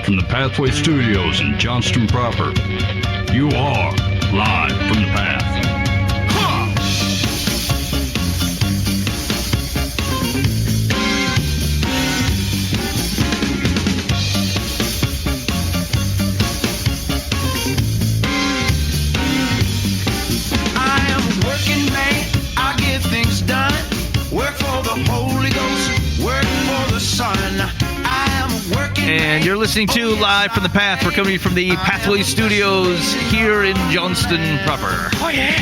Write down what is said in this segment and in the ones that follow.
from the Pathway Studios in Johnston proper. You are live from the Path. I am a working man. I get things done. Work for the Holy Ghost. Work for the Son. I am a working man. And you're listening to Live from the Path. We're coming from the Pathway Studios here in Johnston proper. Oh, yeah.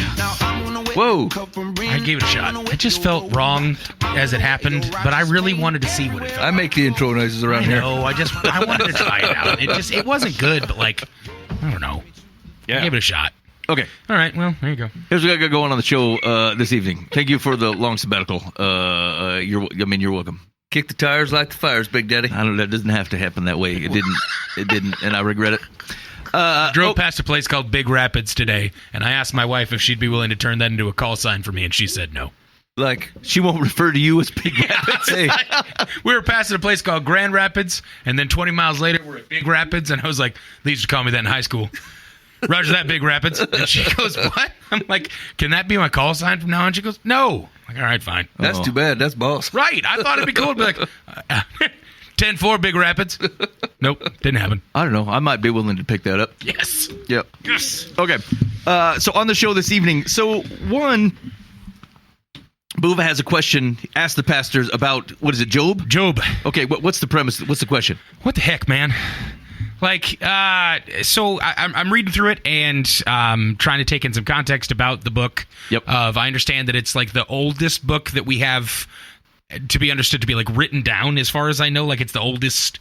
Whoa. I gave it a shot. It just felt wrong as it happened, but I really wanted to see what it felt. I make the intro noises around here. No, I wanted to try it out. It wasn't good, but like, I don't know. Yeah. I gave it a shot. Okay. All right, well, there you go. Here's what I got going on the show this evening. Thank you for the long sabbatical. You're welcome. Kick the tires, light the fires, Big Daddy. I don't know. That doesn't have to happen that way. It didn't, and I regret it. Drove past a place called Big Rapids today, and I asked my wife if she'd be willing to turn that into a call sign for me, and she said no. Like, she won't refer to you as Big Rapids. Hey, We were passing a place called Grand Rapids, and then 20 miles later, we're at Big Rapids, and I was like, they used to call me that in high school. Roger that, Big Rapids. And she goes, what? I'm like, can that be my call sign from now on? She goes, no. I'm like, all right, fine. that's too bad. That's boss. Right. I thought it'd be cool to be like, 10-4 Big Rapids. Nope, didn't happen. I don't know. I might be willing to pick that up. Yes. Yep. Yes. Okay. So on the show this evening, one, Boova has a question. Ask the pastors about, what is it, Job? Job. Okay, what's the premise? What's the question? What the heck, man? Like, so I'm reading through it and trying to take in some context about the book. Yep. I understand that it's like the oldest book that we have to be understood to be like written down, as far as I know. Like, it's the oldest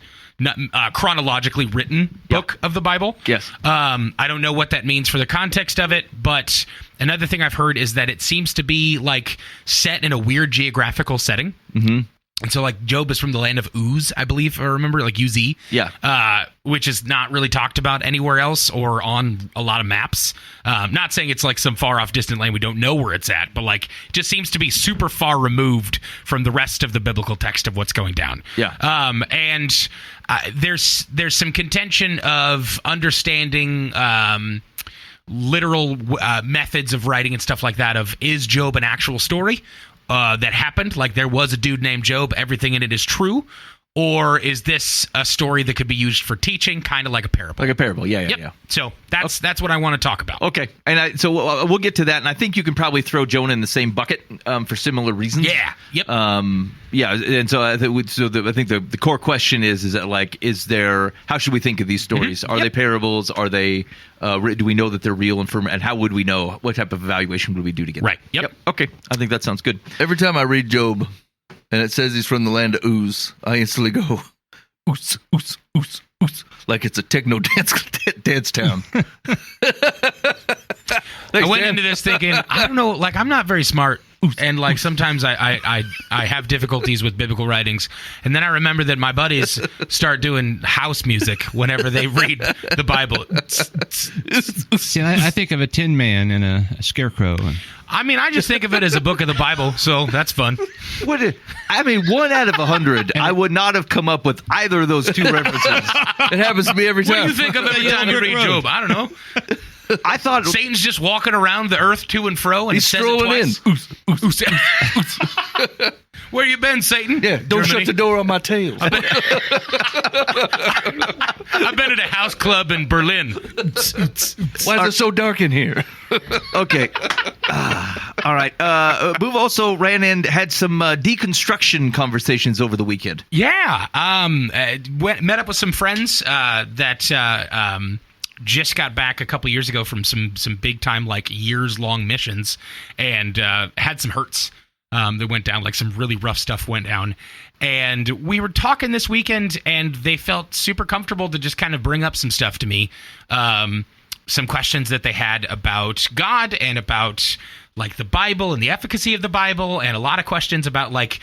chronologically written book of the Bible. Yes. I don't know what that means for the context of it, but another thing I've heard is that it seems to be like set in a weird geographical setting. Mm-hmm. And so, like, Job is from the land of Uz, I believe, or remember, like UZ. Yeah. Which is not really talked about anywhere else or on a lot of maps. Not saying it's like some far-off distant land we don't know where it's at, but, like, it just seems to be super far removed from the rest of the biblical text of what's going down. Yeah. And there's some contention of understanding literal methods of writing and stuff like that of, is Job an actual story that happened? Like, there was a dude named Job, everything in it is true? Or is this a story that could be used for teaching, kind of like a parable? Like a parable, yeah. So that's what I want to talk about. Okay, and so we'll get to that, and I think you can probably throw Jonah in the same bucket for similar reasons. Yeah. Yep. Yeah, and so I think the core question is that, like, is there? How should we think of these stories? Mm-hmm. Are they parables? Are they? Do we know that they're real and how would we know? What type of evaluation would we do to get Right. that? Yep. Okay, I think that sounds good. Every time I read Job and it says he's from the land of Uz, I instantly go, oos, oos, oos, oos, like it's a techno dance town. I went into this thinking, I don't know, like, I'm not very smart, and like sometimes I have difficulties with biblical writings, and then I remember that my buddies start doing house music whenever they read the Bible. See, I think of a Tin Man and a Scarecrow. I mean, I just think of it as a book of the Bible, so that's fun. 1 out of 100, I would not have come up with either of those two references. It happens to me every What time. do you think of every time you read Job? I don't know. I thought Satan's just walking around the earth to and fro, and He's it says strolling it twice. Oos, where you been, Satan? Yeah, don't shut the door on my tail. I've been at a house club in Berlin. Why is it so dark in here? Okay. All right. Boov also had some deconstruction conversations over the weekend. Yeah. Met up with some friends that just got back a couple years ago from some big time, like, years-long missions, and had some hurts that went down. Like, some really rough stuff went down. And we were talking this weekend, and they felt super comfortable to just kind of bring up some stuff to me. Some questions that they had about God and about, like, the Bible and the efficacy of the Bible, and a lot of questions about, like,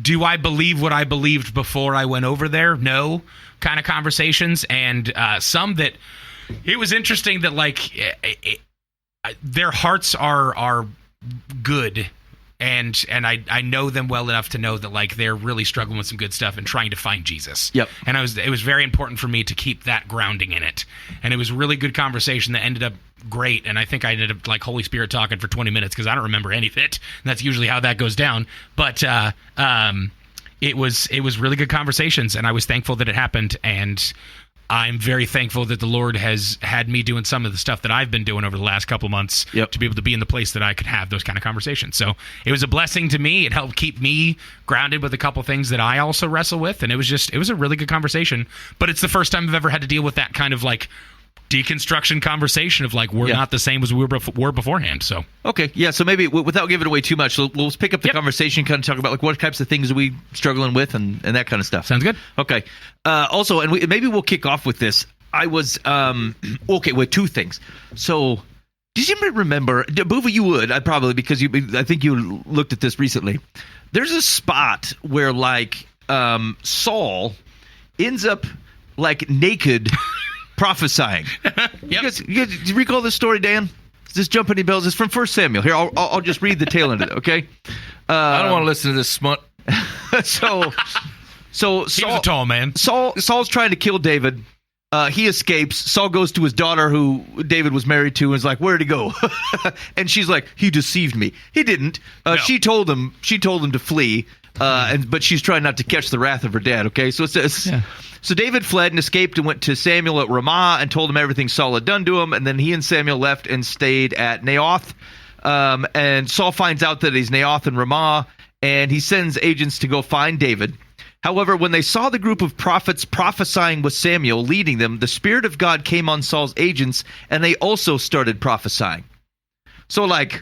do I believe what I believed before I went over there? No, kind of conversations. And some that it was interesting that, like, their hearts are good and I know them well enough to know that like they're really struggling with some good stuff and trying to find Jesus. Yep. And it was very important for me to keep that grounding in it. And it was a really good conversation that ended up great. And I think I ended up like Holy Spirit talking for 20 minutes because I don't remember any of it. And that's usually how that goes down. But it was really good conversations, and I was thankful that it happened. And I'm very thankful that the Lord has had me doing some of the stuff that I've been doing over the last couple of months to be able to be in the place that I could have those kind of conversations. So it was a blessing to me. It helped keep me grounded with a couple of things that I also wrestle with. And it was a really good conversation. But it's the first time I've ever had to deal with that kind of like deconstruction conversation of like we're not the same as we were beforehand. So Okay, yeah. So maybe without giving away too much, we'll pick up the conversation, kind of talk about like what types of things are we struggling with and that kind of stuff. Sounds good. Okay. Also, and maybe we'll kick off with this. I was okay with two things. So, does anybody remember? Boova, you would. I probably because I think you looked at this recently. There's a spot where like Saul ends up like naked. Prophesying. You guys, do you recall this story, Dan? Does this jump any bells? It's from 1 Samuel. Here, I'll just read the tail end of it, okay? I don't want to listen to this smut. So Saul, he was a tall man. Saul's trying to kill David. He escapes. Saul goes to his daughter, who David was married to, and is like, "Where'd he go?" And she's like, "He deceived me. He didn't. No. She told him to flee." But she's trying not to catch the wrath of her dad. Okay, so it says. Yeah. So David fled and escaped and went to Samuel at Ramah and told him everything Saul had done to him. And then he and Samuel left and stayed at Naoth. And Saul finds out that he's Naoth and Ramah, and he sends agents to go find David. However, when they saw the group of prophets prophesying with Samuel leading them, the Spirit of God came on Saul's agents, and they also started prophesying. So, like,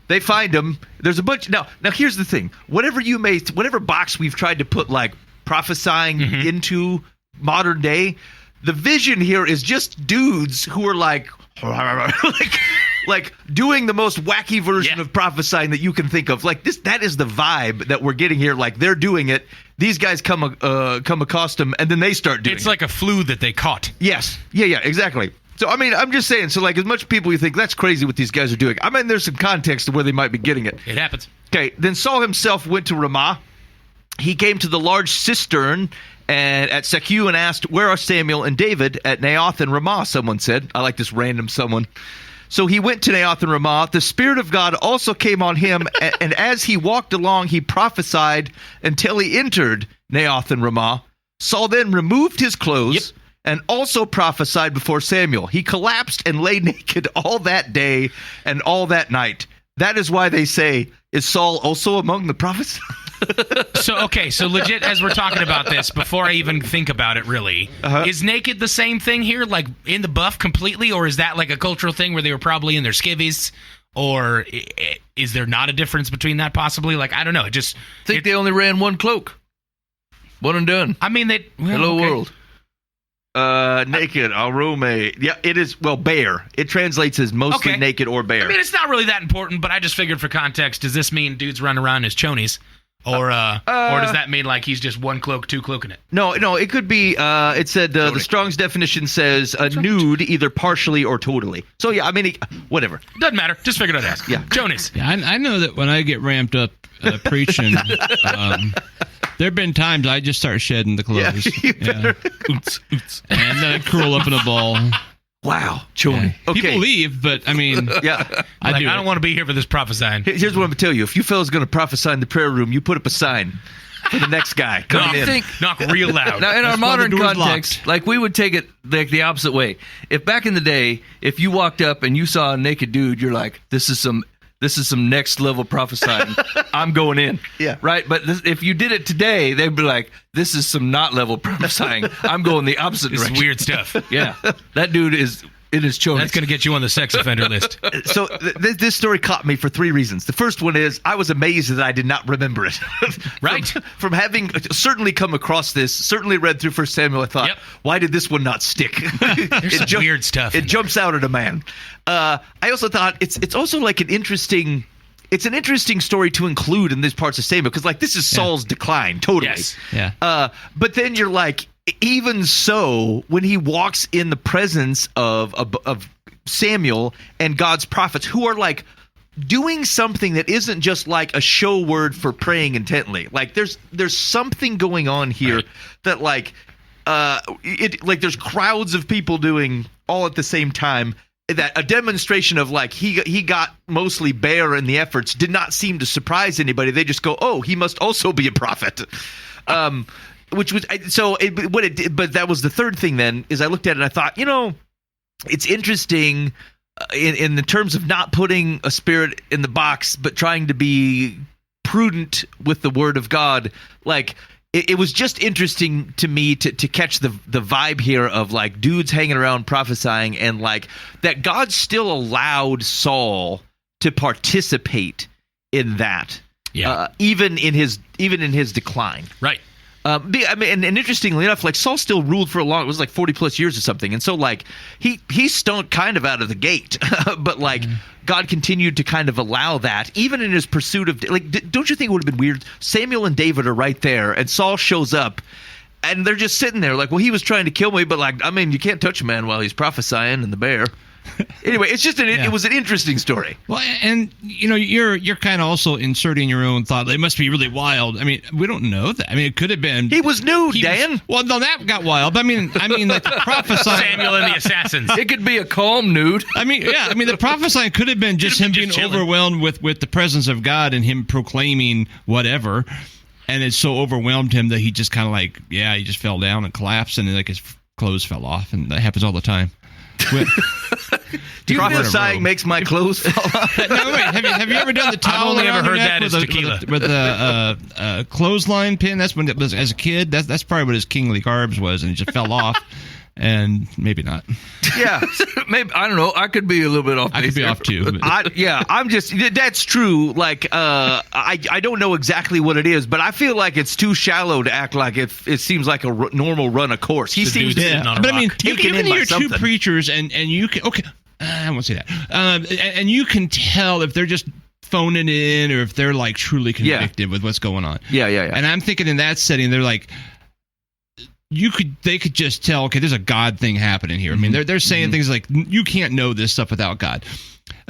they find him. There's a bunch. Now here's the thing. Whatever box we've tried to put, like, prophesying into modern day, the vision here is just dudes who are like doing the most wacky version of prophesying that you can think of. Like this, that is the vibe that we're getting here. Like they're doing it. These guys come across them, and then they start doing it. It's like a flu that they caught. Yes. Yeah, exactly. So, I mean, I'm just saying, so like as much people you think that's crazy what these guys are doing. I mean, there's some context to where they might be getting it. It happens. Okay, then Saul himself went to Ramah. He came to the large cistern and at Secu and asked, "Where are Samuel and David?" At Naoth and Ramah, someone said. I like this random someone. So he went to Naoth and Ramah. The Spirit of God also came on him, and as he walked along, he prophesied until he entered Naoth and Ramah. Saul then removed his clothes and also prophesied before Samuel. He collapsed and lay naked all that day and all that night. That is why they say, is Saul also among the prophets? So legit, as we're talking about this, before I even think about it, really, is naked the same thing here, like in the buff completely, or is that like a cultural thing where they were probably in their skivvies, or is there not a difference between that possibly? Like, I don't know. I think they only ran one cloak. One and done. I mean, Hello world. Naked, arome. Yeah, it is, well, bare. It translates as mostly naked or bare. I mean, it's not really that important, but I just figured for context, does this mean dudes run around as chonies? Or does that mean like he's just one cloak, two cloaking it? No, it could be, it said, the Strong's definition says nude, either partially or totally. So, yeah, I mean, whatever. Doesn't matter. Just figured I'd ask. Yeah. Chonies. Yeah, I know that when I get ramped up preaching, there have been times I just start shedding the clothes. Yeah. And then I curl up in a ball. Wow, chony. Yeah. Okay. People leave, but I mean, I don't want to be here for this prophesying. Here's what I'm going to tell you. If you fellas going to prophesy in the prayer room, you put up a sign for the next guy coming in. Knock real loud. Now, in our modern context, like we would take it like the opposite way. If back in the day, if you walked up and you saw a naked dude, you're like, this is some next level prophesying. I'm going in. Yeah. Right? But if you did it today, they'd be like, this is some not level prophesying. I'm going the opposite direction. This is weird stuff. Yeah. That dude is chonies. That's going to get you on the sex offender list. So this story caught me for three reasons. The first one is I was amazed that I did not remember it. Right. From having certainly come across this, certainly read through 1 Samuel, I thought, why did this one not stick? There's some weird stuff. It jumps out at a man. I also thought it's also like an interesting story to include in these parts of Samuel, because like this is Saul's decline, totally. Yes. Yeah. But then you're like, even so, when he walks in the presence of Samuel and God's prophets, who are like doing something that isn't just like a show word for praying intently. Like there's something going on here that like there's crowds of people doing all at the same time. That a demonstration of like he got mostly bare in the efforts did not seem to surprise anybody. They just go, oh, he must also be a prophet. Which was but that was the third thing. Then is I looked at it and I thought, it's interesting in the terms of not putting a spirit in the box, but trying to be prudent with the word of God. Like it was just interesting to me to catch the vibe here of like dudes hanging around prophesying, and like that God still allowed Saul to participate in that, even in his decline, right? I mean, and interestingly enough, like Saul still ruled for a long, it was like 40 plus years or something. And so like he stunk kind of out of the gate, but like God continued to kind of allow that even in his pursuit of, like, don't you think it would have been weird? Samuel and David are right there and Saul shows up and they're just sitting there like, well, he was trying to kill me, but like, I mean, you can't touch a man while he's prophesying in the bear. Anyway, it's just it was an interesting story. Well, and you're kind of also inserting your own thought. It must be really wild. I mean, we don't know that. I mean, it could have been he was nude, Dan. Well, no, that got wild. But I mean, like prophesying. Samuel and the assassins. It could be a calm nude. I mean, the prophesying could have been just him being overwhelmed with the presence of God and him proclaiming whatever, and it so overwhelmed him that he just kind of like, he just fell down and collapsed, and like his clothes fell off, and that happens all the time. Prophesying makes my clothes fall off. No, wait. Have you ever done the towel? I've only ever heard that as tequila with a clothesline pin. That's when it was as a kid. That's probably what his kingly garbs was, and it just fell off. And maybe not. Yeah, maybe I don't know. I could be a little bit off. I could be off too. I'm just. That's true. Like, I don't know exactly what it is, but I feel like it's too shallow to act like it seems like a normal run of course. He seems to. But I mean, you can hear two preachers, and you can. Okay, I won't say that. And you can tell if they're just phoning it in or if they're like truly convicted with what's going on. Yeah. And I'm thinking in that setting, they're like. They could just tell, okay, there's a God thing happening here. I mean, they're saying things like, you can't know this stuff without God.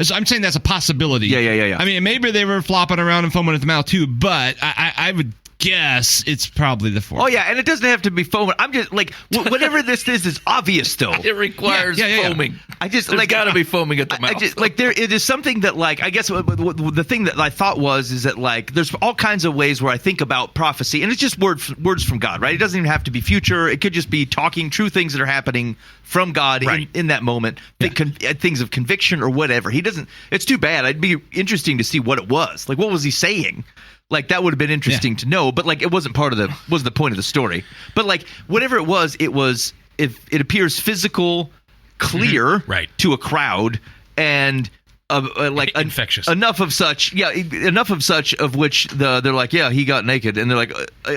So I'm saying that's a possibility. Yeah. I mean, maybe they were flopping around and foaming at the mouth too, but I would guess it's probably the fourth. Oh, yeah, and it doesn't have to be foaming. I'm just, like, whatever this is obvious, though. It requires foaming. There's got to be foaming at the mouth. It is something that, like, I guess the thing that I thought is that, like, there's all kinds of ways where I think about prophecy, and it's just words from God, right? It doesn't even have to be future. It could just be talking true things that are happening from God in that moment, things of conviction or whatever. He doesn't, it's too bad. It'd be interesting to see what it was. Like, what was he saying? Like, that would have been interesting to know, but like it wasn't wasn't the point of the story. But like whatever it was, if it appears physical, clear to a crowd, and like infectious enough of such of which they're like, he got naked, and they're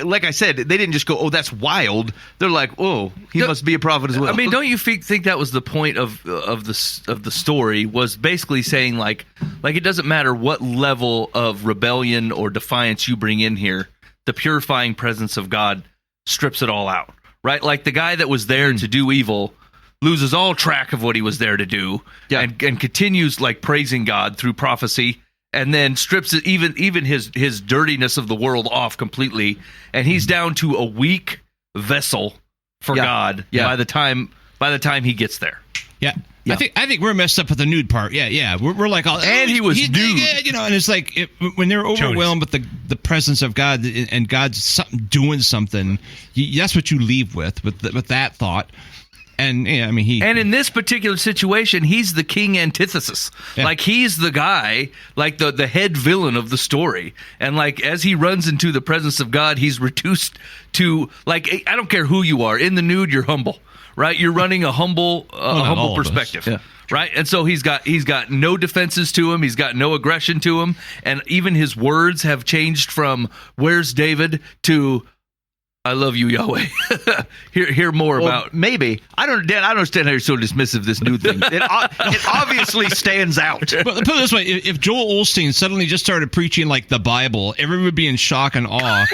like I said, they didn't just go, oh, that's wild. They're like, oh, he must be a prophet as well. I mean, don't you think that was the point of the story, was basically saying like it doesn't matter what level of rebellion or defiance you bring in here, the purifying presence of God strips it all out, right? Like the guy that was there to do evil loses all track of what he was there to do, and continues like praising God through prophecy, and then strips it, even his dirtiness of the world off completely, and he's down to a weak vessel for God by the time he gets there. Yeah. I think we're messed up with the nude part. Yeah. We're like, and he was nude, and it's like when they're overwhelmed with the presence of God and God's doing something, that's what you leave with that thought. And I mean, and in this particular situation, he's the king antithesis. Yeah. Like he's the guy, like the head villain of the story. And like as he runs into the presence of God, he's reduced to like, I don't care who you are. In the nude, you're humble, right? You're running a humble perspective. Yeah. Right. And so he's got no defenses to him. He's got no aggression to him. And even his words have changed from "Where's David?" to "I love you, Yahweh." Hear more about. Maybe I don't understand how you're so dismissive of this new thing. It obviously stands out. But put it this way: if Joel Osteen suddenly just started preaching like the Bible, everyone would be in shock and awe.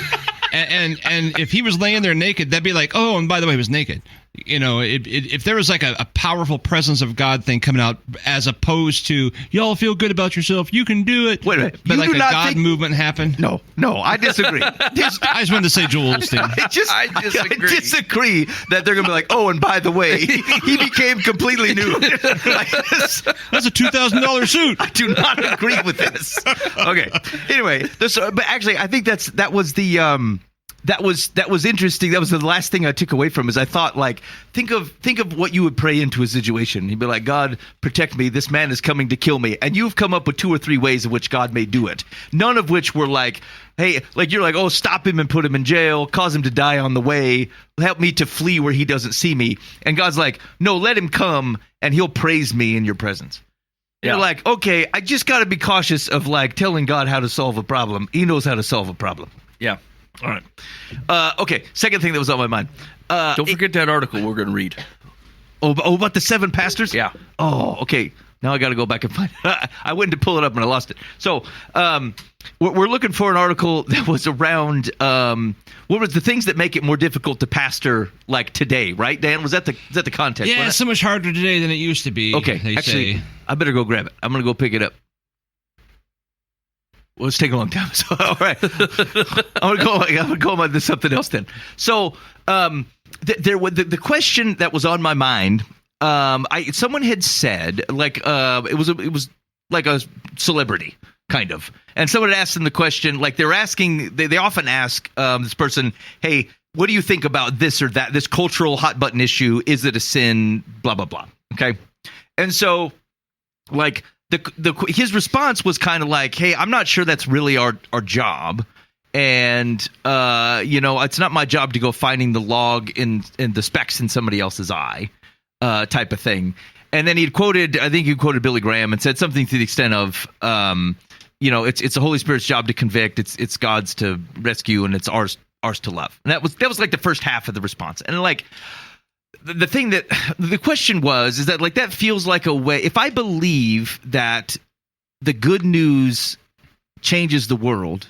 and if he was laying there naked, that'd be like, oh, and by the way, he was naked. if there was like a powerful presence of God thing coming out, as opposed to y'all feel good about yourself, you can do it. Wait a minute. But You like do a not God think- movement happened. No, I disagree. I just wanted to say Joel Osteen. I disagree. disagree that they're going to be like, oh, and by the way, he became completely nude. Like, That's a $2,000 suit. I do not agree with this. Okay. Anyway, but actually, I think that was interesting. That was the last thing I took away from. Is I thought, like, think of what you would pray into a situation. You'd be like, God, protect me. This man is coming to kill me, and you've come up with 2 or 3 ways in which God may do it. None of which were like, hey, like you're like, oh, stop him and put him in jail, cause him to die on the way, help me to flee where he doesn't see me. And God's like, no, let him come, and he'll praise me in your presence. Yeah. You're like, okay, I just got to be cautious of like telling God how to solve a problem. He knows how to solve a problem. Yeah. All right. Okay. Second thing that was on my mind. Don't forget that article we're going to read. About the 7 pastors? Yeah. Oh, okay. Now I got to go back and find it. I went to pull it up and I lost it. So we're looking for an article that was around what was the things that make it more difficult to pastor like today, right, Dan? Was that the context? Yeah, it's so much harder today than it used to be. Okay. they Actually, say. I better go grab it. I'm going to go pick it up. Well, it's taking a long time. So, all right. I'm gonna go on to something else then. So, the question that was on my mind, someone had said, like, it was like a celebrity kind of, and someone had asked them the question, like they're asking, they often ask this person, hey, what do you think about this or that, this cultural hot button issue? Is it a sin? Blah blah blah. Okay, and so, like. His response was kind of like, hey, I'm not sure that's really our job. And, it's not my job to go finding the log in the specks in somebody else's eye type of thing. And then I think he quoted Billy Graham and said something to the extent of, it's the Holy Spirit's job to convict. It's God's to rescue, and it's ours to love. And that was like the first half of the response. And like, the thing that the question is that like that feels like a way, if I believe that the good news changes the world,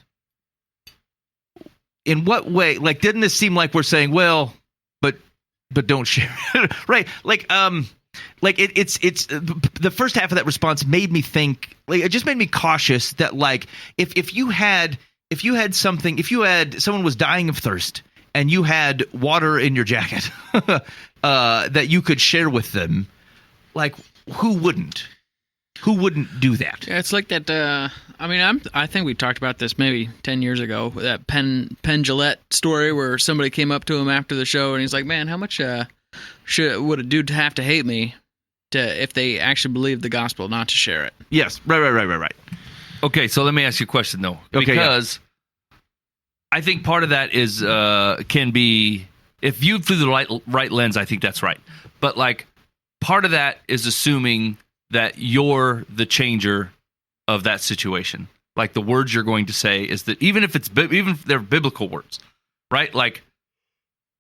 in what way? Like, didn't this seem like we're saying, well, but don't share it, right? Like it's the first half of that response made me think, like, it just made me cautious that like if someone was dying of thirst and you had water in your jacket that you could share with them, like, who wouldn't do that? Yeah, it's like that. I think we talked about this maybe 10 years ago. That Penn Jillette story where somebody came up to him after the show and he's like, "Man, how much would a dude have to hate me if they actually believed the gospel not to share it?" Yes, right. Okay, so let me ask you a question though, Okay, because I think part of that is can be, if viewed through the right lens, I think that's right. But like, part of that is assuming that you're the changer of that situation. Like, the words you're going to say is that even if they're biblical words, right? Like,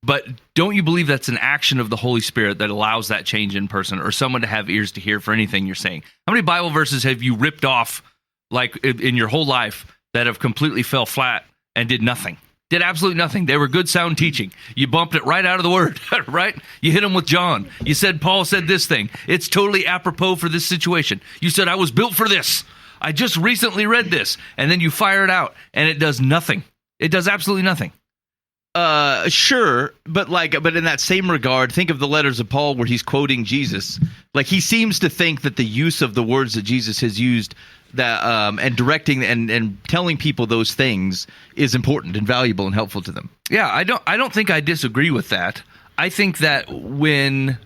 but don't you believe that's an action of the Holy Spirit that allows that change in person, or someone to have ears to hear for anything you're saying? How many Bible verses have you ripped off, like, in your whole life that have completely fell flat and did nothing? Did absolutely nothing. They were good sound teaching. You bumped it right out of the word, right? You hit them with John. You said Paul said this thing. It's totally apropos for this situation. You said, I was built for this. I just recently read this. And then you fire it out, and it does nothing. It does absolutely nothing. Sure, but in that same regard, think of the letters of Paul where he's quoting Jesus. Like, he seems to think that the use of the words that Jesus has used, that and directing and telling people those things, is important and valuable and helpful to them. Yeah, I don't think I disagree with that. I think that I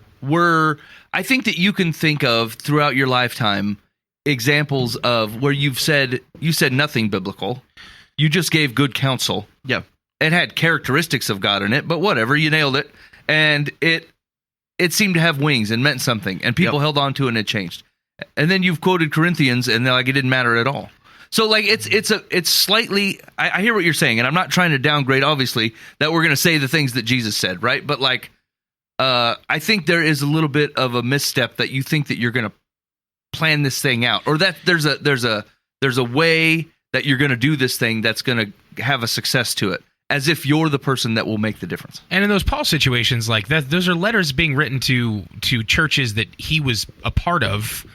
think that you can think of throughout your lifetime examples of where you said nothing biblical. You just gave good counsel. Yeah. It had characteristics of God in it, but whatever, you nailed it. And it seemed to have wings and meant something, and people held on to it and it changed. And then you've quoted Corinthians, and like, it didn't matter at all. So like, it's slightly, I hear what you're saying, and I'm not trying to downgrade, obviously, that we're going to say the things that Jesus said, right? But like, I think there is a little bit of a misstep that you think that you're going to plan this thing out, or that there's a way that you're going to do this thing that's going to have a success to it. as if you're the person that will make the difference. And in those Paul situations like that, those are letters being written to churches that he was a part of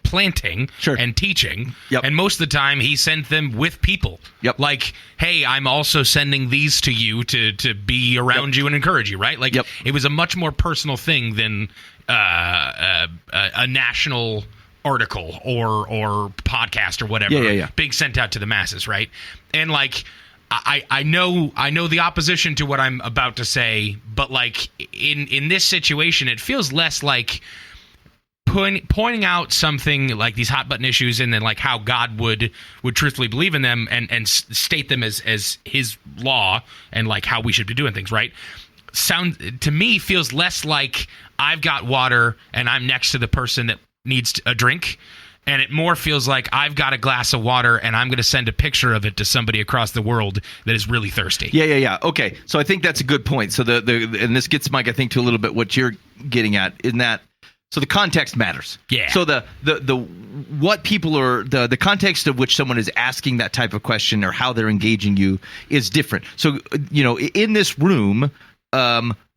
planting and teaching. Yep. And most of the time he sent them with people. Yep. Like, hey, I'm also sending these to you to be around you and encourage you, right? Like, it was a much more personal thing than a national article or podcast or whatever being sent out to the masses, right? And like, I know the opposition to what I'm about to say, but like in this situation, it feels less like pointing out something like these hot button issues and then like how God would truthfully believe in them and state them as his law and like how we should be doing things, right? Sound to me feels less like I've got water and I'm next to the person that needs a drink, and it more feels like I've got a glass of water and I'm going to send a picture of it to somebody across the world that is really thirsty. Yeah. Okay, so I think that's a good point. So and this gets, Mike, I think, to a little bit what you're getting at in that. So the context matters. Yeah. So the what people are the context of which someone is asking that type of question or how they're engaging you is different. So in this room,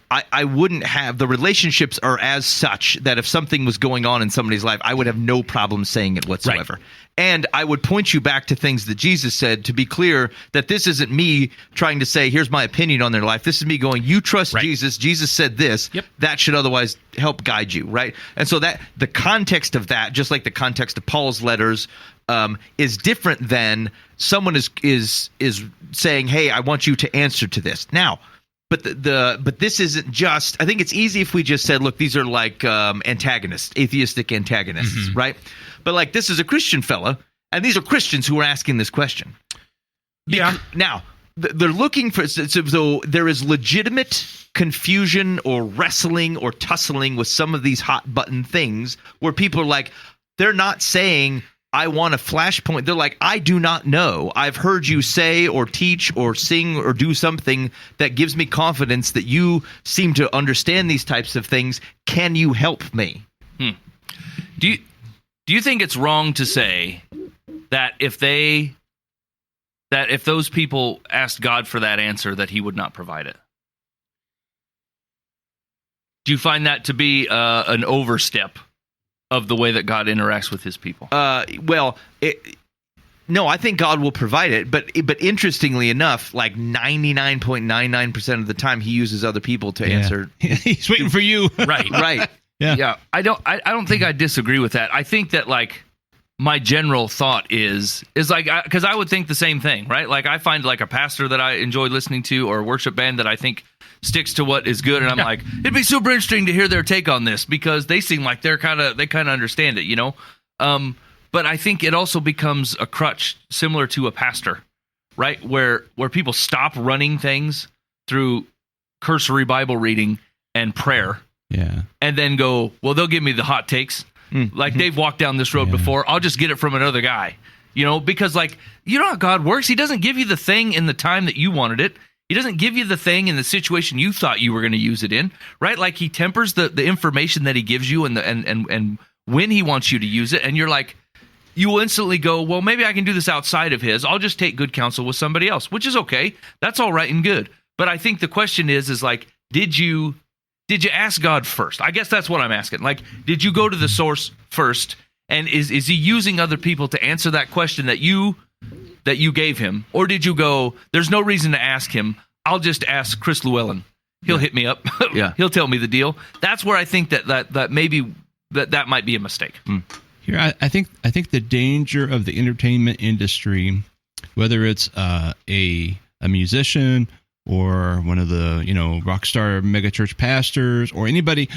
I wouldn't have, the relationships are as such that if something was going on in somebody's life, I would have no problem saying it whatsoever. Right. And I would point you back to things that Jesus said to be clear that this isn't me trying to say, here's my opinion on their life. This is me going, you trust Jesus. Jesus said this. Yep. That should otherwise help guide you, right? And so that the context of that, just like the context of Paul's letters, is different than someone is saying, hey, I want you to answer to this. Now, But this isn't just. I think it's easy if we just said, "Look, these are like antagonists, atheistic antagonists, right?" But like, this is a Christian fella, and these are Christians who are asking this question. Yeah. Now they're looking for. So there is legitimate confusion or wrestling or tussling with some of these hot button things where people are like, they're not saying, I want a flashpoint. They're like, I do not know. I've heard you say or teach or sing or do something that gives me confidence that you seem to understand these types of things. Can you help me? Do you think it's wrong to say that if those people asked God for that answer, that he would not provide it? Do you find that to be an overstep of the way that God interacts with his people? No, I think God will provide it, but interestingly enough, like 99.99% of the time, he uses other people to answer. He's waiting for you. Right. Yeah. I don't think I disagree with that. I think that like my general thought is like, because I would think the same thing, right? Like I find like a pastor that I enjoy listening to or a worship band that I think sticks to what is good, and I'm like, it'd be super interesting to hear their take on this because they seem like they kind of understand it, But I think it also becomes a crutch similar to a pastor, right? Where people stop running things through cursory Bible reading and prayer, and then go, well, they'll give me the hot takes, like they've walked down this road before. I'll just get it from another guy, because like how God works. He doesn't give you the thing in the time that you wanted it. He doesn't give you the thing in the situation you thought you were going to use it in, right? Like he tempers the information that he gives you and when he wants you to use it, and you're like, you will instantly go, well, maybe I can do this outside of his. I'll just take good counsel with somebody else, which is okay. That's all right and good. But I think the question is like, did you ask God first? I guess that's what I'm asking. Like, did you go to the source first? And is he using other people to answer that question that you gave him? Or did you go, there's no reason to ask him. I'll just ask Chris Llewellyn. He'll hit me up. He'll tell me the deal. That's where I think that maybe that might be a mistake. Here, I think the danger of the entertainment industry, whether it's a musician or one of the rock star megachurch pastors or anybody,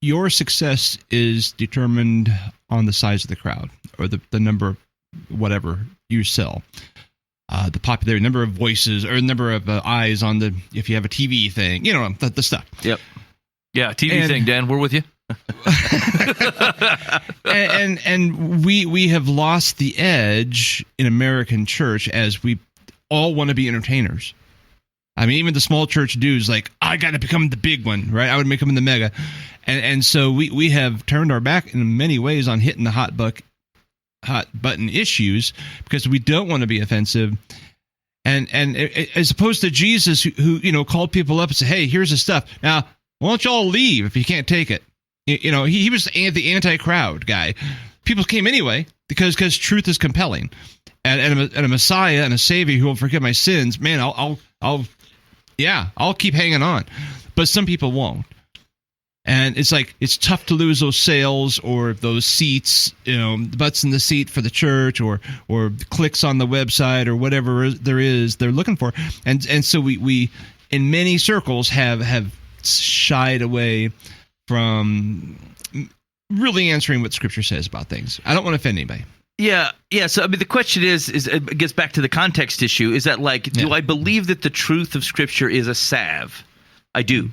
your success is determined on the size of the crowd or the number of whatever you sell. The popularity, number of voices or number of eyes on if you have a TV thing, the stuff. Yep. Yeah, TV thing, Dan, we're with you. and we have lost the edge in American church as we all want to be entertainers. I mean, even the small church dudes like, I got to become the big one, right? I would become the mega. And so we have turned our back in many ways on hitting the hot button issues because we don't want to be offensive. And as opposed to Jesus, who called people up and said, "Hey, here's the stuff. Now, why don't y'all leave if you can't take it?" He was the anti-crowd guy. People came anyway because truth is compelling, and a Messiah and a Savior who will forgive my sins. Man, I'll keep hanging on, but some people won't. And it's tough to lose those sales or those seats, butts in the seat for the church or clicks on the website or whatever they're looking for. And so we in many circles have shied away from really answering what Scripture says about things. I don't want to offend anybody. Yeah. So I mean, the question is it gets back to the context issue. Is that do I believe that the truth of Scripture is a salve? I do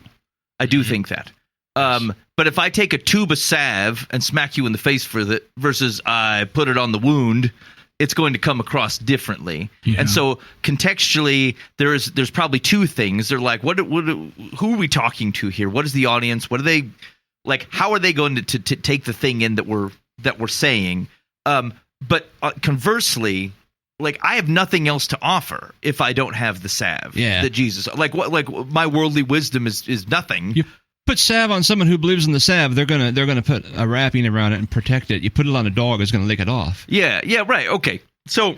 think that. But if I take a tube of salve and smack you in the face for it versus I put it on the wound, it's going to come across differently. Yeah. And so contextually, there's probably two things. They're like, who are we talking to here? What is the audience? What are they like? How are they going to take the thing in that we're saying? But conversely, I have nothing else to offer if I don't have the salve. Yeah. That Jesus, my worldly wisdom is nothing. You put salve on someone who believes in the salve, they're gonna put a wrapping around it and protect it. You put it on a dog, it's gonna lick it off. Yeah, right. Okay, so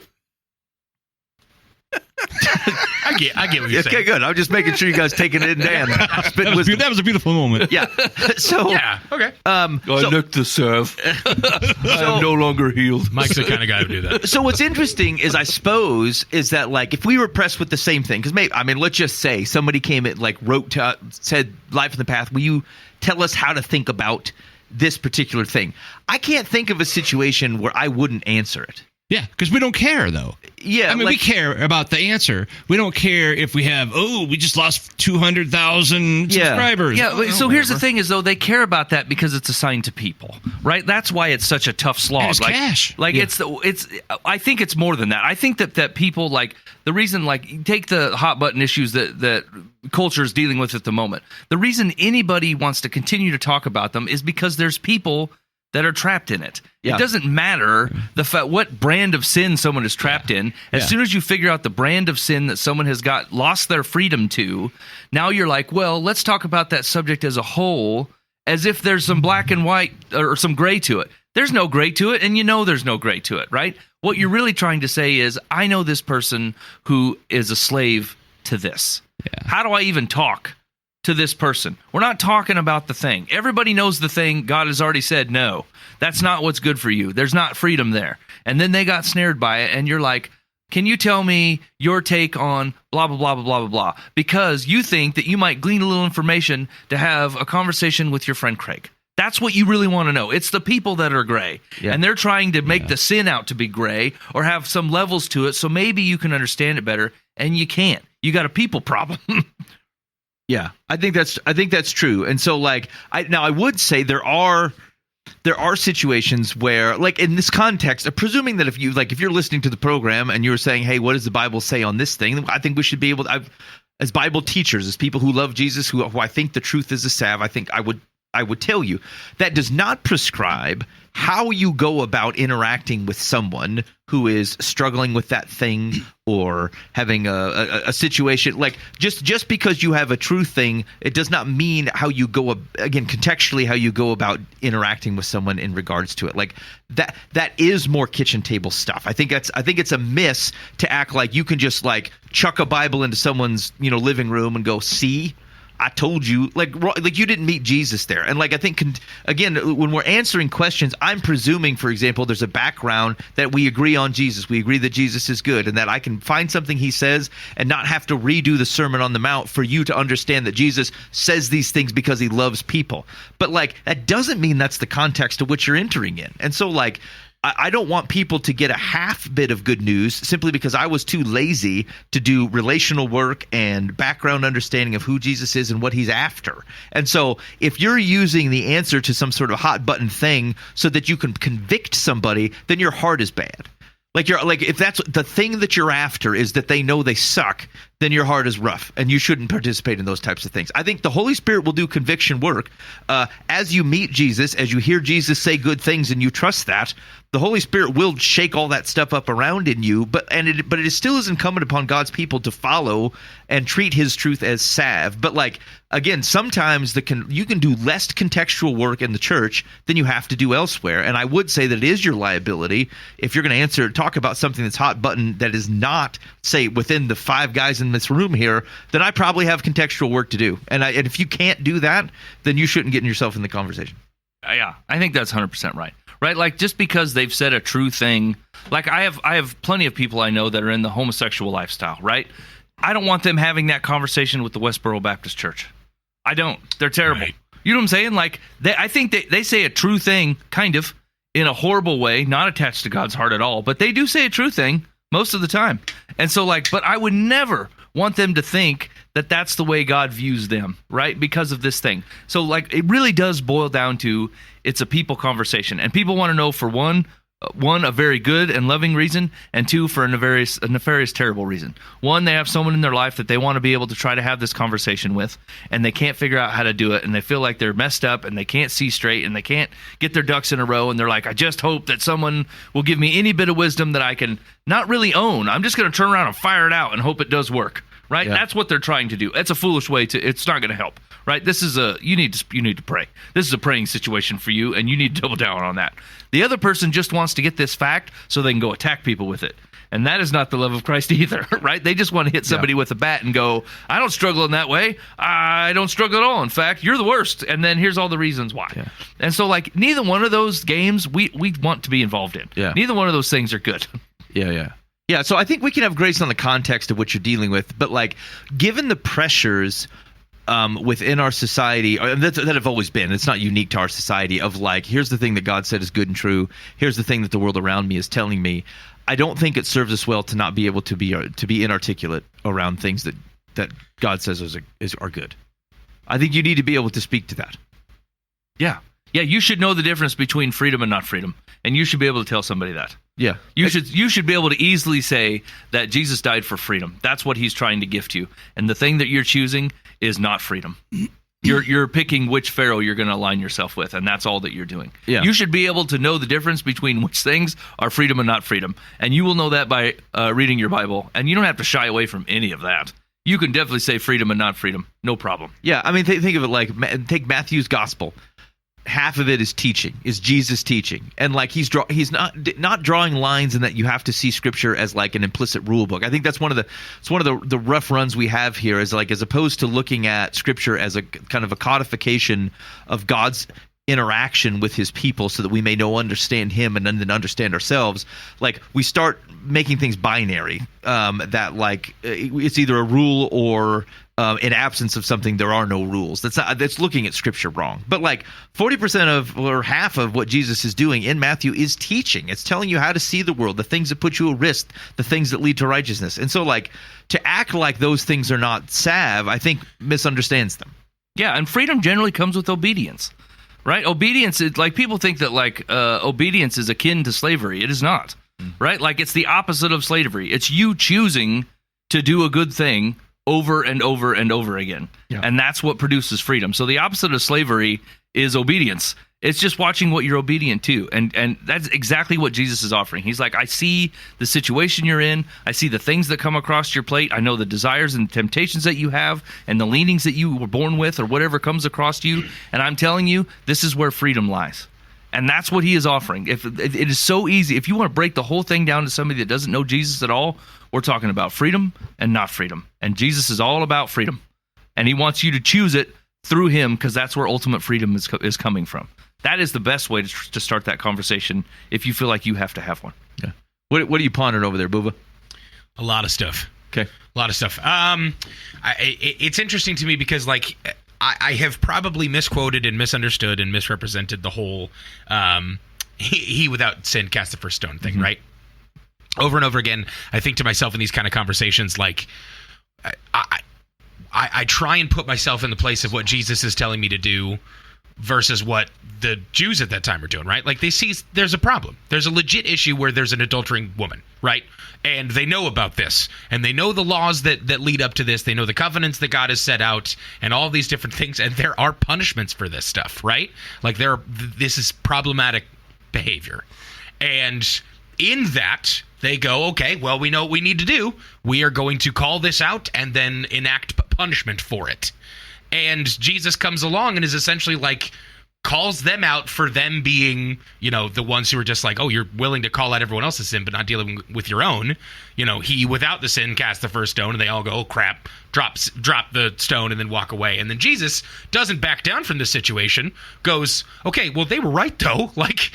I get what you're saying. Okay, good. I'm just making sure you guys taking it in, Dan. That was a beautiful moment. Yeah. So yeah. Okay. I licked the salve. I am no longer healed. Mike's the kind of guy who do that. So what's interesting is, I suppose, is that if we were pressed with the same thing, because let's just say somebody came and said, "Life in the Path, will you tell us how to think about this particular thing?" I can't think of a situation where I wouldn't answer it. Yeah, because we don't care, though. Yeah, I mean, we care about the answer. We don't care if we have, we just lost 200,000 subscribers. Yeah, so here's the thing is, though, they care about that because it's assigned to people, right? That's why it's such a tough slog. And it's cash. I think it's more than that. I think that people, the reason, take the hot button issues that culture is dealing with at the moment. The reason anybody wants to continue to talk about them is because there's people that are trapped in it. Yeah. It doesn't matter what brand of sin someone is trapped in. As soon as you figure out the brand of sin that someone has lost their freedom to, now you're like, well, let's talk about that subject as a whole, as if there's some black and white or some gray to it. There's no gray to it, and there's no gray to it, right? What you're really trying to say is, I know this person who is a slave to this. Yeah. How do I even talk to this person? We're not talking about the thing. Everybody knows the thing. God has already said, no, that's not what's good for you. There's not freedom there. And then they got snared by it, and you're like, can you tell me your take on blah, blah, blah, blah, blah, blah, blah? Because you think that you might glean a little information to have a conversation with your friend Craig. That's what you really want to know. It's the people that are gray, and they're trying to make the sin out to be gray or have some levels to it, so maybe you can understand it better, and you can't. You got a people problem. Yeah, I think that's true. And so I would say there are situations where, in this context, presuming that if you're listening to the program and you're saying, hey, what does the Bible say on this thing? I think we should be able to, as Bible teachers, as people who love Jesus, who I think the truth is a salve, I think I would tell you that does not prescribe how you go about interacting with someone who is struggling with that thing or having a situation. Just because you have a true thing, it does not mean how you go, again, contextually, how you go about interacting with someone in regards to it. That is more kitchen table stuff. I think it's a miss to act like you can just chuck a Bible into someone's living room and go, see, I told you, you didn't meet Jesus there. And I think, again, when we're answering questions, I'm presuming, for example, there's a background that we agree on Jesus. We agree that Jesus is good and that I can find something he says and not have to redo the Sermon on the Mount for you to understand that Jesus says these things because he loves people. But that doesn't mean that's the context to which you're entering in. And so I don't want people to get a half bit of good news simply because I was too lazy to do relational work and background understanding of who Jesus is and what he's after. And so if you're using the answer to some sort of hot button thing so that you can convict somebody, then your heart is bad. If that's the thing that you're after is that they know they suck, then your heart is rough and you shouldn't participate in those types of things. I think the Holy Spirit will do conviction work as you meet Jesus, as you hear Jesus say good things and you trust that. The Holy Spirit will shake all that stuff up around in you, but it still is incumbent upon God's people to follow and treat His truth as salve. But like again, sometimes you can do less contextual work in the church than you have to do elsewhere. And I would say that it is your liability if you're going to talk about something that's hot button that is not, say, within the 5 guys in this room here. Then I probably have contextual work to do. And if you can't do that, then you shouldn't get yourself in the conversation. Yeah, I think that's 100% right. Right, like just because they've said a true thing, like I have plenty of people I know that are in the homosexual lifestyle. Right, I don't want them having that conversation with the Westboro Baptist Church. I don't. They're terrible. Right. You know what I'm saying? Like I think they say a true thing, kind of in a horrible way, not attached to God's heart at all. But they do say a true thing most of the time. And so, but I would never want them to think that that's the way God views them, right? Because of this thing. So, it really does boil down to it's a people conversation. And people want to know, for one, a very good and loving reason, and 2, for a nefarious, terrible reason. 1, they have someone in their life that they want to be able to try to have this conversation with, and they can't figure out how to do it, and they feel like they're messed up, and they can't see straight, and they can't get their ducks in a row, and they're like, I just hope that someone will give me any bit of wisdom that I can not really own. I'm just going to turn around and fire it out and hope it does work. Right? Yeah. That's what they're trying to do. It's a foolish way it's not going to help. Right? This is you need to pray. This is a praying situation for you, and you need to double down on that. The other person just wants to get this fact so they can go attack people with it. And that is not the love of Christ either, right? They just want to hit somebody with a bat and go, I don't struggle in that way. I don't struggle at all. In fact, you're the worst. And then here's all the reasons why. Yeah. And so neither one of those games we want to be involved in. Yeah. Neither one of those things are good. Yeah. Yeah, so I think we can have grace on the context of what you're dealing with, but given the pressures within our society that have always been, it's not unique to our society, of here's the thing that God said is good and true, here's the thing that the world around me is telling me. I don't think it serves us well to not be able to be inarticulate around things that God says are good. I think you need to be able to speak to that. Yeah, you should know the difference between freedom and not freedom, and you should be able to tell somebody that. Yeah. You should be able to easily say that Jesus died for freedom. That's what He's trying to gift you. And the thing that you're choosing is not freedom. You're picking which Pharaoh you're going to align yourself with, and that's all that you're doing. Yeah. You should be able to know the difference between which things are freedom and not freedom. And you will know that by reading your Bible. And you don't have to shy away from any of that. You can definitely say freedom and not freedom. No problem. Yeah, I mean, think of it take Matthew's gospel. Half of it is teaching, is Jesus teaching, and he's not drawing lines in that you have to see Scripture as an implicit rule book. I think that's one of the rough runs we have here, is as opposed to looking at Scripture as a kind of a codification of God's interaction with His people, so that we may understand Him and then understand ourselves. We start making things binary, that it's either a rule or in absence of something, there are no rules. That's looking at Scripture wrong. But 40% of, or half of, what Jesus is doing in Matthew is teaching. It's telling you how to see the world, the things that put you at risk, the things that lead to righteousness. And so to act like those things are not salve, I think misunderstands them. Yeah, and freedom generally comes with obedience. Right? Obedience is people think that obedience is akin to slavery. It is not. Right? It's the opposite of slavery. It's you choosing to do a good thing over and over and over again. Yeah. And that's what produces freedom. So the opposite of slavery is obedience. It's just watching what you're obedient to. And that's exactly what Jesus is offering. He's like, I see the situation you're in. I see the things that come across your plate. I know the desires and temptations that you have and the leanings that you were born with, or whatever comes across you. And I'm telling you, this is where freedom lies. And that's what He is offering. If it is so easy. If you want to break the whole thing down to somebody that doesn't know Jesus at all, we're talking about freedom and not freedom. And Jesus is all about freedom. And He wants you to choose it through Him, because that's where ultimate freedom is coming from. That is the best way to start that conversation if you feel like you have to have one. Yeah. What are you pondering over there, Booba? A lot of stuff. Okay. A lot of stuff. It's interesting to me because I have probably misquoted and misunderstood and misrepresented the whole he without sin cast the first stone thing, right? Over and over again, I think to myself in these kind of conversations, I try and put myself in the place of what Jesus is telling me to do versus what the Jews at that time are doing, right? Like they see there's a problem. There's a legit issue where there's an adultering woman, right? And they know about this, and they know the laws that lead up to this. They know the covenants that God has set out and all these different things, and there are punishments for this stuff, right? Like this is problematic behavior. And in that, they go, okay, well, we know what we need to do. We are going to call this out and then enact punishment for it. And Jesus comes along and is essentially like, calls them out for them being, the ones who are just like, oh, you're willing to call out everyone else's sin, but not dealing with your own. He without the sin cast the first stone, and they all go, oh crap, drop the stone and then walk away. And then Jesus doesn't back down from the situation, goes, okay, well, they were right though. Like,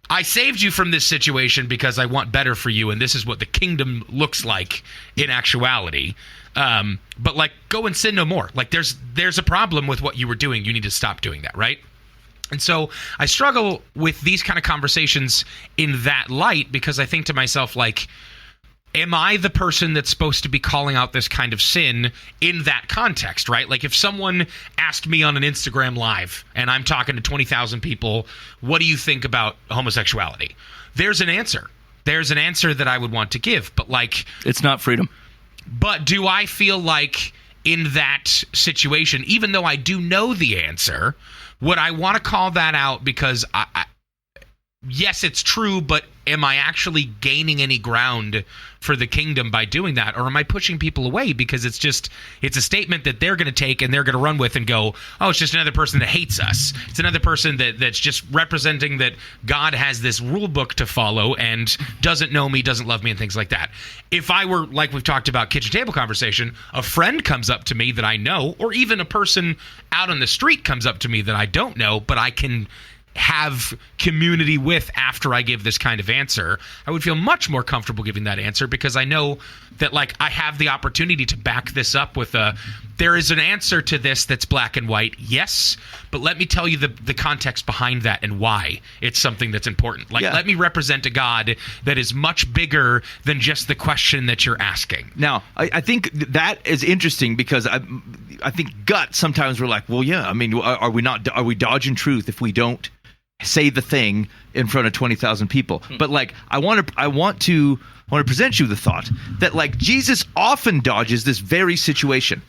I saved you from this situation because I want better for you, and this is what the kingdom looks like in actuality. But like, go and sin no more. Like, there's a problem with what you were doing. You need to stop doing that, right? And so I struggle with these kind of conversations in that light, because I think to myself, like, am I the person that's supposed to be calling out this kind of sin in that context, right? Like, if someone asked me on an Instagram live and I'm talking to 20,000 people, what do you think about homosexuality? There's an answer. There's an answer that I would want to give, but like, it's not freedom. But do I feel like in that situation, even though I do know the answer, would I want to call that out because yes, it's true, but am I actually gaining any ground for the kingdom by doing that? Or am I pushing people away because it's a statement that they're going to take and they're going to run with and go, oh, it's just another person that hates us. It's another person that's just representing that God has this rule book to follow and doesn't know me, doesn't love me, and things like that. If I were, like we've talked about kitchen table conversation, a friend comes up to me that I know, or even a person out on the street comes up to me that I don't know, but I can have community with after I give this kind of answer, I would feel much more comfortable giving that answer, because I know that, like, I have the opportunity to back this up with there is an answer to this that's black and white, yes, but let me tell you the context behind that and why it's something that's important. Like, let me represent a God that is much bigger than just the question that you're asking. Now, I think that is interesting, because I think gut sometimes we're like, well, yeah, I mean, are we dodging truth if we don't say the thing in front of 20,000 people? But like, I want to present you the thought that, like, Jesus often dodges this very situation.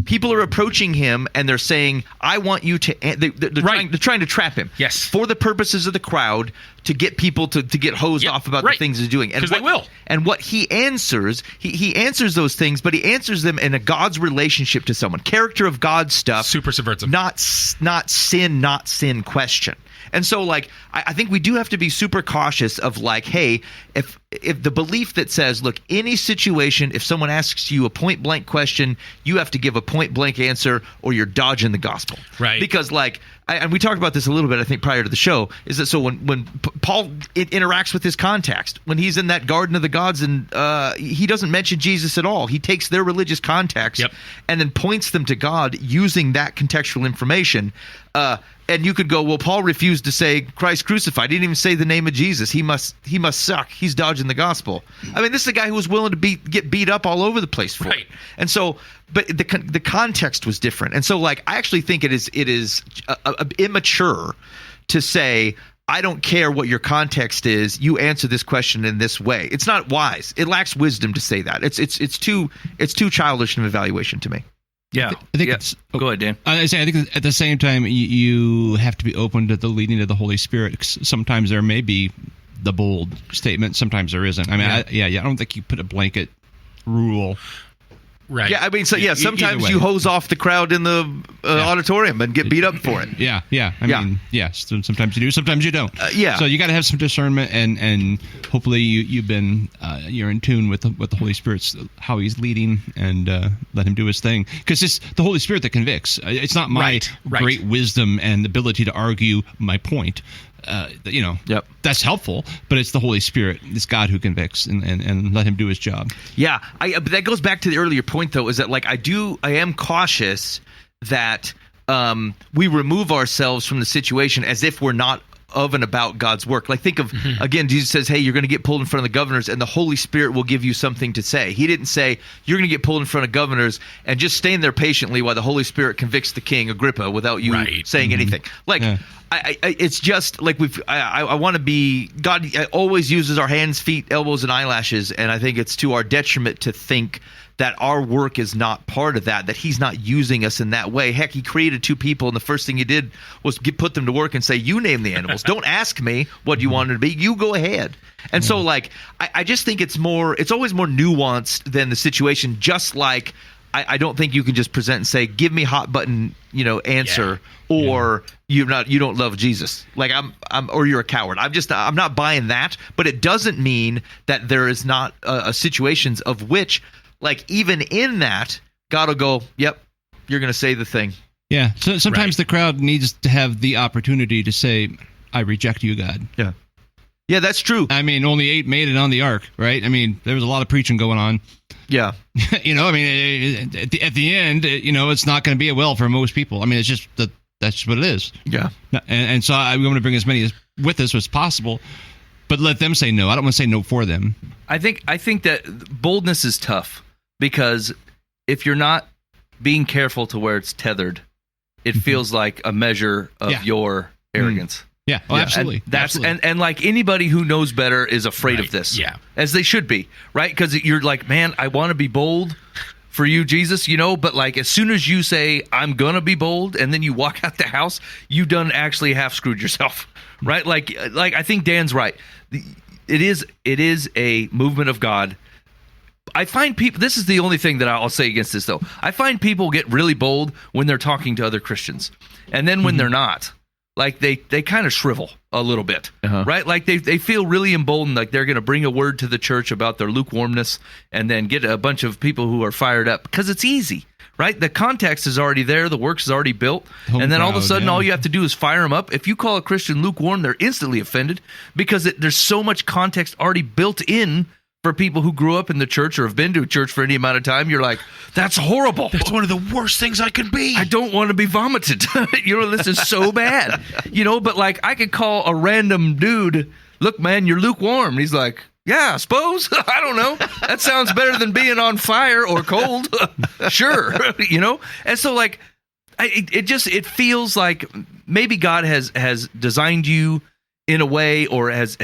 People are approaching him and they're saying, I want you to, they're trying to trap him. Yes. For the purposes of the crowd, to get people to get hosed off about the things he's doing. Because they will. And what he answers, he answers those things, but he answers them in a God's relationship to someone. Character of God stuff. Super subversive. Not sin question. And so, like, I think we do have to be super cautious of, like, hey, if the belief that says, look, any situation, if someone asks you a point blank question, you have to give a point blank answer, or you're dodging the gospel. Right. Because, like, and we talked about this a little bit, I think, prior to the show, is that so when Paul interacts with his context, when he's in that garden of the gods, and he doesn't mention Jesus at all. He takes their religious context and then points them to God using that contextual information. And you could go, well, Paul refused to say Christ crucified. He didn't even say the name of Jesus. He must suck. He's dodging the gospel. I mean, this is a guy who was willing to get beat up all over the place for it. And so, but the context was different. And so, like, I actually think it is immature to say, I don't care what your context is, you answer this question in this way. It's not wise. It lacks wisdom to say that. It's too childish an evaluation to me. Yeah, I think it's. Go ahead, Dan. I think at the same time, you have to be open to the leading of the Holy Spirit. Sometimes there may be the bold statement. Sometimes there isn't. I mean, I don't think you put a blanket rule. Right. Yeah, I mean, so sometimes you hose off the crowd in the auditorium and get beat up for it. I mean, yes. Sometimes you do, sometimes you don't. So you got to have some discernment, and hopefully you're in tune with the Holy Spirit's how He's leading, and let Him do His thing, because it's the Holy Spirit that convicts. It's not my great wisdom and ability to argue my point. That's helpful, but it's the Holy Spirit, it's God who convicts, and let Him do His job. Yeah, but that goes back to the earlier point, though, is that, like, I am cautious that we remove ourselves from the situation as if we're not of and about God's work. Like think of, again, Jesus says, hey, you're going to get pulled in front of the governors and the Holy Spirit will give you something to say. He didn't say you're going to get pulled in front of governors and just stand there patiently while the Holy Spirit convicts the king, Agrippa, without you saying anything. Like, it's just like I want to be, God always uses our hands, feet, elbows, and eyelashes. And I think it's to our detriment to think that our work is not part of that he's not using us in that way. Heck, he created two people, and the first thing he did was put them to work and say, you name the animals. Don't ask me what you want it to be. You go ahead. And so, like, I just think it's always more nuanced than the situation. Just like I don't think you can just present and say, give me hot button, answer, or you don't love Jesus. Like or you're a coward. I'm not buying that, but it doesn't mean that there is not situations of which, like, even in that, God will go, yep, you're going to say the thing. Yeah. So sometimes the crowd needs to have the opportunity to say, I reject you, God. Yeah. Yeah, that's true. I mean, only 8 made it on the ark, right? I mean, there was a lot of preaching going on. Yeah. At the end, it's not going to be a well for most people. I mean, it's just that's what it is. Yeah. And so we want to bring as many with us as possible, but let them say no. I don't want to say no for them. I think that boldness is tough because if you're not being careful to where it's tethered, it feels like a measure of your arrogance. Yeah, absolutely. And absolutely. And like anybody who knows better is afraid of this. Yeah. As they should be, right? Because you're like, man, I want to be bold for you, Jesus, but like as soon as you say, I'm going to be bold, and then you walk out the house, you done actually half screwed yourself, right? Like I think Dan's right. It is a movement of God. I find people, this is the only thing that I'll say against this though. I find people get really bold when they're talking to other Christians. And then when they're not, like they kind of shrivel a little bit, right? Like they feel really emboldened, like they're going to bring a word to the church about their lukewarmness and then get a bunch of people who are fired up because it's easy, right? The context is already there. The works is already built. And then all of a sudden, all you have to do is fire them up. If you call a Christian lukewarm, they're instantly offended because there's so much context already built in for people who grew up in the church or have been to a church for any amount of time. You're like, that's horrible. That's one of the worst things I could be. I don't want to be vomited. This is so bad. But like I could call a random dude, look, man, you're lukewarm. And he's like, yeah, I suppose. I don't know. That sounds better than being on fire or cold. Sure. And so like, it feels like maybe God has designed you in a way, or has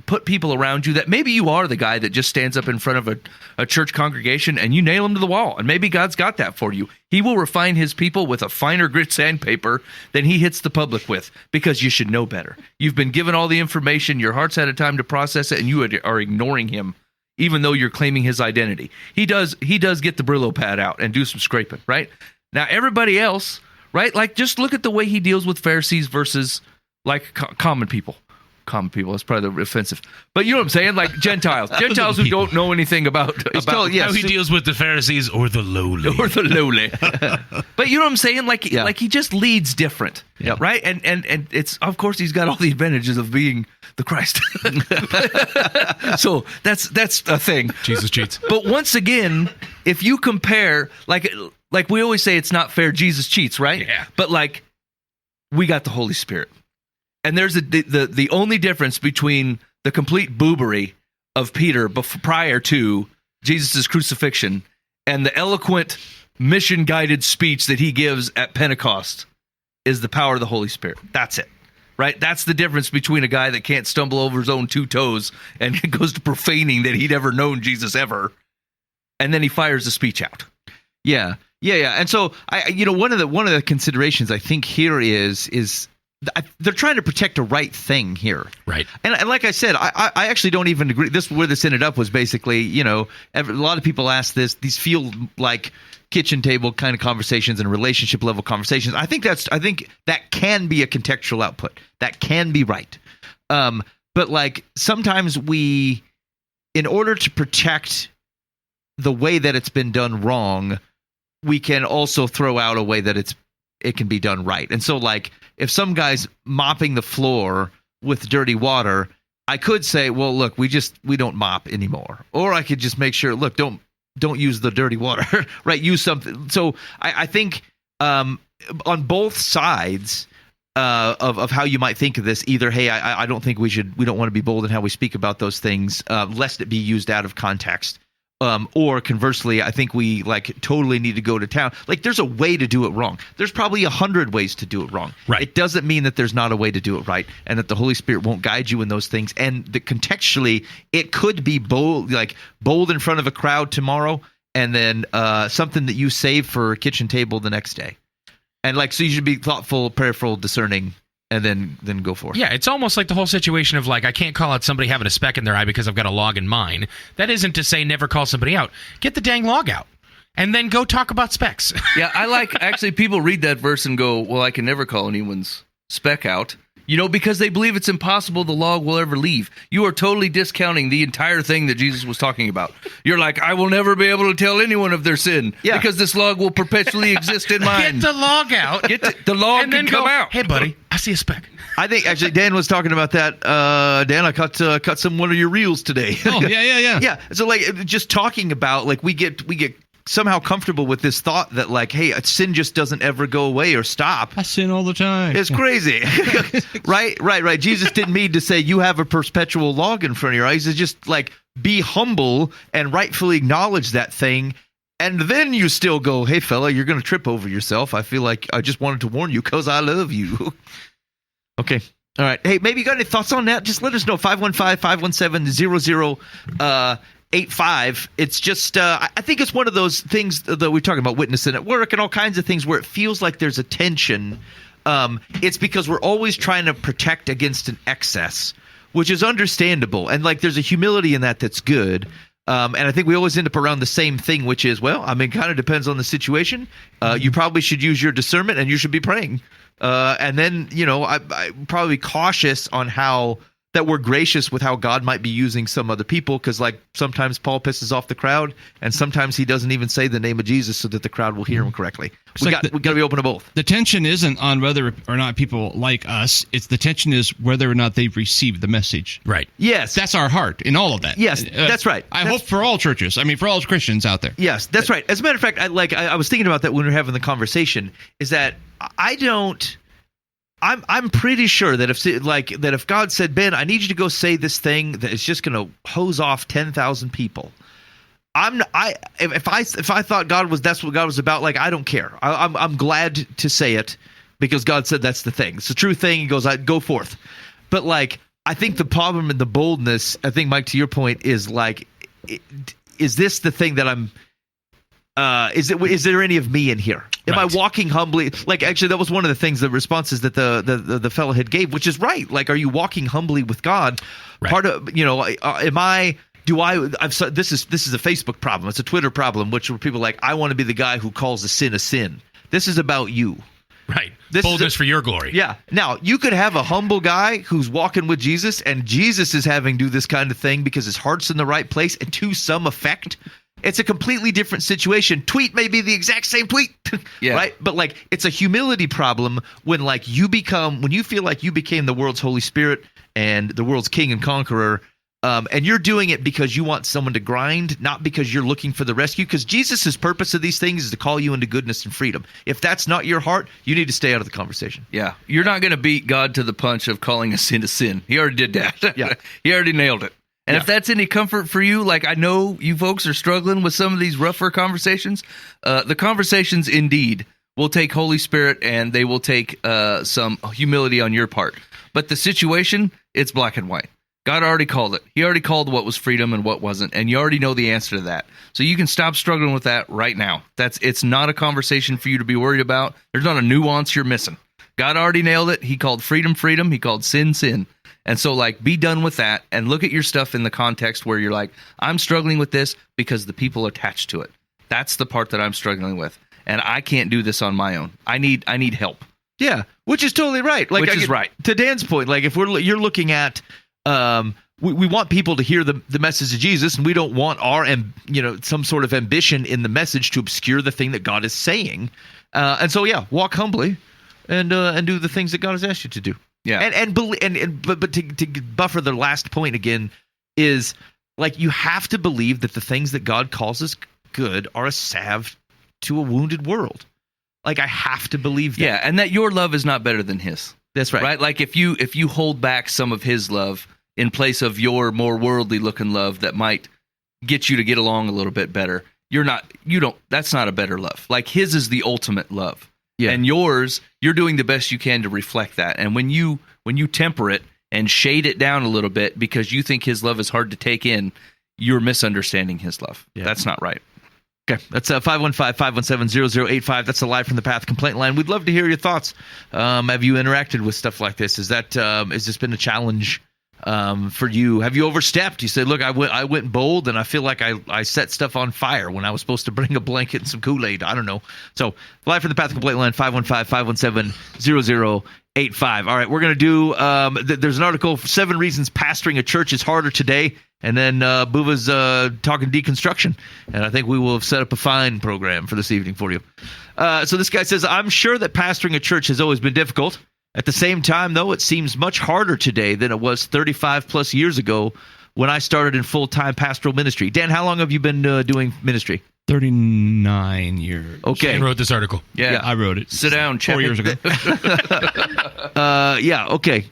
put people around you that maybe you are the guy that just stands up in front of a church congregation and you nail them to the wall. And maybe God's got that for you. He will refine his people with a finer grit sandpaper than he hits the public with, because you should know better. You've been given all the information. Your heart's had a time to process it, and you are ignoring him, even though you're claiming his identity. He does get the Brillo pad out and do some scraping, right? Now, everybody else, right? Like, just look at the way he deals with Pharisees versus like common people. Common people, that's probably offensive. But you know what I'm saying? Like Gentiles who don't know anything about how he deals with the Pharisees or the lowly. But you know what I'm saying? Like he just leads different, right? And it's, of course, he's got all the advantages of being the Christ. So that's a thing. Jesus cheats. But once again, if you compare, like we always say, it's not fair, Jesus cheats, right? Yeah. But like, we got the Holy Spirit. And there's the only difference between the complete boobery of Peter prior to Jesus' crucifixion and the eloquent, mission-guided speech that he gives at Pentecost is the power of the Holy Spirit. That's it, right? That's the difference between a guy that can't stumble over his own 2 toes and goes to profaning that he'd ever known Jesus ever, and then he fires the speech out. Yeah. And so one of the considerations I think here is they're trying to protect a right thing here, right? And like I said, I actually don't even agree. Where this ended up was basically, a lot of people ask this. These feel like kitchen table kind of conversations and relationship level conversations. I think that can be a contextual output. That can be right. But like sometimes in order to protect the way that it's been done wrong, we can also throw out a way that it can be done right. And so like, if some guy's mopping the floor with dirty water, I could say, well, look, we don't mop anymore. Or I could just make sure, look, don't use the dirty water, right? Use something. So I think on both sides, of how you might think of this. Either, hey, I don't think we don't want to be bold in how we speak about those things, lest it be used out of context. Or conversely, I think we totally need to go to town. There's a way to do it wrong. There's probably 100 ways to do it wrong. Right. It doesn't mean that there's not a way to do it right, and that the Holy Spirit won't guide you in those things. And contextually, it could be bold in front of a crowd tomorrow, and then something that you save for a kitchen table the next day. And so you should be thoughtful, prayerful, discerning, and then go for it. Yeah, it's almost like the whole situation of I can't call out somebody having a speck in their eye because I've got a log in mine. That isn't to say never call somebody out. Get the dang log out, and then go talk about specks. Yeah, actually people read that verse and go, well, I can never call anyone's speck out. Because they believe it's impossible the log will ever leave. You are totally discounting the entire thing that Jesus was talking about. You're like, I will never be able to tell anyone of their sin because this log will perpetually exist in mine. Get the log out. The log and then come out. Hey, buddy, I see a speck. I think actually Dan was talking about that. Dan, I cut one of your reels today. Oh, yeah. Yeah. So just talking about we get somehow comfortable with this thought that hey, sin just doesn't ever go away or stop. I sin all the time. It's crazy. Right. Jesus didn't mean to say you have a perpetual log in front of your eyes. It's just be humble and rightfully acknowledge that thing. And then you still go, hey, fella, you're going to trip over yourself. I feel like I just wanted to warn you because I love you. Okay. All right. Hey, maybe you got any thoughts on that? Just let us know. 515-517-0085. It's just, I think it's one of those things that we're talking about witnessing at work and all kinds of things where it feels like there's a tension. It's because we're always trying to protect against an excess, which is understandable. And there's a humility in that that's good. And I think we always end up around the same thing, which is, kind of depends on the situation. You probably should use your discernment and you should be praying. And then, I'm probably cautious on how that we're gracious with how God might be using some other people, because sometimes Paul pisses off the crowd, and sometimes he doesn't even say the name of Jesus so that the crowd will hear him correctly. We got to be open to both. The tension isn't on whether or not people like us. It's the tension is whether or not they've received the message. Right. Yes. That's our heart in all of that. Yes, that's right. I hope for all churches. For all Christians out there. Yes, that's right. As a matter of fact, I was thinking about that when we were having the conversation, is that I'm pretty sure that if God said, Ben, I need you to go say this thing that is just going to hose off 10,000 people, if I thought that's what God was about, I don't care. I'm glad to say it because God said that's the thing. It's a true thing. He goes, go forth. But I think the problem in the boldness, I think, Mike, to your point, is is this the thing that I'm? Is there any of me in here? Am I walking humbly? Actually, that was one of the things, the responses that the fellow had gave, which is right. Are you walking humbly with God? Right. Part of, am I? Do I? This is a Facebook problem. It's a Twitter problem, which were people I want to be the guy who calls a sin a sin. This is about you. Right. Boldness for your glory. Yeah. Now, you could have a humble guy who's walking with Jesus, and Jesus is having to do this kind of thing because his heart's in the right place, and to some effect. It's a completely different situation. Tweet may be the exact same tweet, right? But it's a humility problem when when you feel like you became the world's Holy Spirit and the world's King and Conqueror, and you're doing it because you want someone to grind, not because you're looking for the rescue. Because Jesus' purpose of these things is to call you into goodness and freedom. If that's not your heart, you need to stay out of the conversation. Yeah, you're not going to beat God to the punch of calling a sin a sin. He already did that. Yeah, he already nailed it. And if that's any comfort for you, I know you folks are struggling with some of these rougher conversations. The conversations indeed will take Holy Spirit and they will take some humility on your part. But the situation, it's black and white. God already called it. He already called what was freedom and what wasn't. And you already know the answer to that. So you can stop struggling with that right now. It's not a conversation for you to be worried about. There's not a nuance you're missing. God already nailed it. He called freedom, freedom. He called sin, sin. And so, be done with that and look at your stuff in the context where you're I'm struggling with this because the people attached to it. That's the part that I'm struggling with. And I can't do this on my own. I need help. Yeah, which is totally right. Which is right. To Dan's point, if you're looking at, we want people to hear the message of Jesus, and we don't want our, some sort of ambition in the message to obscure the thing that God is saying. And so, walk humbly and do the things that God has asked you to do. Yeah, but to buffer the last point again is you have to believe that the things that God calls us good are a salve to a wounded world. I have to believe that. Yeah, and that your love is not better than his. That's right. Right? Like if you hold back some of his love in place of your more worldly looking love that might get you to get along a little bit better, that's not a better love. Like his is the ultimate love. Yeah. And yours, you're doing the best you can to reflect that. And when you temper it and shade it down a little bit because you think his love is hard to take in, you're misunderstanding his love. Yeah. That's not right. Okay, that's 515-517-0085. That's the Live from the Path complaint line. We'd love to hear your thoughts. Have you interacted with stuff like this? Has this been a challenge for you? Have you overstepped? You said, look, I went bold, and I feel like I set stuff on fire when I was supposed to bring a blanket and some Kool-Aid. I don't know. So, Live from the Path complaint line, 515-517-0085. All right, we're going to do there's an article, 7 Reasons Pastoring a Church is Harder Today, and then Buva's talking deconstruction, and I think we will have set up a fine program for this evening for you. So this guy says, I'm sure that pastoring a church has always been difficult. At the same time, though, it seems much harder today than it was 35 plus years ago when I started in full-time pastoral ministry. Dan, how long have you been doing ministry? 39 years. Okay. Dan wrote this article. Yeah, I wrote it. Sit down, 4 years ago. Yeah, okay.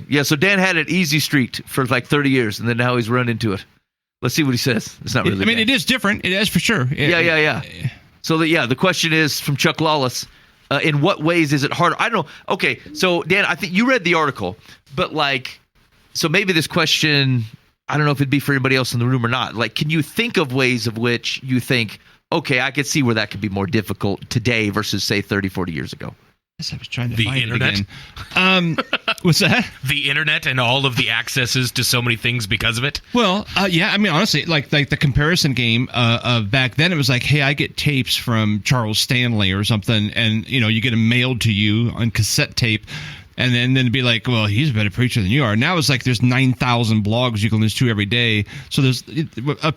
Yeah, so Dan had it easy street for like 30 years, and then now he's run into it. Let's see what he says. It's not really it is different. It is for sure. Yeah. So, the question is from Chuck Lawless, in what ways is it harder? I don't know. Okay, so Dan, I think you read the article, but so maybe this question, I don't know if it'd be for anybody else in the room or not. Like, can you think of ways of which you think, okay, I could see where that could be more difficult today versus, say, 30, 40 years ago? I was trying to The find internet? it again. What's that? The internet and all of the accesses to so many things because of it. Well, yeah. I mean, honestly, like the comparison game of back then, it was like, hey, I get tapes from Charles Stanley or something, and you get them mailed to you on cassette tape. And then it'd be like, well, he's a better preacher than you are. Now it's like there's 9,000 blogs you can listen to every day. So there's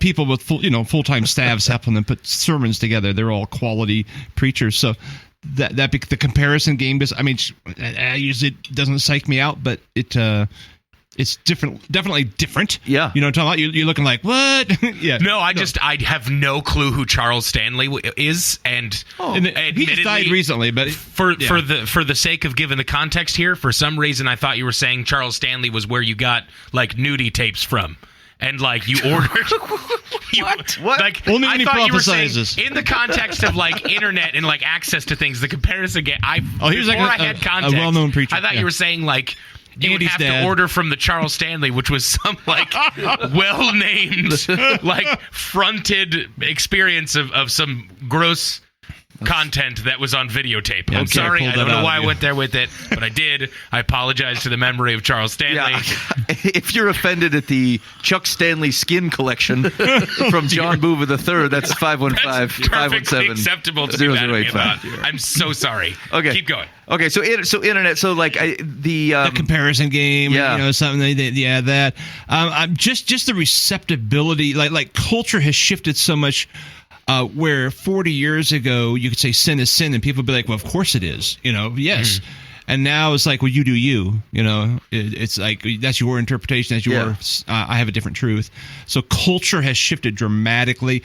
people with full-time staffs helping them put sermons together. They're all quality preachers. So that the comparison game is. I mean, usually it doesn't psych me out, but it's different, definitely different. Yeah. You know what I'm talking about? You're looking like, what? Yeah. No, I have no clue who Charles Stanley is, and he just died recently. But for the sake of giving the context here, for some reason I thought you were saying Charles Stanley was where you got like nudie tapes from. And like you ordered, What? Like only when I he thought you were saying prophesizes. in the context of like internet and like access to things. The comparison game. Here's like I had context, a well-known preacher. I thought you were saying like you would Andy's have dad. to order from the Charles Stanley, which was some like well-named, like fronted experience of some gross content that was on videotape. Yeah, I'm okay, sorry, I I pulled don't that know out why of I you. went there with it, but I did. I apologize to the memory of Charles Stanley. Yeah. If you're offended at the Chuck Stanley skin collection from John Buva III, that's That's perfectly 515-517-0085. acceptable to be mad at me about. I'm so sorry. Okay. Keep going. Okay, so internet. So like the comparison game, yeah. Something that. I'm just the receptibility, like culture has shifted so much. Where 40 years ago you could say sin is sin, and people would be like, "Well, of course it is," yes. Mm-hmm. And now it's like, "Well, you do you," It's like that's your interpretation, that's your. I have a different truth. So culture has shifted dramatically.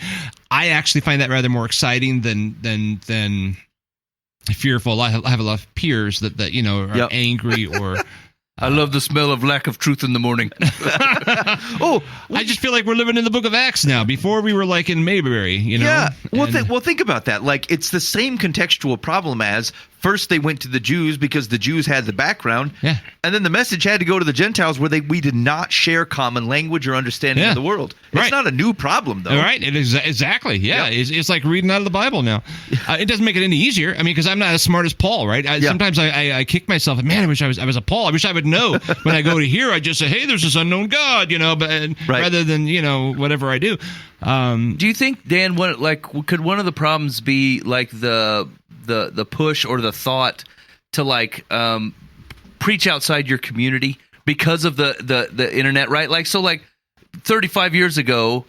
I actually find that rather more exciting than fearful. I have a lot of peers that are angry or. I love the smell of lack of truth in the morning. I just feel like we're living in the book of Acts now. Before we were like in Mayberry, Yeah. Well, And- think about that. Like, it's the same contextual problem as first they went to the Jews because the Jews had the background. Yeah. And then the message had to go to the Gentiles where we did not share common language or understanding of the world. It's Right. not a new problem, though. All right, exactly. Yeah, Yep. it's like reading out of the Bible now. It doesn't make it any easier. I mean, because I'm not as smart as Paul, right? Sometimes I kick myself. Man, I wish I was a Paul. I wish I would know. When I go to here, I just say, "Hey, there's this unknown God," but rather than whatever I do. Do you think, Dan, could one of the problems be like the push or the thought to preach outside your community because of the internet, right? 35 years ago,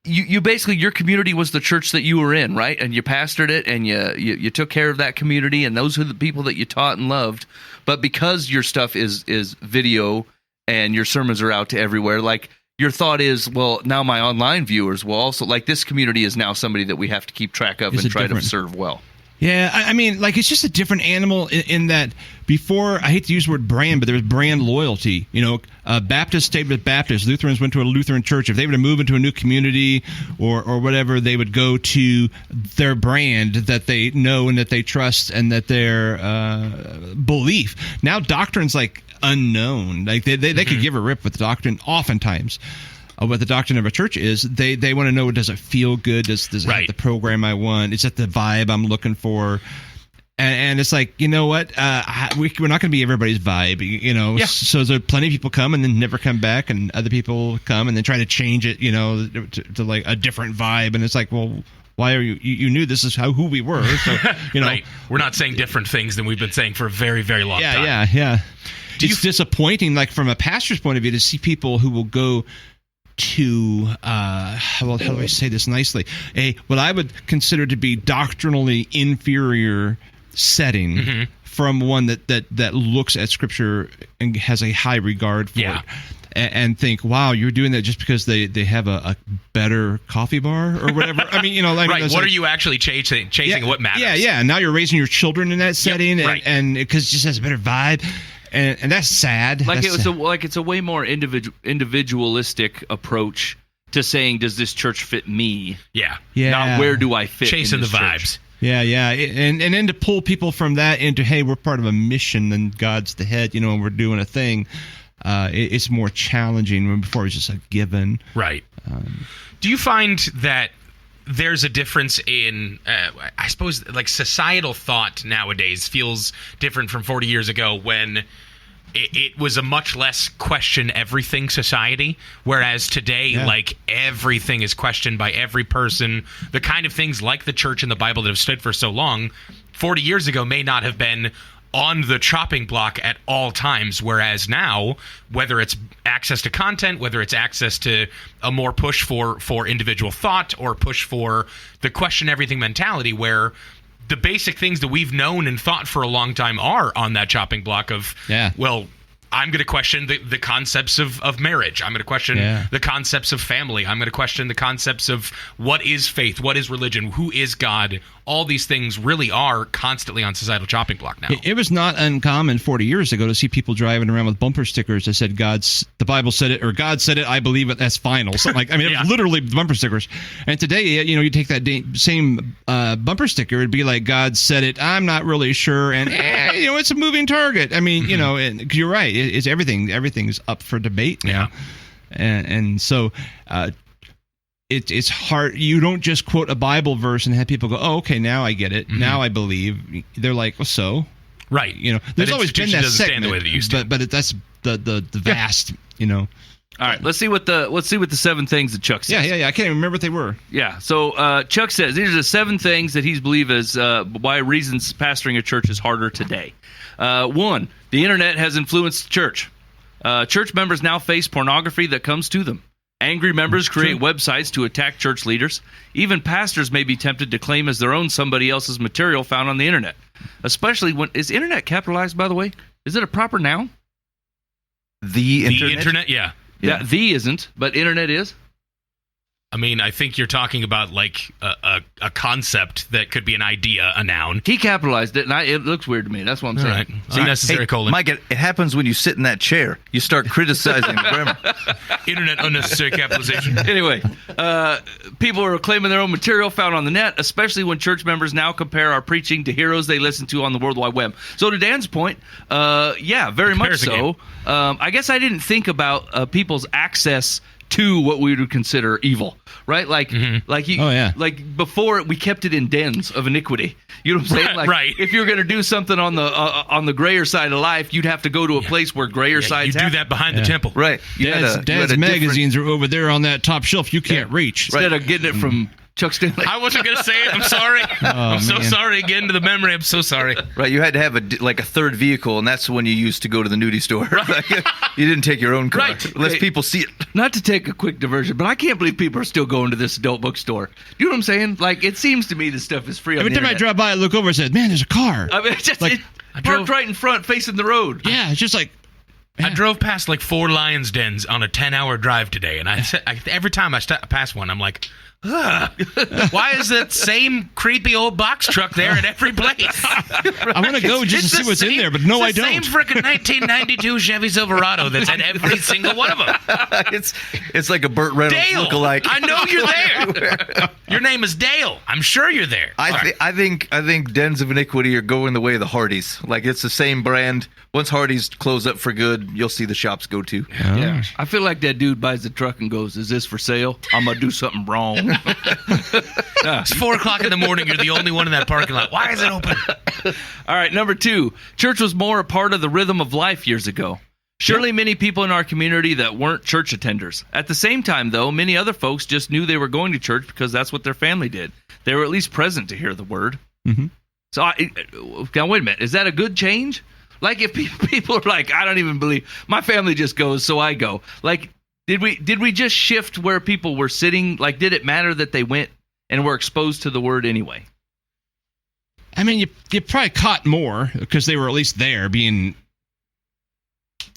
you basically, your community was the church that you were in, right? And you pastored it, and you took care of that community, and those are the people that you taught and loved. But because your stuff is video and your sermons are out to everywhere, your thought is, well, now my online viewers will also, this community is now somebody that we have to keep track of and try to serve well. Yeah, I mean, like, it's just a different animal in that before, I hate to use the word brand, but there was brand loyalty. You know, Baptists stayed with Baptists. Lutherans went to a Lutheran church. If they were to move into a new community or whatever, they would go to their brand that they know and that they trust and that their belief. Now, doctrine's, like, unknown. Like, they could give a rip with the doctrine oftentimes. What the doctrine of a church is, they want to know, does it feel good? Does it have the program I want? Is it the vibe I'm looking for? And it's like, you know what? We're not going to be everybody's vibe, you know. Yeah. So there's plenty of people come and then never come back, and other people come and then try to change it, you know, to like a different vibe. And it's like, well, why are you knew this is who we were? So, you know, we're not saying different things than we've been saying for a very, very long time. Yeah. It's disappointing, like from a pastor's point of view, to see people who will go to how do I say this nicely, what I would consider to be doctrinally inferior setting from one that looks at Scripture and has a high regard for it, and think, wow, you're doing that just because they have a better coffee bar or whatever. I mean, you know, like, what are you actually chasing? What matters? Yeah. Now you're raising your children in that setting, and because it just has a better vibe. And that's sad. Like it's a way more individualistic approach to saying, does this church fit me? Yeah. Not where do I fit? Chasing in this the church. vibes. Yeah. And then to pull people from that into, hey, we're part of a mission and God's the head, you know, and we're doing a thing. It's more challenging when before it was just a given. Right. Do you find that there's a difference in, I suppose, like societal thought nowadays feels different from 40 years ago when it was a much less question everything society, whereas today, like, everything is questioned by every person. The kind of things like the church and the Bible that have stood for so long, 40 years ago may not have been on the chopping block at all times, whereas now, whether it's access to content, whether it's access to a more push for individual thought or push for the question everything mentality, where the basic things that we've known and thought for a long time are on that chopping block of, well, I'm going to question the concepts of marriage. I'm going to question the concepts of family. I'm going to question the concepts of what is faith, what is religion, who is God. All these things really are constantly on societal chopping block now. It was not uncommon 40 years ago to see people driving around with bumper stickers that said the Bible said it, or God said it, I believe it, that's final. Something like, I mean, it was literally bumper stickers. And today, you know, you take that same bumper sticker, it'd be like, God said it, I'm not really sure, and you know, it's a moving target. I mean, you know, and you're right. It's everything's up for debate now, and so it's hard. You don't just quote a Bible verse and have people go, "Oh, okay, now I get it. Now I believe." They're like, "Well, so." Right. You know, there's always been that segment, the way they used to. but that's the vast. You know. All right, let's see what the 7 things that Chuck says. Yeah. I can't even remember what they were. Yeah. So Chuck says these are the 7 things that he's believed as why reasons pastoring a church is harder today. 1, the internet has influenced the church. Church members now face pornography that comes to them. Angry members create websites to attack church leaders. Even pastors may be tempted to claim as their own somebody else's material found on the internet. Especially when is internet capitalized, by the way? Is it a proper noun? The internet, yeah. Yeah, the isn't, but internet is. I mean, I think you're talking about like a concept that could be an idea, a noun. He capitalized it, and it looks weird to me. That's what I'm saying. Right. Unnecessary colon. Mike, it happens when you sit in that chair. You start criticizing the grammar. Internet unnecessary capitalization. Anyway, people are claiming their own material found on the net, especially when church members now compare our preaching to heroes they listen to on the World Wide Web. So to Dan's point, very much so. I guess I didn't think about people's access to what we would consider evil, right? Like, like before we kept it in dens of iniquity. You know what I'm saying? Like, right. If you're going to do something on the grayer side of life, you'd have to go to a place where grayer sides. You do that behind the temple, right? Dad's magazines are over there on that top shelf. You can't reach. Instead of getting it from Chuck Stanley. I wasn't going to say it. I'm sorry. I'm so sorry. Again to the memory. I'm so sorry. Right. You had to have a third vehicle, and that's when you used to go to the nudie store. Right. You didn't take your own car. Right. Unless people see it. Not to take a quick diversion, but I can't believe people are still going to this adult bookstore. You know what I'm saying? Like, it seems to me this stuff is free on Every the time internet. I drive by, I look over and said, man, there's a car. I mean, it's just parked right in front facing the road. Yeah, it's just like... I drove past like 4 Lions Dens on a 10-hour drive today, and every time I pass one, I'm like, Why is that same creepy old box truck there at every place? I want to go just to see what's in there, but no, I don't. It's the same frickin' 1992 Chevy Silverado that's at every single one of them. It's like a Burt Reynolds Dale, lookalike. I know you're there. Your name is Dale. I'm sure you're there. I think Dens of Iniquity are going the way of the Hardys. Like, it's the same brand. Once Hardy's close up for good, you'll see the shops go to. Yeah. I feel like that dude buys the truck and goes, "Is this for sale? I'm gonna do something wrong." It's 4:00 in the morning. You're the only one in that parking lot. Why is it open? All right, number 2. Church was more a part of the rhythm of life years ago. Surely many people in our community that weren't church attenders. At the same time, though, many other folks just knew they were going to church because that's what their family did. They were at least present to hear the word. Mm-hmm. So, now wait a minute. Is that a good change? Like, if people are like, I don't even believe, my family just goes, so I go. Like, did we just shift where people were sitting? Like, did it matter that they went and were exposed to the word anyway? I mean, you probably caught more because they were at least there, being,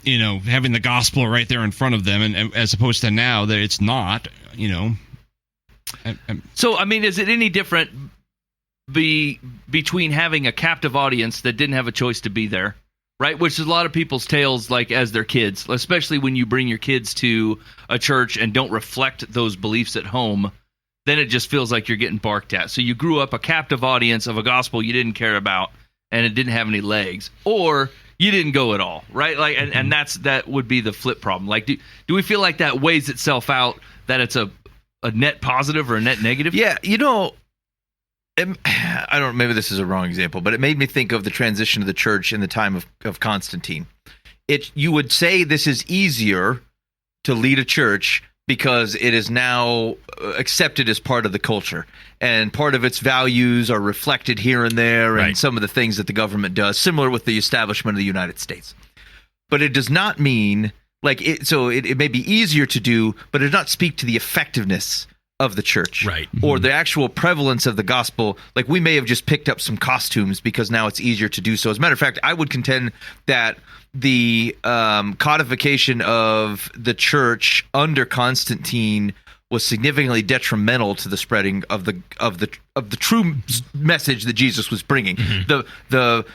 having the gospel right there in front of them, and as opposed to now that it's not, So, I mean, is it any different between having a captive audience that didn't have a choice to be there, right? Which is a lot of people's tales, like, as their kids, especially when you bring your kids to a church and don't reflect those beliefs at home, then it just feels like you're getting barked at. So you grew up a captive audience of a gospel you didn't care about, and it didn't have any legs, or you didn't go at all, right? Like, and that would be the flip problem. Like, do we feel like that weighs itself out, that it's a net positive or a net negative? Yeah, I don't. Maybe this is a wrong example, but it made me think of the transition of the church in the time of Constantine. You would say this is easier to lead a church because it is now accepted as part of the culture, and part of its values are reflected here and there, and some of the things that the government does, similar with the establishment of the United States. But it does not mean it may be easier to do, but it does not speak to the effectiveness of the church, right? Or the actual prevalence of the gospel. Like, we may have just picked up some costumes because now it's easier to do so. As a matter of fact, I would contend that the codification of the church under Constantine was significantly detrimental to the spreading of the true message that Jesus was bringing. The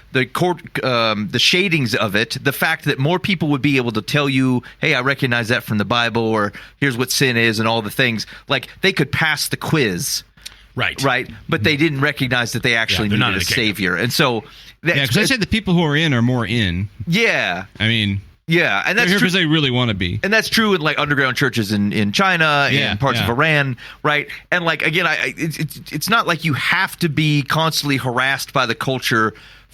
shadings of it, the fact that more people would be able to tell you, "Hey, I recognize that from the Bible," or "Here's what sin is," and all the things. Like, they could pass the quiz, right? But they didn't recognize that they actually needed a savior, and so because I said the people who are in are more in. Yeah, I mean. Yeah, and that's here true because they really want to be, and that's true in, like, underground churches in China and parts of Iran, right? And, like, again, it's not like you have to be constantly harassed by the culture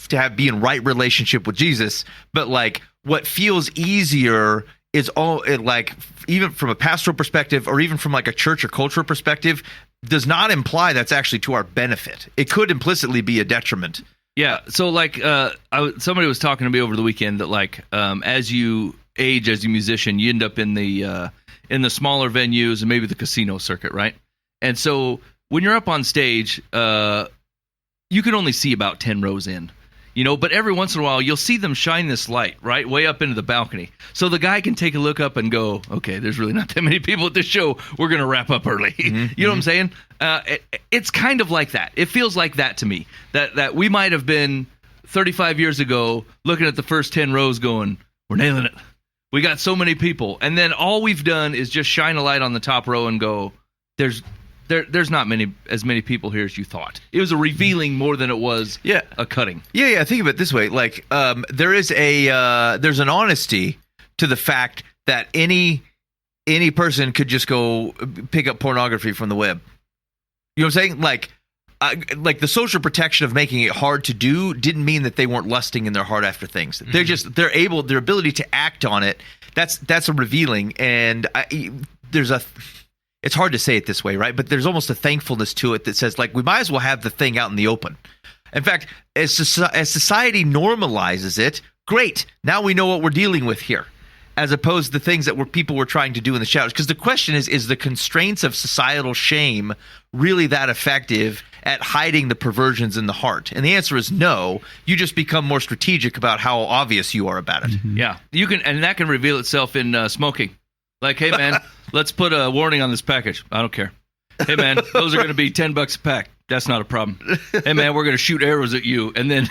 to be in right relationship with Jesus, but, like, what feels easier is like, even from a pastoral perspective, or even from, like, a church or cultural perspective, does not imply that's actually to our benefit. It could implicitly be a detriment. Yeah, so, like, somebody was talking to me over the weekend that, like, as you age as a musician, you end up in the smaller venues and maybe the casino circuit, right? And so when you're up on stage, you can only see about 10 rows in, but every once in a while you'll see them shine this light, right, way up into the balcony. So the guy can take a look up and go, "Okay, there's really not that many people at this show. We're going to wrap up early." You know what I'm saying? It's kind of like that. It feels like that to me, that we might have been 35 years ago looking at the first 10 rows going, "We're nailing it. We got so many people." And then all we've done is just shine a light on the top row and go, there's not as many people here as you thought. It was a revealing more than it was a cutting. Yeah. Think of it this way: like, there's an honesty to the fact that any person could just go pick up pornography from the web. You know what I'm saying? Like the social protection of making it hard to do didn't mean that they weren't lusting in their heart after things. They're just their ability to act on it. That's a revealing, and it's hard to say it this way, right? But there's almost a thankfulness to it that says, like, we might as well have the thing out in the open. In fact, as society normalizes it, great. Now we know what we're dealing with here, as opposed to the things that people were trying to do in the shadows. Because the question is the constraints of societal shame really that effective at hiding the perversions in the heart? And the answer is no. You just become more strategic about how obvious you are about it. Mm-hmm. Yeah, you can, and that can reveal itself in smoking. Like, "Hey, man, let's put a warning on this package." I don't care. Hey, man, those are going to be $10 a pack. That's not a problem. Hey, man, we're going to shoot arrows at you. And then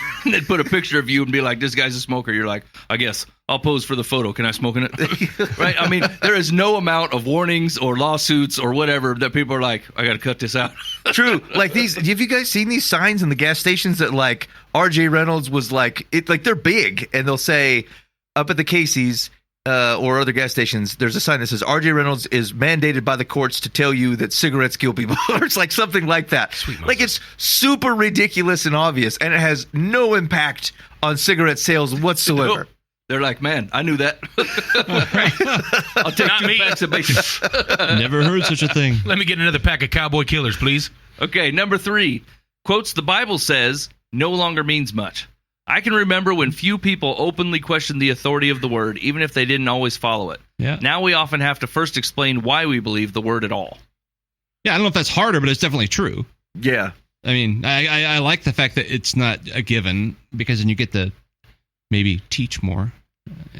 put a picture of you and be like, this guy's a smoker. You're like, I guess I'll pose for the photo. Can I smoke in it? Right? I mean, there is no amount of warnings or lawsuits or whatever that people are like, I got to cut this out. True. Like these, have you guys seen these signs in the gas stations that like RJ Reynolds was like, they're big and they'll say up at the Casey's, or other gas stations, there's a sign that says RJ Reynolds is mandated by the courts to tell you that cigarettes kill people. Or it's like something like that. Like it's super ridiculous and obvious, and it has no impact on cigarette sales whatsoever. No. They're like, man, I knew that. I'll take Not 2 me. packs of bacon. Never heard such a thing. Let me get another pack of Cowboy Killers, please. Okay, number 3. Quotes the Bible says no longer means much. I can remember when few people openly questioned the authority of the word, even if they didn't always follow it. Yeah. Now we often have to first explain why we believe the word at all. Yeah, I don't know if that's harder, but it's definitely true. Yeah. I mean, I like the fact that it's not a given, because then you get to maybe teach more,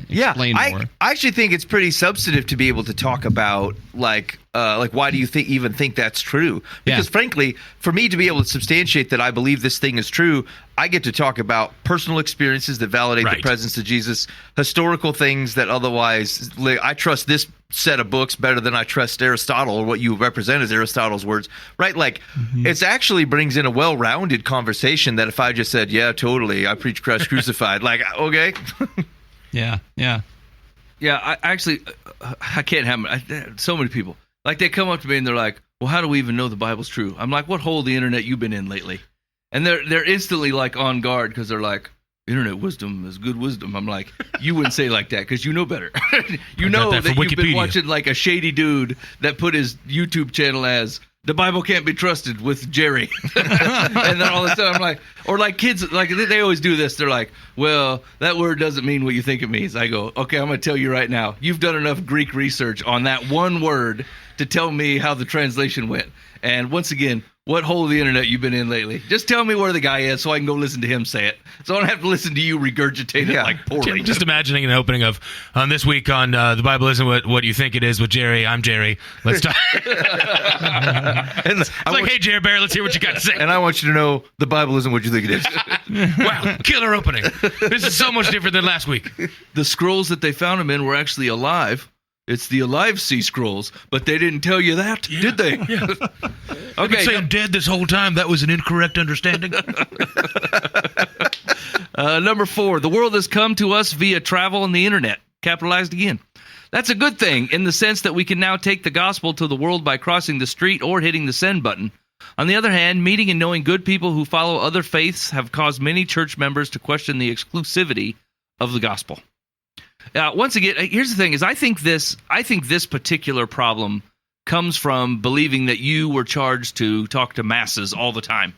explain more. I actually think it's pretty substantive to be able to talk about like why do you even think that's true? Because frankly, for me to be able to substantiate that I believe this thing is true, I get to talk about personal experiences that validate the presence of Jesus, historical things that otherwise, I trust this set of books better than I trust Aristotle, or what you represent as Aristotle's words, right? Like, it's actually brings in a well-rounded conversation that if I just said, yeah, totally, I preach Christ crucified, like, okay. Yeah. Yeah, I can't have so many people. Like, they come up to me and they're like, well, how do we even know the Bible's true? I'm like, what hole of the internet you been in lately? And they're instantly like on guard, because they're like, internet wisdom is good wisdom. I'm like, you wouldn't say like that because you know better. You know that you've been watching like a shady dude that put his YouTube channel as the Bible can't be trusted with Jerry. And then all of a sudden I'm like, or like kids, like they always do this. They're like, well, that word doesn't mean what you think it means. I go, okay, I'm going to tell you right now. You've done enough Greek research on that one word to tell me how the translation went. And once again, what hole of the internet you've been in lately? Just tell me where the guy is so I can go listen to him say it. So I don't have to listen to you regurgitate it like poorly. Just imagining an opening of, this week on The Bible Isn't What You Think It Is with Jerry. I'm Jerry. Let's talk. It's like, hey, Jerry Bear, let's hear what you got to say. And I want you to know the Bible isn't what you think it is. Wow, killer opening. This is so much different than last week. The scrolls that they found him in were actually alive. It's the Alive Sea Scrolls, but they didn't tell you that, did they? Yeah. Okay, I've been saying dead this whole time. That was an incorrect understanding. Number 4, the world has come to us via travel and the internet. Capitalized again. That's a good thing in the sense that we can now take the gospel to the world by crossing the street or hitting the send button. On the other hand, meeting and knowing good people who follow other faiths have caused many church members to question the exclusivity of the gospel. Once again, here's the thing: is I think this particular problem comes from believing that you were charged to talk to masses all the time.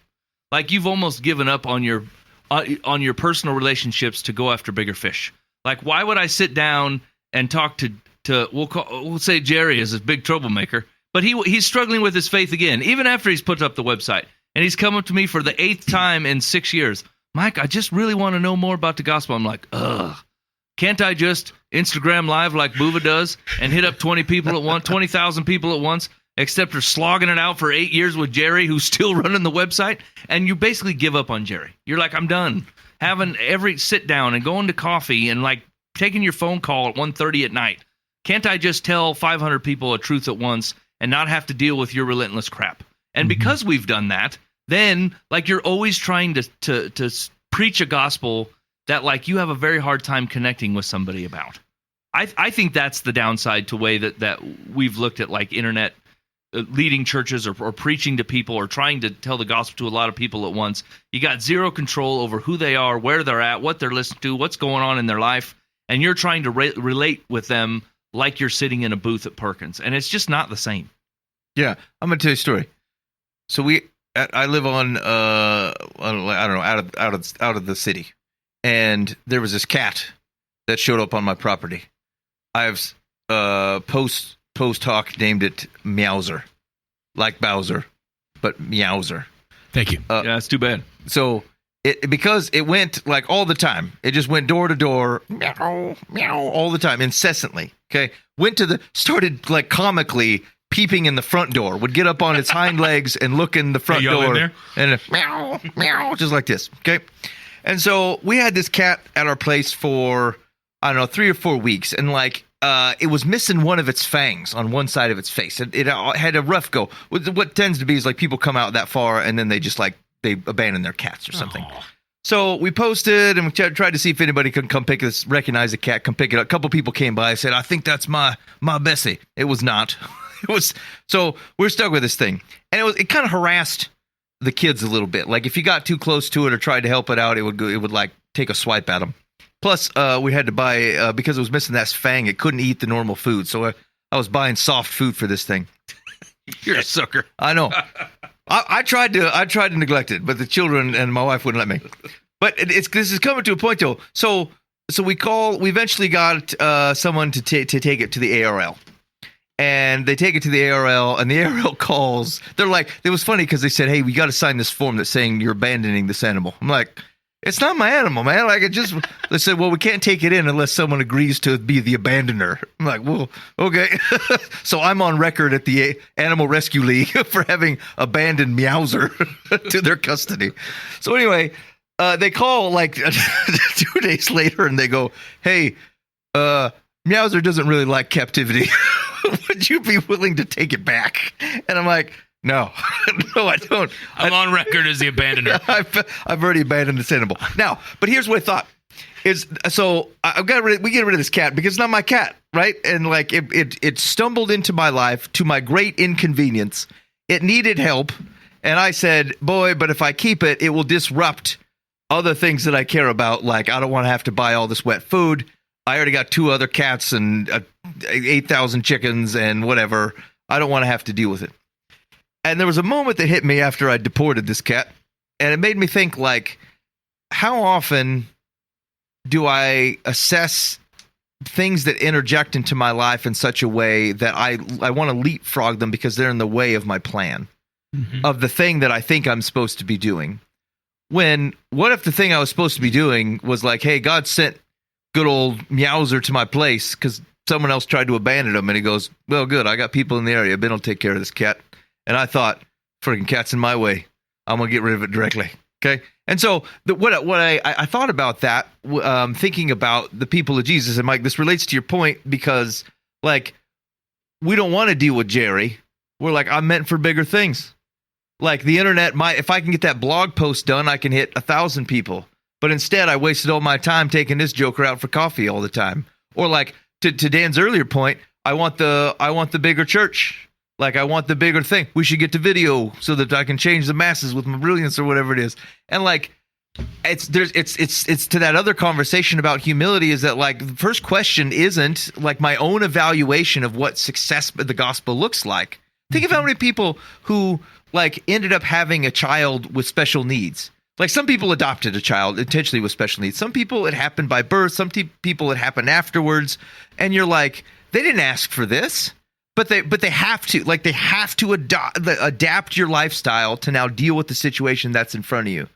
Like, you've almost given up on your personal relationships to go after bigger fish. Like, why would I sit down and talk to we'll say Jerry is a big troublemaker, but he's struggling with his faith again, even after he's put up the website, and he's come up to me for the 8th time in 6 years. Mike, I just really want to know more about the gospel. I'm like, ugh. Can't I just Instagram live like Buva does and hit up 20,000 people at once, except for slogging it out for 8 years with Jerry, who's still running the website? And you basically give up on Jerry. You're like, I'm done. Having every sit down and going to coffee and like taking your phone call at 1:30 at night. Can't I just tell 500 people a truth at once and not have to deal with your relentless crap? And because we've done that, then like you're always trying to preach a gospel that like you have a very hard time connecting with somebody about. I think that's the downside to way that we've looked at like internet leading churches or preaching to people or trying to tell the gospel to a lot of people at once. You got zero control over who they are, where they're at, what they're listening to, what's going on in their life, and you're trying to relate with them like you're sitting in a booth at Perkins, and it's just not the same. Yeah, I'm gonna tell you a story. So I live on I don't know, out of the city. And there was this cat that showed up on my property. I've post hoc named it Meowser, like Bowser, but Meowser. Thank you. Yeah, that's too bad. So because it went like all the time. It just went door to door, meow, meow, all the time, incessantly. Okay, started like comically peeping in the front door, would get up on its hind legs and look in the front y'all in door there? and meow, meow, just like this. Okay. And so we had this cat at our place for, I don't know, 3 or 4 weeks. And like, it was missing one of its fangs on one side of its face. It had a rough go. What tends to be is like people come out that far and then they just like, they abandon their cats or something. Oh. So we posted and we tried to see if anybody could come recognize the cat, come pick it up. A couple people came by and said, I think that's my Bessie. It was not. It was. So we're stuck with this thing. And it kind of harassed the kids a little bit. Like if you got too close to it or tried to help it out, it would like take a swipe at them. Plus, we had to buy, because it was missing that fang, it couldn't eat the normal food. So I was buying soft food for this thing. You're a sucker. I know. I tried to neglect it, but the children and my wife wouldn't let me. But this is coming to a point though. So we eventually got someone to take it to the ARL. And they take it to the ARL, and the ARL calls. They're like, it was funny because they said, hey, we got to sign this form that's saying you're abandoning this animal. I'm like, it's not my animal, man. Like they said, well, we can't take it in unless someone agrees to be the abandoner. I'm like, well, okay. So I'm on record at the Animal Rescue League for having abandoned Meowser to their custody. So anyway, they call like 2 days later, and they go, hey, Meowser doesn't really like captivity. Would you be willing to take it back? And I'm like, no, no, I don't. I'm on record as the abandoner. I've already abandoned this animal. Now, but here's what I thought is, so we get rid of this cat because it's not my cat, right? And like it stumbled into my life to my great inconvenience. It needed help, and I said, boy, but if I keep it, it will disrupt other things that I care about. Like I don't want to have to buy all this wet food. I already got 2 other cats and 8,000 chickens and whatever. I don't want to have to deal with it. And there was a moment that hit me after I deported this cat, and it made me think, like, how often do I assess things that interject into my life in such a way that I want to leapfrog them because they're in the way of my plan, of the thing that I think I'm supposed to be doing? What if the thing I was supposed to be doing was like, hey, God sent good old Meowser to my place because someone else tried to abandon him, and he goes, well, good, I got people in the area. Ben will take care of this cat. And I thought, freaking cat's in my way. I'm going to get rid of it directly. Okay. And so what I thought about that, thinking about the people of Jesus, and Mike, this relates to your point because, like, we don't want to deal with Jerry. We're like, I'm meant for bigger things. Like the internet, if I can get that blog post done, I can hit 1,000 people. But instead, I wasted all my time taking this joker out for coffee all the time. Or like to Dan's earlier point, I want the bigger church. Like I want the bigger thing. We should get to video so that I can change the masses with my brilliance or whatever it is. And like it's to that other conversation about humility, is that like the first question isn't like my own evaluation of what success the gospel looks like. Think of how many people who like ended up having a child with special needs. Like some people adopted a child intentionally with special needs. Some people it happened by birth. Some people it happened afterwards. And you're like, they didn't ask for this. But they have to, like, they have to adapt your lifestyle to now deal with the situation that's in front of you.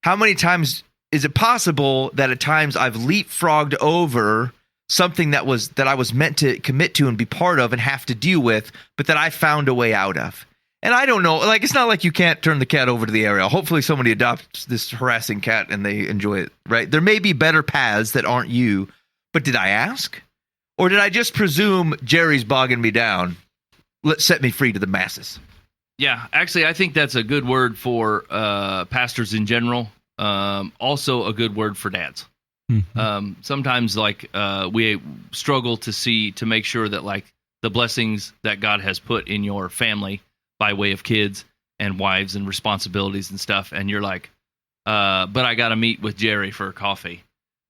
How many times is it possible that at times I've leapfrogged over something that I was meant to commit to and be part of and have to deal with, but that I found a way out of? And I don't know, like, it's not like you can't turn the cat over to the area. Hopefully somebody adopts this harassing cat and they enjoy it, right? There may be better paths that aren't you, but did I ask? Or did I just presume Jerry's bogging me down? Let's set me free to the masses. Yeah, actually, I think that's a good word for pastors in general. Also a good word for dads. Mm-hmm. Sometimes, like, we struggle to make sure that, like, the blessings that God has put in your family by way of kids and wives and responsibilities and stuff, and you're like, but I got to meet with Jerry for coffee.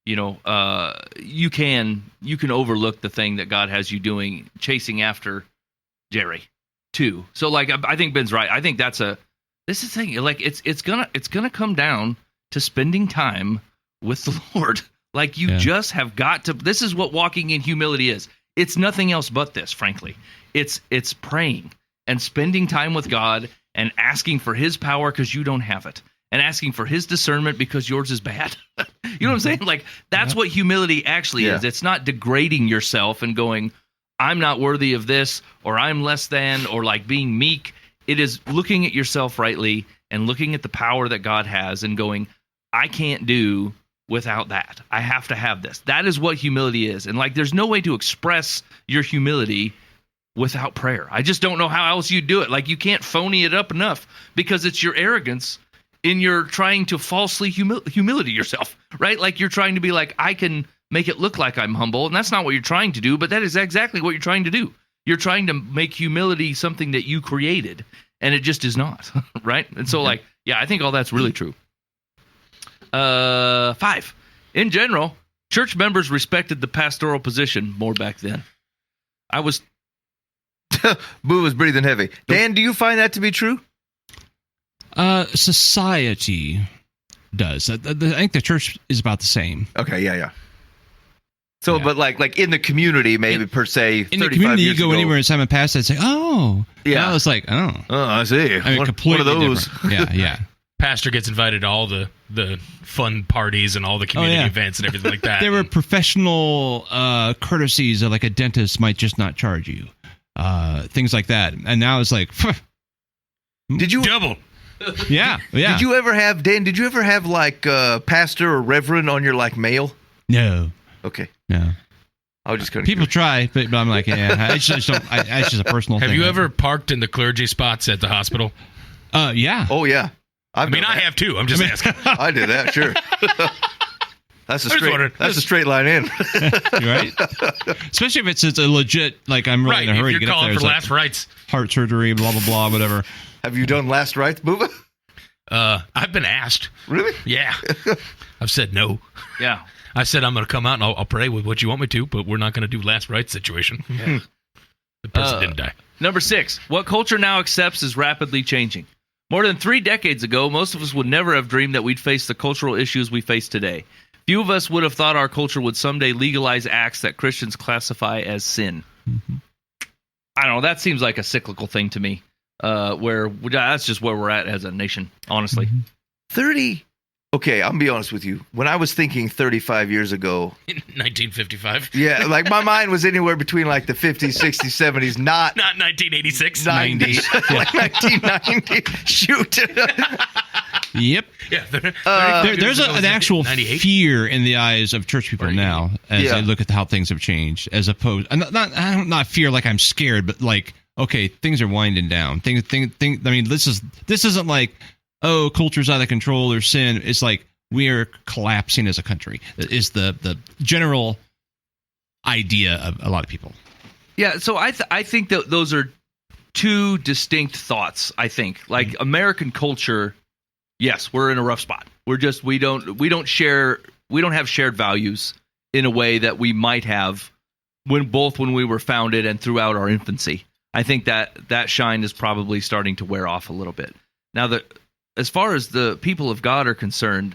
You know, you can overlook the thing that God has you doing, chasing after Jerry too. So, like, I think Ben's right. I think this is the thing. Like, it's gonna come down to spending time with the Lord. Like, you just have got to. This is what walking in humility is. It's nothing else but this. Frankly, it's praying and spending time with God and asking for His power because you don't have it. And asking for His discernment because yours is bad. You know what I'm saying? Like, that's what humility actually is. It's not degrading yourself and going, I'm not worthy of this, or I'm less than, or like being meek. It is looking at yourself rightly and looking at the power that God has and going, I can't do without that. I have to have this. That is what humility is. And like, there's no way to express your humility without prayer. I just don't know how else you do it. Like, you can't phony it up enough because it's your arrogance in your trying to falsely humility yourself, right? Like, you're trying to be like, I can make it look like I'm humble, and that's not what you're trying to do, but that is exactly what you're trying to do. You're trying to make humility something that you created, and it just is not, right? And so, like, yeah, I think all that's really true. 5. In general, church members respected the pastoral position more back then. Boo was breathing heavy. Dan, do you find that to be true? Society does. I think the church is about the same. Okay, yeah. So, but like in the community, maybe per se, in the community, you go anywhere and Simon passed, I'd say, "Oh, yeah." And I was like, "Oh, I see." I mean, completely one of those. Different. Yeah. Pastor gets invited to all the fun parties and all the community events and everything like that. There were professional courtesies of like a dentist might just not charge you, things like that. And now it's like, did you double? Yeah. Did you ever have, Dan? Did you ever have like pastor or reverend on your like mail? No. Okay. No. I was just kind of people try, but I'm like, yeah, I just don't. It's just a personal thing. Have you ever parked in the clergy spots at the hospital? Yeah. Oh yeah. I have too. I'm just asking. I did that, sure. That's a straight line in. Right? Especially if it's a legit, like I'm really in a hurry to get up there. If you're calling for last rites. Heart surgery, blah, blah, blah, whatever. Have you done last rites, Booba? I've been asked. Really? Yeah. I've said no. Yeah. I said I'm going to come out and I'll pray with what you want me to, but we're not going to do last rites situation. Yeah. The person didn't die. Number 6. What culture now accepts is rapidly changing. More than 3 decades ago, most of us would never have dreamed that we'd face the cultural issues we face today. Few of us would have thought our culture would someday legalize acts that Christians classify as sin. Mm-hmm. I don't know. That seems like a cyclical thing to me, where that's just where we're at as a nation, honestly. Mm-hmm. 30. Okay, I'm going to be honest with you. When I was thinking 35 years ago. In 1955? Yeah, like my mind was anywhere between like the 50s, 60s, 70s, not 1986. 90s. Like 1990. Shoot. Yep. Yeah. There's an actual fear in the eyes of church people now as they look at how things have changed, as opposed, not fear like I'm scared, but like, okay, things are winding down. I mean, this isn't like, oh, culture's out of control or sin. It's like we are collapsing as a country is the general idea of a lot of people. Yeah, so I think that those are two distinct thoughts, I think. Like American culture, yes, we're in a rough spot. We don't have shared values in a way that we might have when we were founded and throughout our infancy. I think that shine is probably starting to wear off a little bit. Now, as far as the people of God are concerned,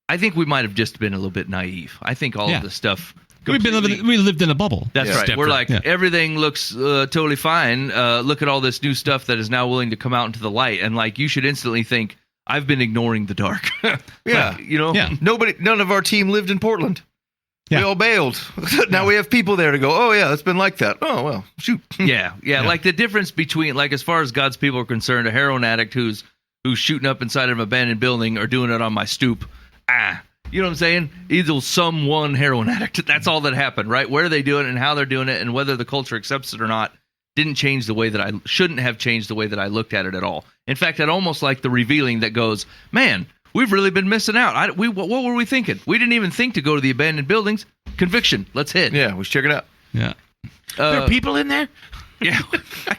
I think we might have just been a little bit naive. I think all of this stuff. We lived in a bubble. That's right. We're like, everything looks totally fine. Look at all this new stuff that is now willing to come out into the light. And like, you should instantly think, I've been ignoring the dark. Yeah. None of our team lived in Portland. Yeah. We all bailed. Now we have people there to go, oh yeah, it's been like that. Oh, well, shoot. Yeah. Like the difference between, like, as far as God's people are concerned, a heroin addict who's shooting up inside of an abandoned building or doing it on my stoop. You know what I'm saying? Either some one heroin addict. That's all that happened, right? Where they doing it and how they're doing it and whether the culture accepts it or not shouldn't have changed the way that I looked at it at all. In fact, I'd almost like the revealing that goes, man, we've really been missing out. What were we thinking? We didn't even think to go to the abandoned buildings. Conviction. Let's hit. Yeah, we should check it out. Yeah. There are people in there? Yeah.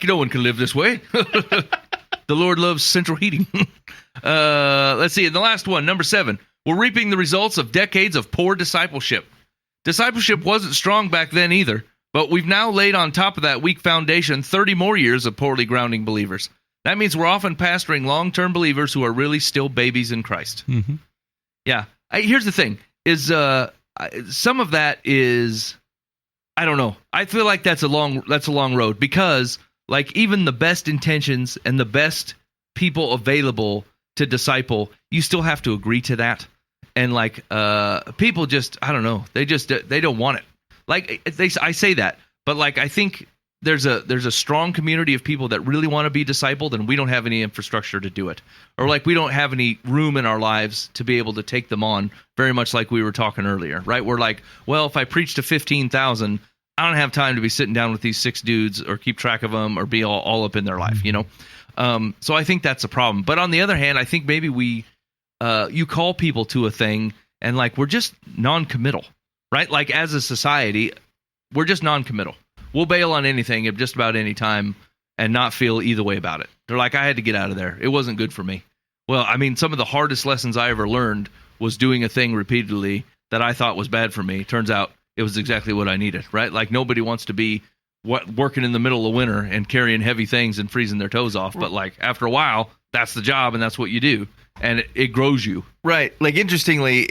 No one can live this way. The Lord loves central heating. Let's see. And the last one, number 7. We're reaping the results of decades of poor discipleship. Discipleship wasn't strong back then either, but we've now laid on top of that weak foundation 30 more years of poorly grounding believers. That means we're often pastoring long-term believers who are really still babies in Christ. Mm-hmm. Yeah. Here's the thing, is some of that is, I don't know. I feel like that's a long road because like even the best intentions and the best people available to disciple, you still have to agree to that. And like people just, I don't know, they don't want it. Like I say that, But like, I think there's a strong community of people that really want to be discipled, and we don't have any infrastructure to do it, or like we don't have any room in our lives to be able to take them on. Very much like we were talking earlier, right? We're like, well, if I preach to 15,000, I don't have time to be sitting down with these 6 dudes or keep track of them or be all up in their life, you know? So I think that's a problem. But on the other hand, I think maybe you call people to a thing and like, we're just non-committal, right? Like as a society, we're just non-committal. We'll bail on anything at just about any time and not feel either way about it. They're like, I had to get out of there. It wasn't good for me. Well, I mean, some of the hardest lessons I ever learned was doing a thing repeatedly that I thought was bad for me. Turns out it was exactly what I needed, right? Like nobody wants to be working in the middle of winter and carrying heavy things and freezing their toes off. But like after a while, that's the job and that's what you do. And it grows you. Right. Like interestingly,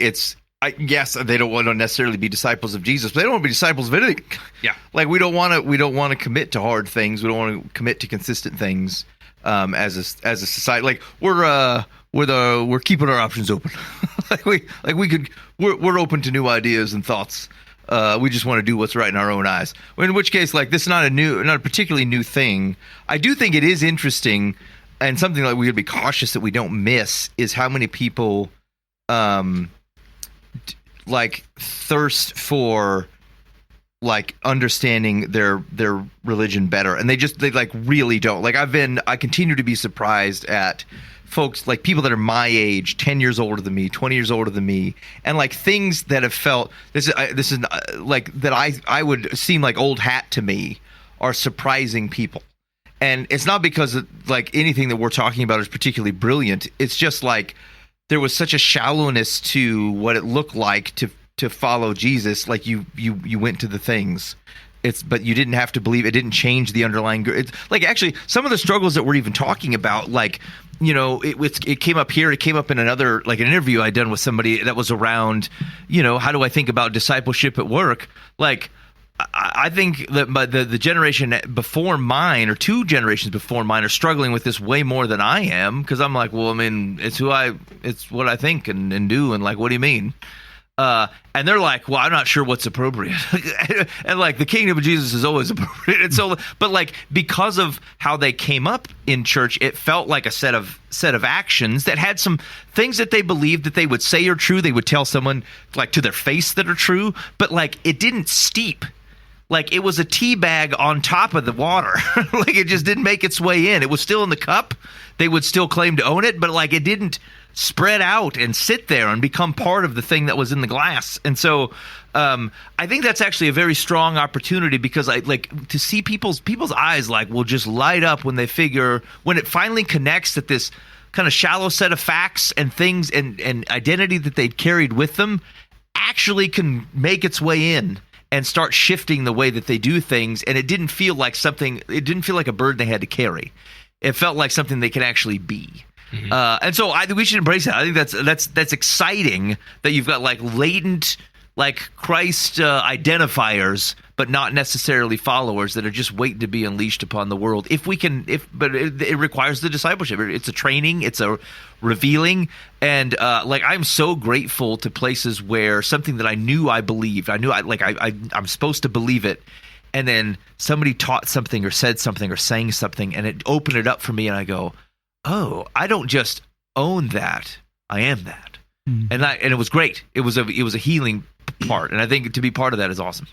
yes, they don't want to necessarily be disciples of Jesus, but they don't want to be disciples of anything. Yeah. Like we don't want to commit to hard things. We don't want to commit to consistent things as a society. Like we're keeping our options open. we're open to new ideas and thoughts. We just want to do what's right in our own eyes. In which case, like this is not a particularly new thing. I do think it is interesting, and something like we would be cautious that we don't miss is how many people like thirst for like understanding their religion better, and they like really don't. Like I continue to be surprised at folks, like people that are my age, 10 years older than me, 20 years older than me, and like things that have felt this is like that I would seem like old hat to me are surprising people. And it's not because like anything that we're talking about is particularly brilliant. It's just like there was such a shallowness to what it looked like to follow Jesus. Like you went to the things. But you didn't have to believe. It didn't change the underlying. It's like actually some of the struggles that we're even talking about, like, you know, it came up here. It came up in another, like an interview I'd done with somebody that was around, you know, how do I think about discipleship at work? Like, I think that the generation before mine, or 2 generations before mine, are struggling with this way more than I am, because I'm like, well, I mean, it's what I think and do, and like, what do you mean? And they're like, well, I'm not sure what's appropriate. And like the kingdom of Jesus is always appropriate. And so, but like, because of how they came up in church, it felt like a set of actions that had some things that they believed that they would say are true. They would tell someone like to their face that are true, but like it didn't steep. Like it was a tea bag on top of the water. Like it just didn't make its way in. It was still in the cup. They would still claim to own it, but like it didn't spread out and sit there and become part of the thing that was in the glass. And so I think that's actually a very strong opportunity, because I like to see people's eyes like will just light up when they figure, when it finally connects that this kind of shallow set of facts and things and identity that they'd carried with them actually can make its way in and start shifting the way that they do things. And it didn't feel like a burden they had to carry. It felt like something they could actually be. Mm-hmm. And so I think we should embrace that. I think that's exciting that you've got like latent, like Christ identifiers, but not necessarily followers that are just waiting to be unleashed upon the world. But it requires the discipleship. It's a training. It's a revealing. And like I'm so grateful to places where something that I knew I believed, I'm supposed to believe it, and then somebody taught something or said something or sang something, and it opened it up for me, and I go, oh, I don't just own that. I am that. Mm. And it was great. It was a healing part. And I think to be part of that is awesome.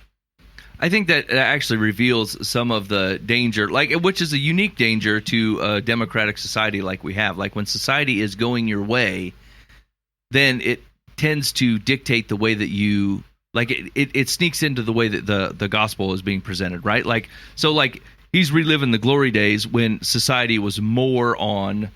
I think that actually reveals some of the danger, which is a unique danger to a democratic society like we have. Like when society is going your way, then it tends to dictate the way that you, like it sneaks into the way that the gospel is being presented, right? Like, so like, he's reliving the glory days when society was more on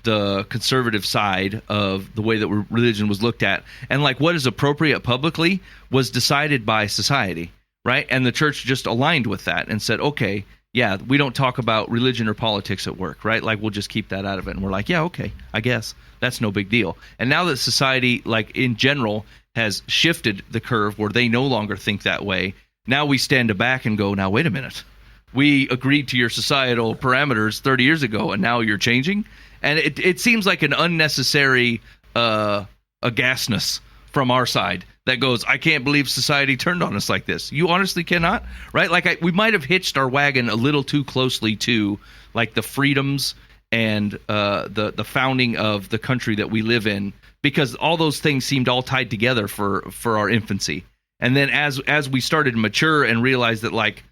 the conservative side of the way that religion was looked at. And like what is appropriate publicly was decided by society, right? And the church just aligned with that and said, okay, yeah, we don't talk about religion or politics at work, right? Like we'll just keep that out of it. And we're like, yeah, okay, I guess that's no big deal. And now that society, like in general, has shifted the curve where they no longer think that way, now we stand back and go, now wait a minute. We agreed to your societal parameters 30 years ago, and now you're changing. And it seems like an unnecessary aghastness from our side that goes, I can't believe society turned on us like this. You honestly cannot, right? Like we might have hitched our wagon a little too closely to like the freedoms and the founding of the country that we live in, because all those things seemed all tied together for our infancy. And then as we started to mature and realize that like,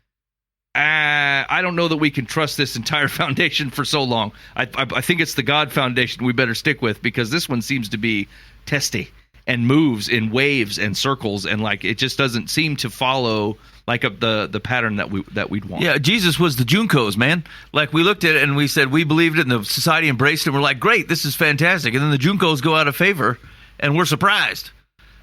I don't know that we can trust this entire foundation for so long. I think it's the God foundation we better stick with, because this one seems to be testy and moves in waves and circles, and like it just doesn't seem to follow like the pattern that we'd want. Yeah, Jesus was the Juncos, man. Like we looked at it and we said we believed it, and the society embraced it. And we're like, great, this is fantastic. And then the Juncos go out of favor, and we're surprised.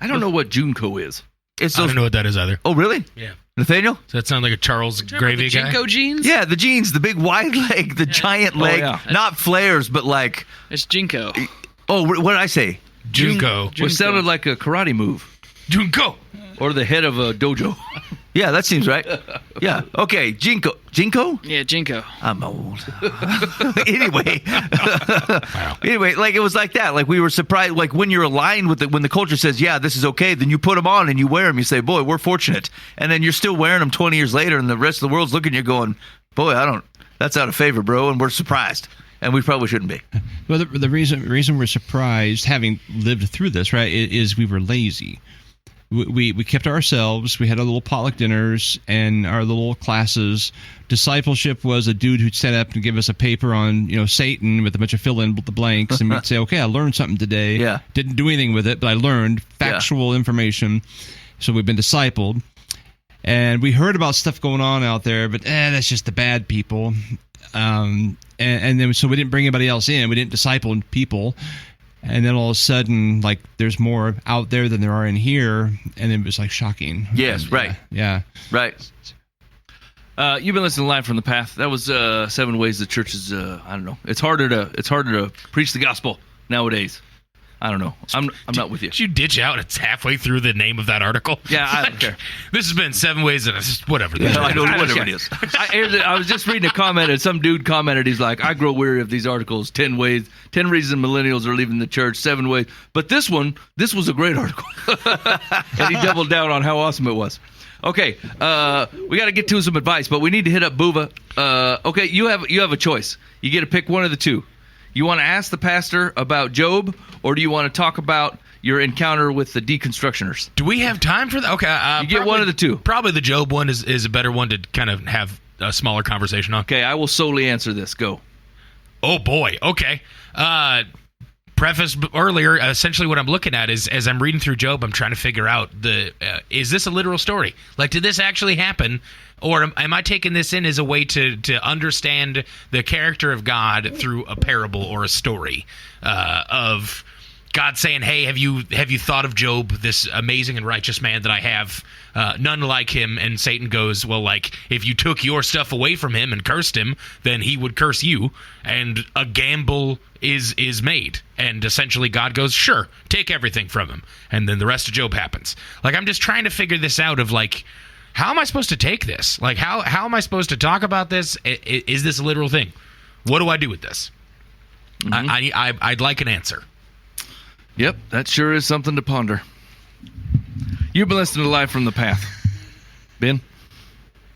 I don't know what Junco is. I don't know what that is either. Oh, really? Yeah. Nathaniel? Does that sound like a Charles Gravy guy? Jinko jeans? Yeah, the jeans, the big wide leg, the giant leg, yeah. not flares, but like. It's Jinko. Oh, what did I say? Junko. Which sounded like a karate move. Junko. Or the head of a dojo. Yeah, that seems right. Yeah. Okay, Jinko. Jinko? Yeah, Jinko. I'm old. Anyway. Anyway, like it was like that. Like we were surprised. Like when you're aligned with it, when the culture says, yeah, this is okay, then you put them on and you wear them. You say, boy, we're fortunate. And then you're still wearing them 20 years later, and the rest of the world's looking at you going, boy, that's out of favor, bro. And we're surprised. And we probably shouldn't be. Well, the reason we're surprised, having lived through this, right, is we were lazy. We kept to ourselves. We had our little potluck dinners and our little classes. Discipleship was a dude who'd stand up and give us a paper on Satan with a bunch of fill in the blanks, and we'd say, okay, I learned something today. Yeah. Didn't do anything with it, but I learned factual information. So we've been discipled, and we heard about stuff going on out there, but that's just the bad people. And then so we didn't bring anybody else in. We didn't disciple people. And then all of a sudden, like, there's more out there than there are in here, and it was like shocking. Yes, and, right. Yeah. Right. You've been listening to Live from the Path. That was 7 ways the church is. I don't know. It's harder to preach the gospel nowadays. I don't know. I'm not with you. Did you ditch out? It's halfway through the name of that article. Yeah, I don't care. This has been 7 ways that whatever. Yeah, I know, whatever it is. I was just reading a comment, and some dude commented. He's like, "I grow weary of these articles. 10 reasons millennials are leaving the church. 7 ways." But this was a great article, and he doubled down on how awesome it was. Okay, we got to get to some advice, but we need to hit up Buva. Okay, you have a choice. You get to pick one of the two. You want to ask the pastor about Job, or do you want to talk about your encounter with the deconstructioners? Do we have time for that? Okay, you get one of the two. Probably the Job one is a better one to kind of have a smaller conversation on. Okay, I will solely answer this. Go. Oh boy. Okay. Preface earlier, essentially what I'm looking at is, as I'm reading through Job, I'm trying to figure out is this a literal story? Like, did this actually happen? Or am I taking this in as a way to understand the character of God through a parable or a story of God saying, hey, have you thought of Job, this amazing and righteous man that I have, none like him? And Satan goes, well, like, if you took your stuff away from him and cursed him, then he would curse you, and a gamble is made. And essentially God goes, sure, take everything from him. And then the rest of Job happens. Like, I'm just trying to figure this out of, like, how am I supposed to take this? Like, how am I supposed to talk about this? Is this a literal thing? What do I do with this? Mm-hmm. I'd like an answer. Yep, that sure is something to ponder. You've been listening to Live from the Path. Ben?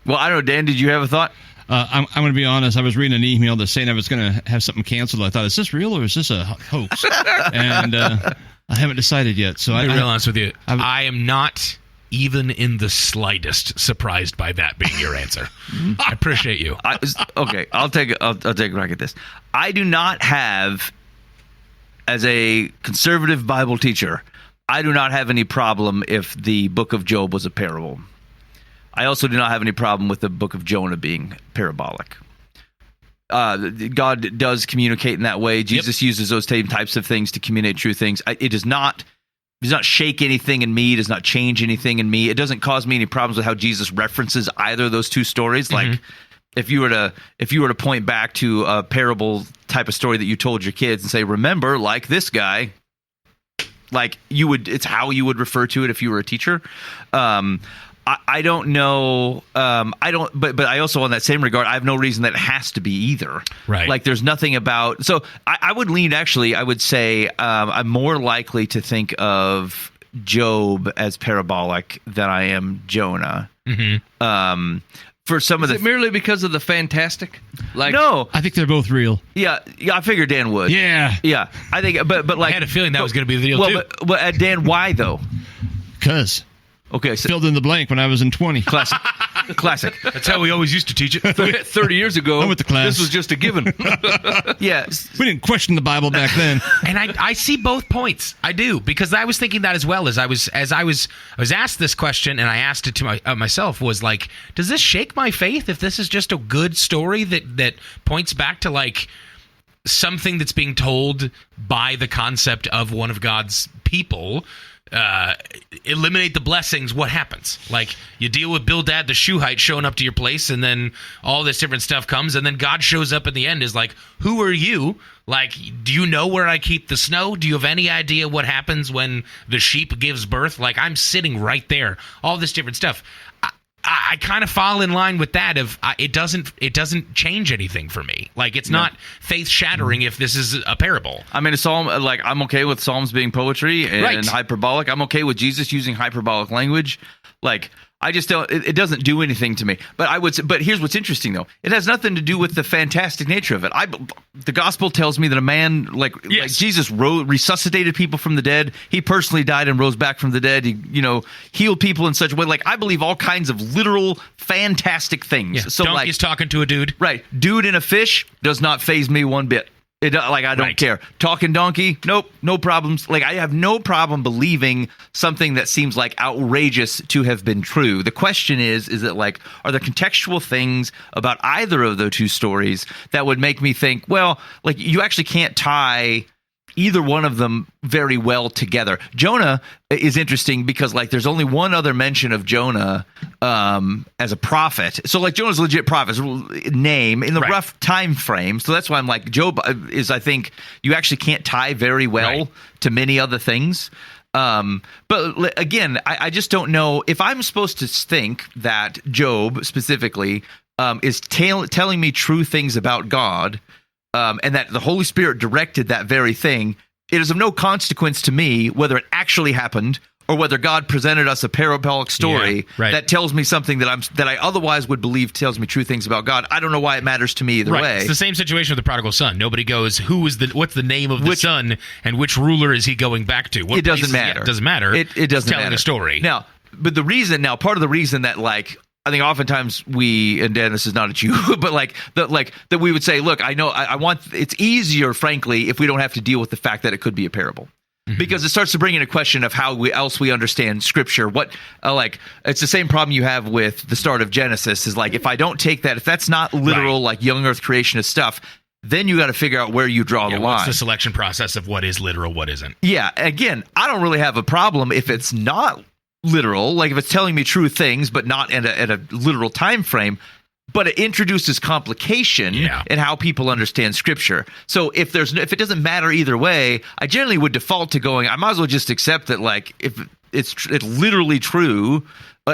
Well, I don't know, Dan, did you have a thought? I'm going to be honest. I was reading an email that's saying I was going to have something canceled. I thought, is this real or is this a hoax? And I haven't decided yet. So I'll be real honest with you. I am not even in the slightest surprised by that being your answer. I appreciate you. Okay, I'll take a crack at this. I do not have, as a conservative Bible teacher, I do not have any problem if the book of Job was a parable. I also do not have any problem with the book of Jonah being parabolic. God does communicate in that way. Jesus uses those same types of things to communicate true things. It does not shake anything in me. It does not change anything in me. It doesn't cause me any problems with how Jesus references either of those two stories. Mm-hmm. Like, if you were to point back to a parable type of story that you told your kids and say, remember, like this guy, like you would, it's how you would refer to it if you were a teacher. I don't know. But I also, on that same regard, I have no reason that it has to be either. Right. Like, there's nothing about. So I would lean. Actually, I would say I'm more likely to think of Job as parabolic than I am Jonah. Mm-hmm. For some of Is it merely because of the fantastic? Like, no, I think they're both real. yeah, I figured Dan would. Yeah. I think, but like, I had a feeling that was going to be the deal too. But Dan, why though? Because Okay, so filled in the blank when I was in 20. classic. That's how we always used to teach it. 30 years ago, I'm with the class. this was just a given. Yeah, We didn't question the Bible back then. And I see both points. I do, because I was thinking that as well as I was asked this question, and I asked it to myself, was like, does this shake my faith if this is just a good story that points back to like something that's being told by the concept of one of God's people? Eliminate the blessings, what happens? Like, you deal with Bildad the Shuhite showing up to your place, and then all this different stuff comes, and then God shows up at the end, is like, who are you? Like, do you know where I keep the snow? Do you have any idea what happens when the sheep gives birth? Like, I'm sitting right there. All this different stuff. I kind of fall in line with that. It doesn't change anything for me. Like, it's not faith shattering if this is a parable. I mean, a psalm, like, I'm okay with psalms being poetry and hyperbolic. I'm okay with Jesus using hyperbolic language. Like, I just don't. It doesn't do anything to me. But I would. But here's what's interesting, though. It has nothing to do with the fantastic nature of it. The gospel tells me that a man like Jesus resuscitated people from the dead. He personally died and rose back from the dead. He, healed people in such a way. Like, I believe all kinds of literal fantastic things. Yeah. So, Donkey's talking to a dude. Right, dude in a fish does not faze me one bit. I don't care. Talking donkey, nope, no problems. Like, I have no problem believing something that seems like outrageous to have been true. The question is it like, are there contextual things about either of the two stories that would make me think, well, like, you actually can't tie either one of them very well together. Jonah is interesting because, like, there's only one other mention of Jonah as a prophet. So, like, Jonah's a legit prophet's name in the rough time frame. So that's why I'm like, Job is, I think, you actually can't tie very well to many other things. But again, I just don't know if I'm supposed to think that Job specifically is telling me true things about God. And that the Holy Spirit directed that very thing. It is of no consequence to me whether it actually happened or whether God presented us a parabolic story that tells me something that I otherwise would believe tells me true things about God. I don't know why it matters to me either way. It's the same situation with the prodigal son. Nobody goes, what's the name of the son and which ruler is he going back to? It doesn't matter. It doesn't matter. It doesn't matter. Telling a story. Now, but part of the reason that, like, I think oftentimes and Dan, this is not at you, but that we would say, look, I know I want, it's easier, frankly, if we don't have to deal with the fact that it could be a parable. Mm-hmm. Because it starts to bring in a question of how else we understand Scripture. What, it's the same problem you have with the start of Genesis is, like, if I don't take that, if that's not literal, like, young earth creationist stuff, then you got to figure out where you draw the line. What's the selection process of what is literal, what isn't? Yeah, again, I don't really have a problem if it's not literal, like if it's telling me true things but not at a literal time frame, but it introduces complication in how people understand Scripture. So if it doesn't matter either way, I generally would default to going, I might as well just accept that, like, if it's literally true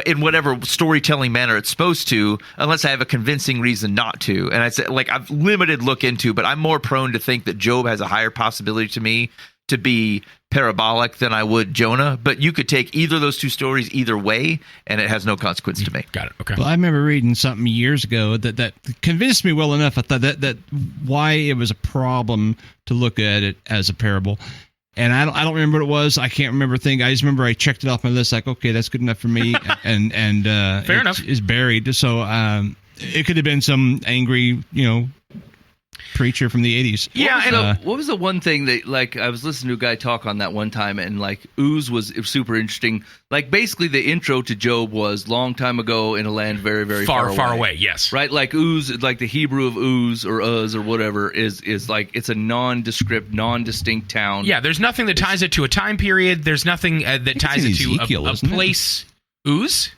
in whatever storytelling manner it's supposed to, unless I have a convincing reason not to. And I say, like, I've limited look into, but I'm more prone to think that Job has a higher possibility to me to be parabolic than I would Jonah, but you could take either of those two stories either way, and it has no consequence to me. Got it. Okay. Well, I remember reading something years ago that convinced me well enough. I thought that why it was a problem to look at it as a parable, and I don't remember what it was. I can't remember a thing. I just remember I checked it off my list. Like, okay, that's good enough for me, and fair enough. Is buried. So it could have been some angry, preacher from the 80s. Yeah, what was the one thing that, like, I was listening to a guy talk on that one time, and, like, ooze was super interesting. Like, basically the intro to Job was long time ago in a land very, very far away. Yes. Right? Like, ooze, like the Hebrew of ooze or uz or whatever is like, it's a nondescript, non-distinct town. Yeah, there's nothing that ties it to a time period. There's nothing that ties it to a place. Ooze?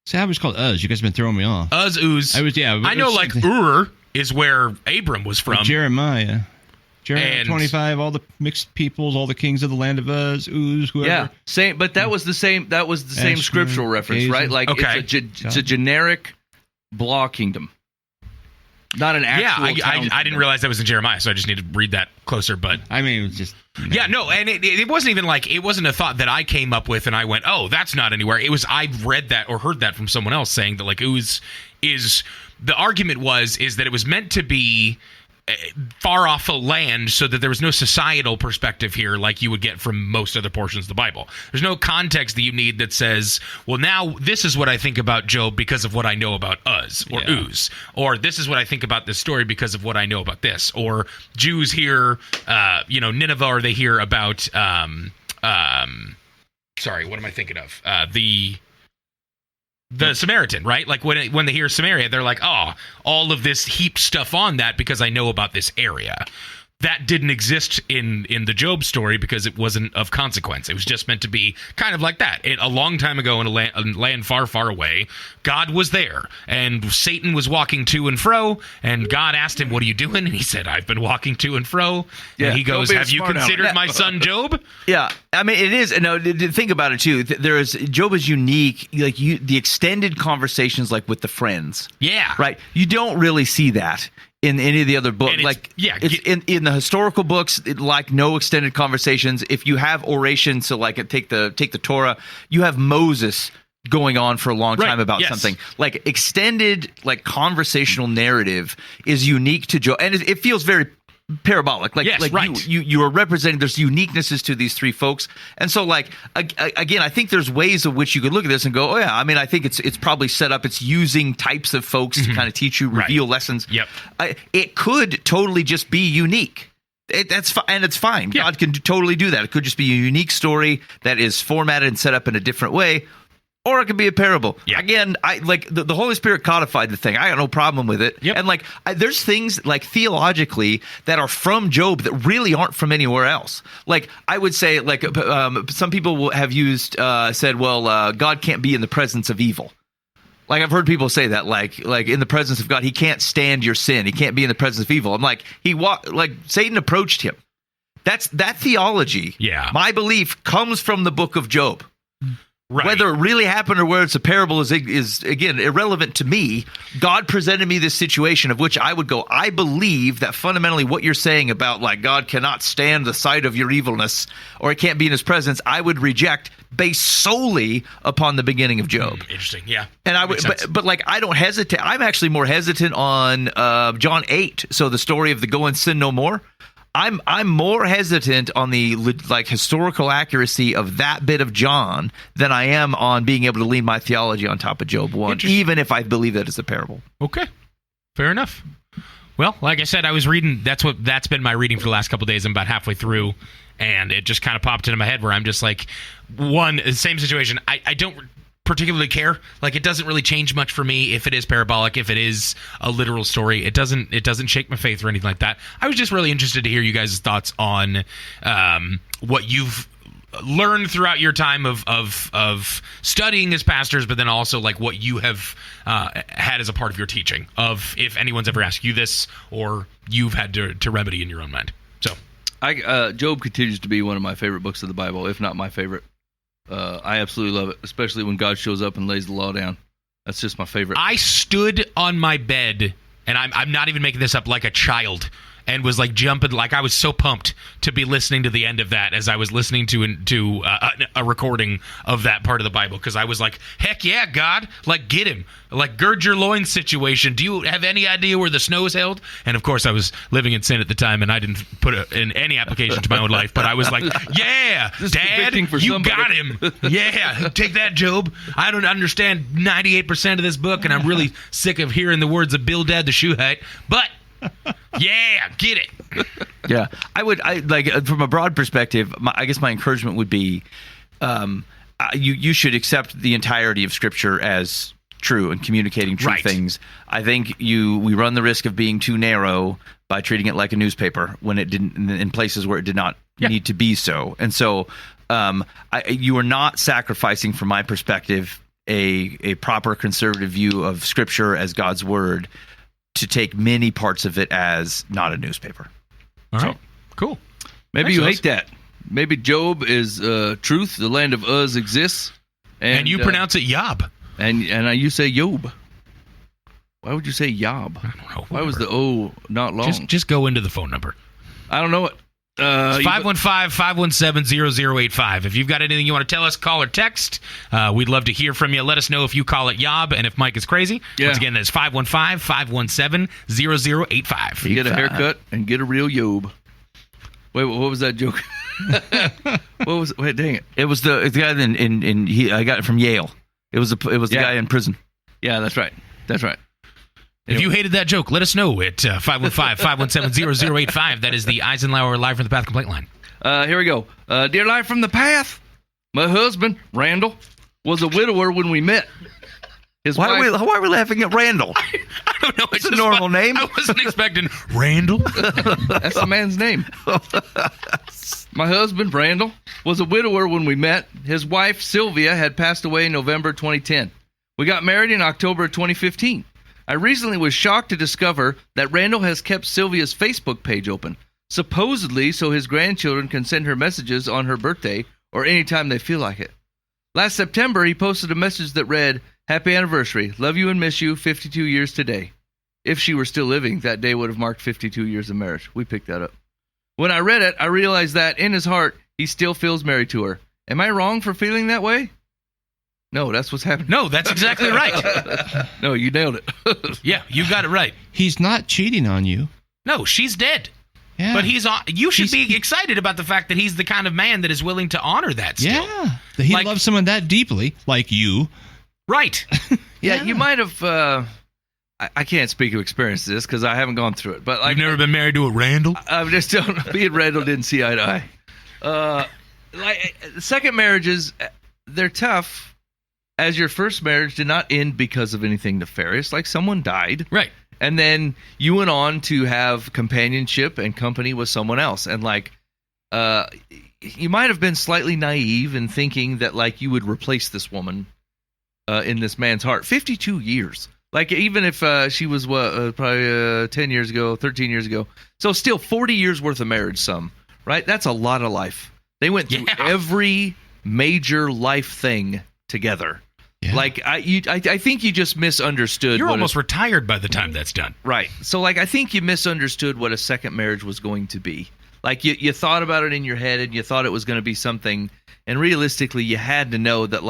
See, I was called Uz. You guys have been throwing me off. Ooze. I know, like, Ur is where Abram was from. Jeremiah 25, all the mixed peoples, all the kings of the land of Uz, whoever. Yeah, same. But that was the same. That was the same scriptural reference, right? Like, it's a generic Blah kingdom. Not an actual. I didn't realize that was in Jeremiah, so I just need to read that closer. But I mean, it was just yeah, no, and it wasn't even like it wasn't a thought that I came up with, and I went, oh, that's not anywhere. It was I read that or heard that from someone else saying that like the argument is that it was meant to be far off a land so that there was no societal perspective here like you would get from most other portions of the Bible. There's no context that you need that says, well, now this is what I think about Job because of what I know about Uz or Uz, or this is what I think about this story because of what I know about this, or Jews hear, Nineveh, or they hear about, sorry, what am I thinking of? The Samaritan, right? Like when they hear Samaria, they're like, oh, all of this heap stuff on that because I know about this area. That didn't exist in the Job story because it wasn't of consequence. It was just meant to be kind of like that. A long time ago in a land far, far away, God was there, and Satan was walking to and fro, and God asked him, what are you doing? And he said, I've been walking to and fro. Yeah, and he goes, have you considered my son Job? Yeah, I mean, it is. No, think about it too. Job is unique. Like the extended conversations, like with the friends. Yeah, right. You don't really see that in any of the other books. Like, it's in the historical books, like no extended conversations. If you have oration, so like take the Torah, you have Moses going on for a long time about something. Like extended, like conversational narrative is unique to Job, and it feels very parabolic. You are representing, there's uniquenesses to these three folks, and so like again, I think there's ways of which you could look at this and go, oh yeah, I mean, I think it's probably set up, it's using types of folks to kind of teach you, reveal lessons. It could totally just be unique. That's fine, and it's fine. God can totally do that. It could just be a unique story that is formatted and set up in a different way. Or it could be a parable. Again, I like the Holy Spirit codified the thing. I got no problem with it. And like, there's things like theologically that are from Job that really aren't from anywhere else. Like I would say, like some people will have said, well, God can't be in the presence of evil. Like I've heard people say that, like in the presence of God, he can't stand your sin. He can't be in the presence of evil. I'm like, Satan approached him. That theology. Yeah. My belief comes from the book of Job. Right. Whether it really happened or whether it's a parable is again irrelevant to me. God presented me this situation of which I would go, I believe that fundamentally what you're saying about like God cannot stand the sight of your evilness or it can't be in his presence, I would reject based solely upon the beginning of Job. Interesting, yeah. And I would, but like I don't hesitate. I'm actually more hesitant on John 8. So the story of the go and sin no more. I'm more hesitant on the like historical accuracy of that bit of John than I am on being able to lean my theology on top of Job 1, even if I believe that it's a parable. Okay, fair enough. Well, like I said, I was reading. That's been my reading for the last couple of days. I'm about halfway through, and it just kind of popped into my head where I'm just like, same situation. I don't particularly care. Like, it doesn't really change much for me if it is parabolic, if it is a literal story. It doesn't shake my faith or anything like that. I was just really interested to hear you guys' thoughts on what you've learned throughout your time of studying as pastors, but then also like what you have had as a part of your teaching, of if anyone's ever asked you this or you've had to remedy in your own mind. So Job continues to be one of my favorite books of the Bible, if not my favorite. I absolutely love it, especially when God shows up and lays the law down. That's just my favorite. I stood on my bed, and I'm not even making this up, like a child, and was like jumping, like I was so pumped to be listening to the end of that as I was listening to a recording of that part of the Bible, because I was like, heck yeah, God, like get him, like gird your loins situation. Do you have any idea where the snow is held? And of course I was living in sin at the time, and I didn't put it in any application to my own life, but I was like, yeah, Dad, you got him. Yeah, take that, Job. I don't understand 98% of this book, and I'm really sick of hearing the words of Bildad the Shuhite, but yeah, get it. Yeah, I like from a broad perspective. I guess my encouragement would be, you should accept the entirety of Scripture as true and communicating true things. I think we run the risk of being too narrow by treating it like a newspaper when it didn't, in places where it did not need to be so. And so, you are not sacrificing, from my perspective, a proper conservative view of Scripture as God's word, to take many parts of it as not a newspaper. All right, cool. Maybe you hate that. Maybe Job is truth. The land of Uz exists, and you pronounce it Yob, and you say Job. Why would you say Yob? I don't know. Why was the O not long? Just go into the phone number. I don't know it. 515-517-0085. If you've got anything you want to tell us, call or text. We'd love to hear from you. Let us know if you call it Yob and if Mike is crazy. Yeah. Once again, that's 515-517-0085. You get a haircut and get a real Yob. Wait, what was that joke? Wait, dang it. It was the guy I got it from Yale. It was the guy in prison. Yeah, that's right. That's right. If you hated that joke, let us know at 515-517-0085. That is the Eisenhower Live from the Path complaint line. Here we go. Dear Live from the Path, my husband, Randall, was a widower when we met. Why are we laughing at Randall? I don't know. It's a normal name. I wasn't expecting Randall. That's the man's name. My husband, Randall, was a widower when we met. His wife, Sylvia, had passed away in November 2010. We got married in October 2015. I recently was shocked to discover that Randall has kept Sylvia's Facebook page open, supposedly so his grandchildren can send her messages on her birthday or anytime they feel like it. Last September, he posted a message that read, "Happy anniversary. Love you and miss you. 52 years today." If she were still living, that day would have marked 52 years of marriage. We picked that up. When I read it, I realized that in his heart, he still feels married to her. Am I wrong for feeling that way? No, that's what's happening. No, that's exactly right. No, you nailed it. Yeah, you got it right. He's not cheating on you. No, she's dead. Yeah. But you should be excited about the fact that he's the kind of man that is willing to honor that still. Yeah. That he loves someone that deeply, like you. Right. Yeah, you might have... I can't speak of experience to this because I haven't gone through it. But You've never been married to a Randall? I'm just telling me and Randall didn't see eye to eye. Second marriages, they're tough. As your first marriage did not end because of anything nefarious, like someone died. Right. And then you went on to have companionship and company with someone else. And you might have been slightly naive in thinking that you would replace this woman in this man's heart. 52 years. Even if she was probably 10 years ago, 13 years ago. So still 40 years worth of marriage, right? That's a lot of life. They went through every major life thing together. Yeah. I think you just misunderstood. You're almost retired by the time that's done. Right. So I think you misunderstood what a second marriage was going to be. You thought about it in your head and you thought it was going to be something, and realistically you had to know that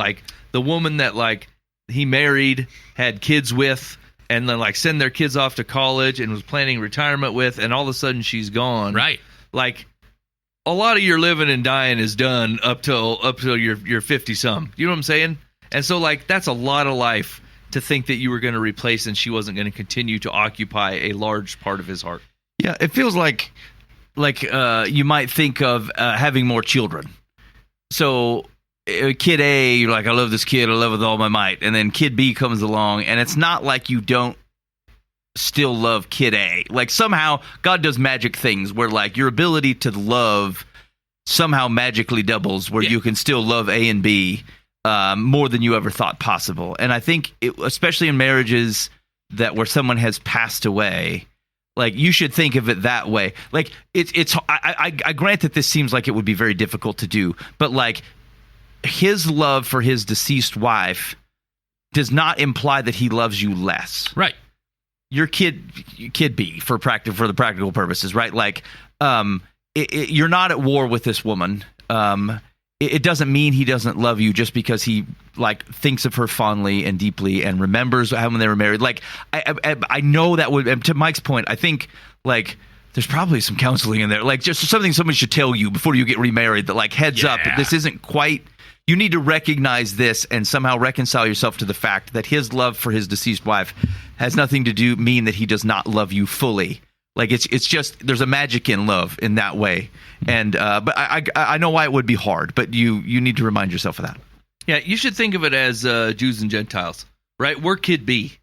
the woman that he married, had kids with, and then send their kids off to college and was planning retirement with, and all of a sudden she's gone. Right. A lot of your living and dying is done up till you're 50 some. You know what I'm saying? And so that's a lot of life to think that you were going to replace, and she wasn't going to continue to occupy a large part of his heart. Yeah, it feels like you might think of having more children. So kid A, you're like, I love this kid, I love it with all my might. And then kid B comes along, and it's not like you don't still love kid A. Somehow God does magic things where your ability to love somehow magically doubles, where you can still love A and B more than you ever thought possible. And I think, especially in marriages where someone has passed away, you should think of it that way. I grant that this seems like it would be very difficult to do, but his love for his deceased wife does not imply that he loves you less. Right. Your kid B for the practical purposes, right? You're not at war with this woman. It doesn't mean he doesn't love you just because he thinks of her fondly and deeply and remembers how when they were married. I know that would, and to Mike's point, I think there's probably some counseling in there, just something somebody should tell you before you get remarried, that heads up, this isn't quite. You need to recognize this and somehow reconcile yourself to the fact that his love for his deceased wife has nothing to mean that he does not love you fully. It's just, there's a magic in love in that way. And but I know why it would be hard, but you need to remind yourself of that. Yeah, you should think of it as Jews and Gentiles, right? We're kid B.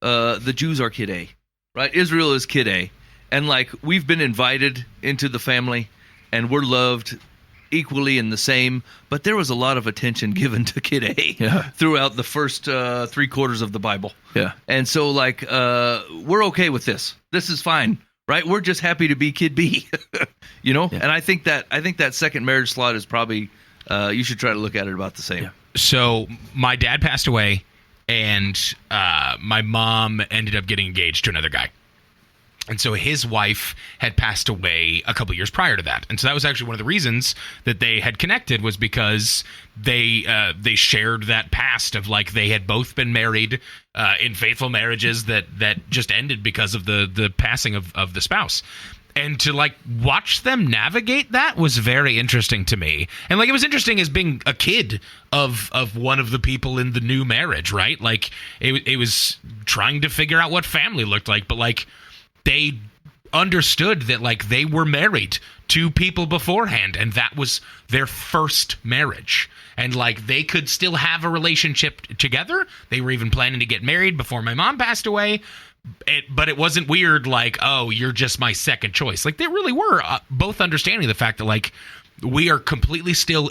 The Jews are kid A, right? Israel is kid A. And we've been invited into the family, and we're loved equally and the same, but there was a lot of attention given to kid A throughout the first 3 quarters of the Bible. Yeah. And so we're okay with this. This is fine, right? We're just happy to be kid B. Yeah. And I think that second marriage slot is probably you should try to look at it about the same. Yeah. So my dad passed away and my mom ended up getting engaged to another guy. And so his wife had passed away a couple years prior to that. And so that was actually one of the reasons that they had connected, was because they shared that past of like they had both been married in faithful marriages that just ended because of the passing of the spouse. And to like watch them navigate that was very interesting to me. And like it was interesting as being a kid of one of the people in the new marriage, right? Like it was trying to figure out what family looked like, but like they understood that like they were married to people beforehand, and that was their first marriage. And like they could still have a relationship together. They were even planning to get married before my mom passed away. But it wasn't weird like, oh, you're just my second choice. Like they really were both understanding the fact that like we are completely still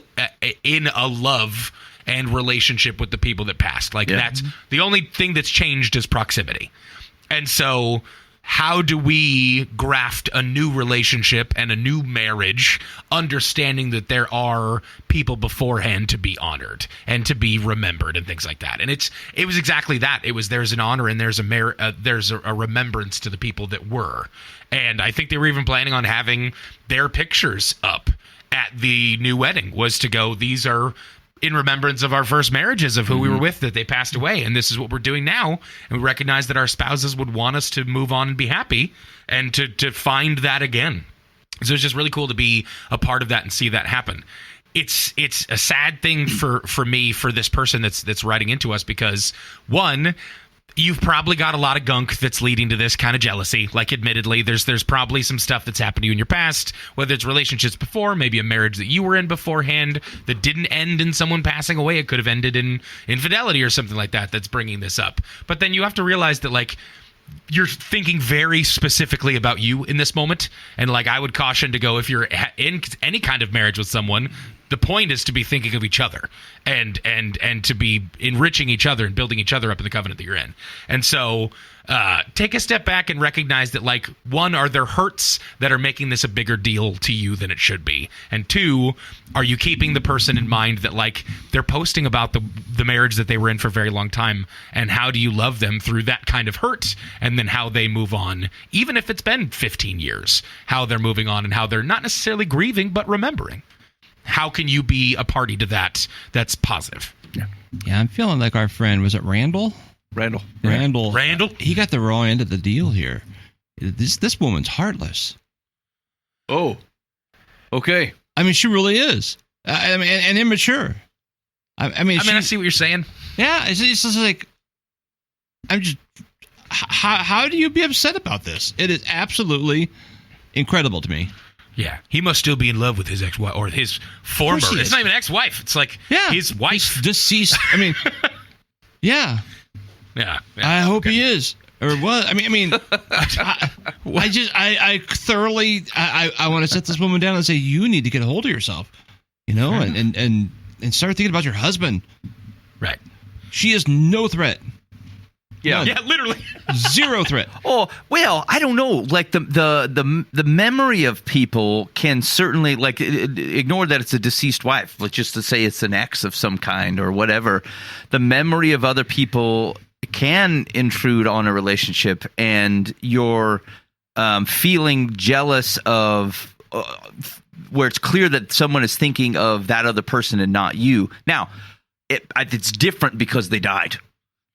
in a love and relationship with the people that passed. Like that's the only thing that's changed is proximity. And so how do we graft a new relationship and a new marriage, understanding that there are people beforehand to be honored and to be remembered and things like that? And it was exactly that. It was there's an honor and there's a remembrance to the people that were. And I think they were even planning on having their pictures up at the new wedding, was to go, these are in remembrance of our first marriages of who we were with that they passed away, and this is what we're doing now, and we recognize that our spouses would want us to move on and be happy and to find that again. So it's just really cool to be a part of that and see that happen. It's a sad thing for me, for this person that's writing into us, because one, you've probably got a lot of gunk that's leading to this kind of jealousy. Like, admittedly, there's probably some stuff that's happened to you in your past, whether it's relationships before, maybe a marriage that you were in beforehand that didn't end in someone passing away. It could have ended in infidelity or something like that that's bringing this up. But then you have to realize that, like, you're thinking very specifically about you in this moment. And, like, I would caution to go, if you're in any kind of marriage with someone, the point is to be thinking of each other and to be enriching each other and building each other up in the covenant that you're in. And so take a step back and recognize that, like, one, are there hurts that are making this a bigger deal to you than it should be? And two, are you keeping the person in mind that, like, they're posting about the marriage that they were in for a very long time, and how do you love them through that kind of hurt, and then how they move on, even if it's been 15 years, how they're moving on and how they're not necessarily grieving but remembering. How can you be a party to that that's positive? Yeah, I'm feeling like our friend, was it Randall? Randall. He got the raw end of the deal here. This woman's heartless. Oh, okay. I mean, she really is. I mean, and immature. I mean, I see what you're saying. Yeah, it's just like, I'm just. How do you be upset about this? It is absolutely incredible to me. Yeah, he must still be in love with his ex-wife, or his former. It's not even ex-wife. It's like his wife. Deceased. I mean, yeah. I hope he is. Or what? I mean, I thoroughly, I want to set this woman down and say, you need to get a hold of yourself, and start thinking about your husband. Right. She is no threat. Yeah, literally. Zero threat. Oh, well, I don't know. Like the memory of people can certainly, like, ignore that it's a deceased wife. Let's just to say it's an ex of some kind or whatever. The memory of other people can intrude on a relationship, and you're feeling jealous of where it's clear that someone is thinking of that other person and not you. Now, it's different because they died.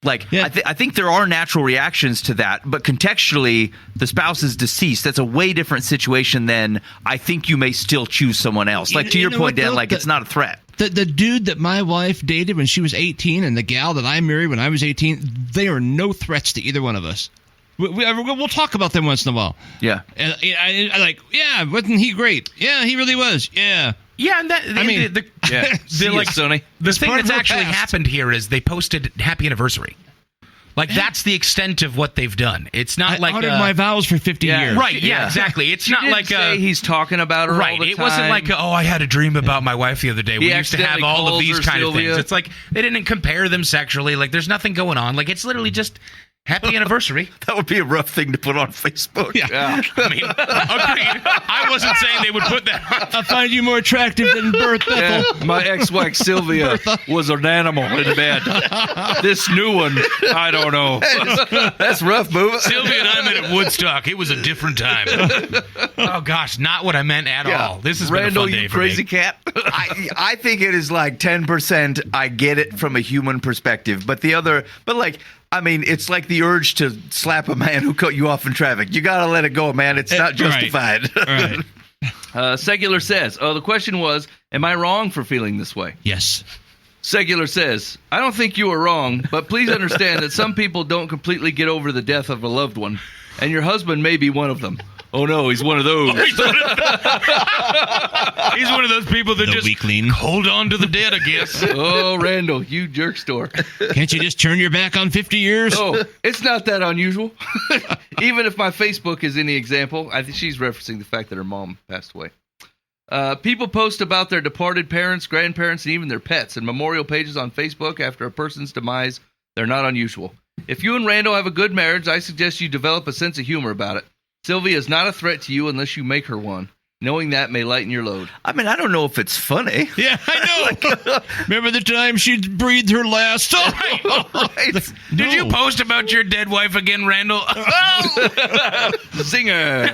Like, yeah. I think there are natural reactions to that, but contextually, the spouse is deceased. That's a way different situation than I think you may still choose someone else. Like, to your point, Dan, like, it's not a threat. The dude that my wife dated when she was 18 and the gal that I married when I was 18, they are no threats to either one of us. We'll talk about them once in a while. Yeah. And I like, yeah, wasn't he great? Yeah, he really was. Yeah. Yeah, and that, I mean, the thing that's actually happened here is they posted happy anniversary. Like, that's the extent of what they've done. It's not like honored my vows for 50 years. Right, yeah, exactly. It's not like he's talking about her all the time. It wasn't like, I had a dream about my wife the other day. We used to have all of these kind of things. It's like they didn't compare them sexually. Like, there's nothing going on. Like, it's literally just Happy anniversary. That would be a rough thing to put on Facebook. Yeah. I mean, agreed. I wasn't saying they would put that on. I find you more attractive than Beth Bethel. Yeah, my ex-wife Sylvia was an animal in bed. This new one, I don't know. That's rough, move. Sylvia and I met at Woodstock. It was a different time. Oh, gosh. Not what I meant at all. This has Randall, been a fun day you for crazy me. cat. I think it is like 10%. I get it from a human perspective, but it's like the urge to slap a man who cut you off in traffic. You got to let it go, man. It's not justified. Right. Secular says, the question was, am I wrong for feeling this way? Yes. Secular says, I don't think you are wrong, but please understand that some people don't completely get over the death of a loved one, and your husband may be one of them. Oh, no, he's one of those. He's one of those people that The just weakling. hold on to the dead, I guess. Oh, Randall, you jerk store. Can't you just turn your back on 50 years? Oh, it's not that unusual. Even if my Facebook is any example, I think she's referencing the fact that her mom passed away. People post about their departed parents, grandparents, and even their pets and memorial pages on Facebook after a person's demise. They're not unusual. If you and Randall have a good marriage, I suggest you develop a sense of humor about it. Sylvia is not a threat to you unless you make her one. Knowing that may lighten your load. I mean, I don't know if it's funny. Yeah, I know. Remember the time she breathed her last? Right. Did you post about your dead wife again, Randall? Oh! Zinger.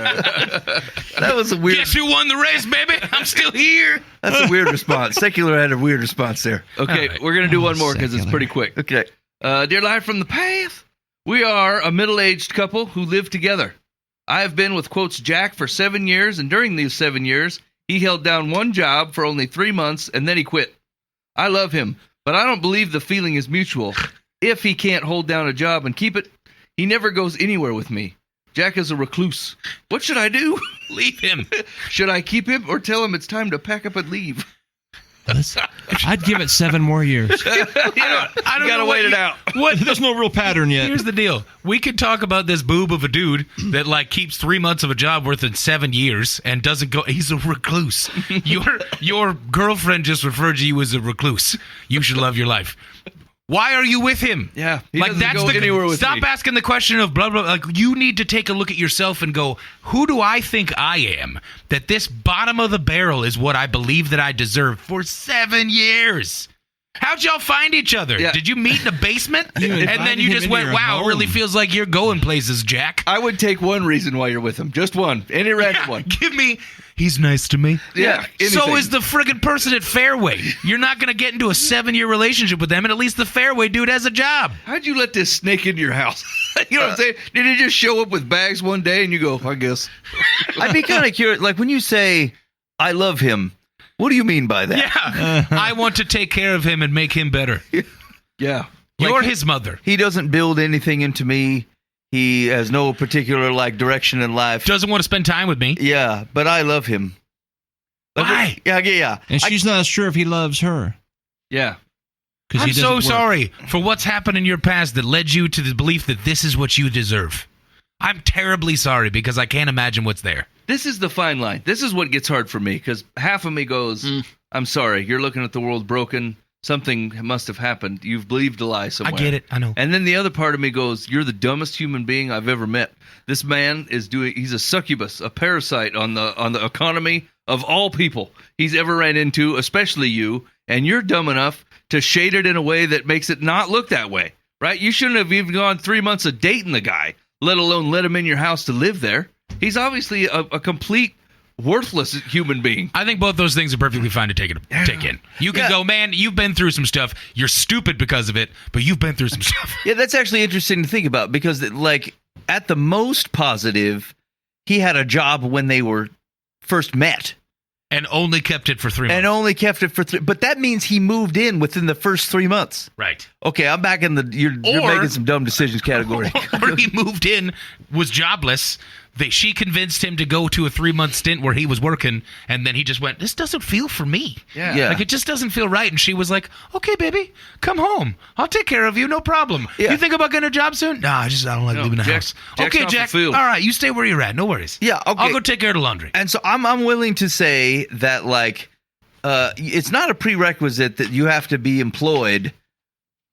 That was a weird. Guess who won the race, baby? I'm still here. That's a weird response. Secular had a weird response there. Okay, we're going to do one more because it's pretty quick. Okay. Dear Live from the Path, we are a middle-aged couple who live together. I have been with, quotes, Jack for 7 years, and during these 7 years, he held down one job for only 3 months, and then he quit. I love him, but I don't believe the feeling is mutual. If he can't hold down a job and keep it, he never goes anywhere with me. Jack is a recluse. What should I do? Leave him. Should I keep him or tell him it's time to pack up and leave? I'd give it 7 more years. I don't gotta know wait what it out. What? There's no real pattern yet. Here's the deal. We could talk about this boob of a dude that like keeps 3 months of a job worth in 7 years and doesn't go. He's a recluse. Your girlfriend just referred to you as a recluse. You should love your life. Why are you with him? Yeah, he like doesn't that's go the anywhere with stop me. asking the question of blah blah. Like you need to take a look at yourself and go, who do I think I am? That this bottom of the barrel is what I believe that I deserve for 7 years. How'd y'all find each other? Yeah. Did you meet in a basement? You And then invited you him just into went, your wow, it really home. feels like you're going places, Jack. I would take one reason why you're with him. Just one. Any random one. Give me, he's nice to me. Yeah. So anything. is the friggin' person at Fairway. You're not going to get into a 7-year relationship with them, and at least the Fairway dude has a job. How'd you let this snake into your house? You know what I'm saying? Did he just show up with bags one day and you go, I guess? I'd be kind of curious. Like when you say, I love him, what do you mean by that? Yeah. I want to take care of him and make him better. Yeah. You're his mother. He doesn't build anything into me. He has no particular direction in life. Doesn't want to spend time with me. Yeah, but I love him. Why? Yeah. And she's not sure if he loves her. Yeah. I'm so sorry for what's happened in your past that led you to the belief that this is what you deserve. I'm terribly sorry because I can't imagine what's there. This is the fine line. This is what gets hard for me because half of me goes, I'm sorry. You're looking at the world broken. Something must have happened. You've believed a lie somewhere. I get it. I know. And then the other part of me goes, you're the dumbest human being I've ever met. This man he's a succubus, a parasite on the economy of all people he's ever ran into, especially you. And you're dumb enough to shade it in a way that makes it not look that way, right? You shouldn't have even gone 3 months of dating the guy, let alone let him in your house to live there. He's obviously a complete worthless human being. I think both those things are perfectly fine to take in. You can go, man, you've been through some stuff. You're stupid because of it, but you've been through some stuff. Yeah, that's actually interesting to think about because, at the most positive, he had a job when they were first met. And only kept it for 3 months. And only kept it for 3. But that means he moved in within the first 3 months. Right. Okay, I'm back in the you're making some dumb decisions category. Or he moved in, was jobless. She convinced him to go to a 3-month stint where he was working, and then he just went, this doesn't feel for me. Yeah. Like, it just doesn't feel right. And she was like, okay, baby, come home. I'll take care of you, no problem. Yeah. You think about getting a job soon? Nah, I don't like leaving the house. Jack's Okay, not Jack, fulfilled. all right, you stay where you're at. No worries. Yeah, okay. I'll go take care of the laundry. And so I'm willing to say that it's not a prerequisite that you have to be employed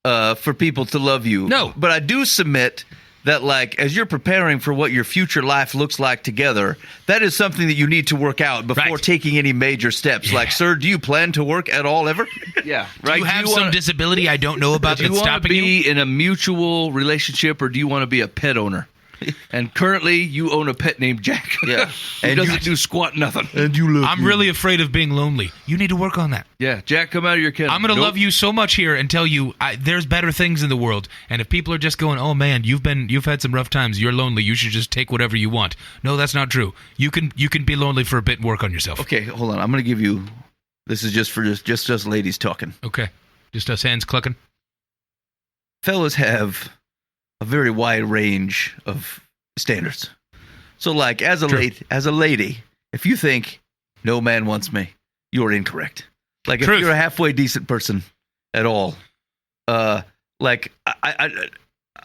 for people to love you. No. But I do submit that like as you're preparing for what your future life looks like together, that is something that you need to work out before taking any major steps. Like, sir, do you plan to work at all ever? Yeah, Do you have some disability I don't know about Do you that's want to stopping you? be in a mutual relationship, or do you want to be a pet owner? And currently, you own a pet named Jack. Yeah. Who And doesn't do squat nothing. And you look. I'm really afraid of being lonely. You need to work on that. Yeah, Jack, come out of your kennel. I'm going to love you so much here and tell you there's better things in the world. And if people are just going, oh man, you've had some rough times, you're lonely, you should just take whatever you want. No, that's not true. You can be lonely for a bit and work on yourself. Okay, hold on. I'm going to give you. This is just for just us ladies talking. Okay, just us hands clucking. Fellas have a very wide range of standards. So, like, as a lady, if you think no man wants me, you are incorrect. Like, if you're a halfway decent person at all, like,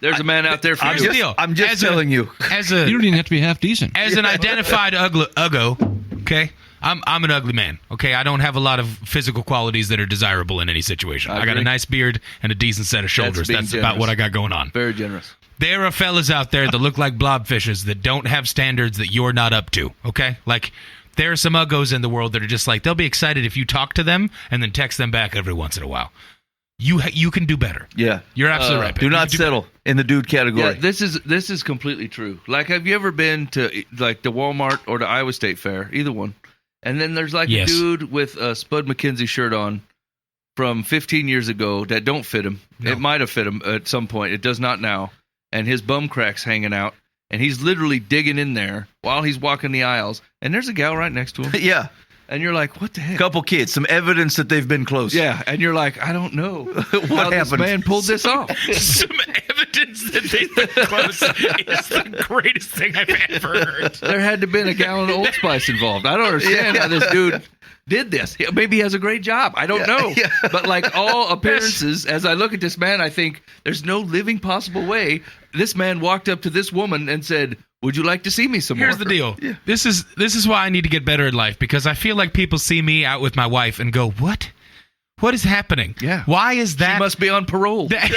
there's a man out there for Here's you. the deal. I'm just telling you. You don't even have to be half decent. As an identified uggo, okay, I'm an ugly man. Okay, I don't have a lot of physical qualities that are desirable in any situation. I got a nice beard and a decent set of shoulders. That's about what I got going on. Very generous. There are fellas out there that look like blobfishes that don't have standards that you're not up to, okay? Like, there are some uggos in the world that are just like, they'll be excited if you talk to them and then text them back every once in a while. You can do better. Yeah. You're absolutely right. Do not settle in the dude category. Yeah, this is completely true. Like, have you ever been to, like, the Walmart or the Iowa State Fair? Either one. And then there's, like, a dude with a Spud McKenzie shirt on from 15 years ago that don't fit him. No. It might have fit him at some point. It does not now. And his bum crack's hanging out, and he's literally digging in there while he's walking the aisles, and there's a gal right next to him. Yeah. And you're like, what the heck? Couple kids, some evidence that they've been close. Yeah, and you're like, I don't know what how happened. this man pulled this off. Some evidence that they've been close is the greatest thing I've ever heard. There had to have been a gallon of Old Spice involved. I don't understand how this dude did this. Maybe he has a great job. I don't know. Yeah. But like all appearances, as I look at this man, I think there's no living possible way this man walked up to this woman and said, would you like to see me some more? Here's the deal. Yeah. This is why I need to get better in life, because I feel like people see me out with my wife and go, what? What is happening? Yeah. Why is that? She must be on parole. What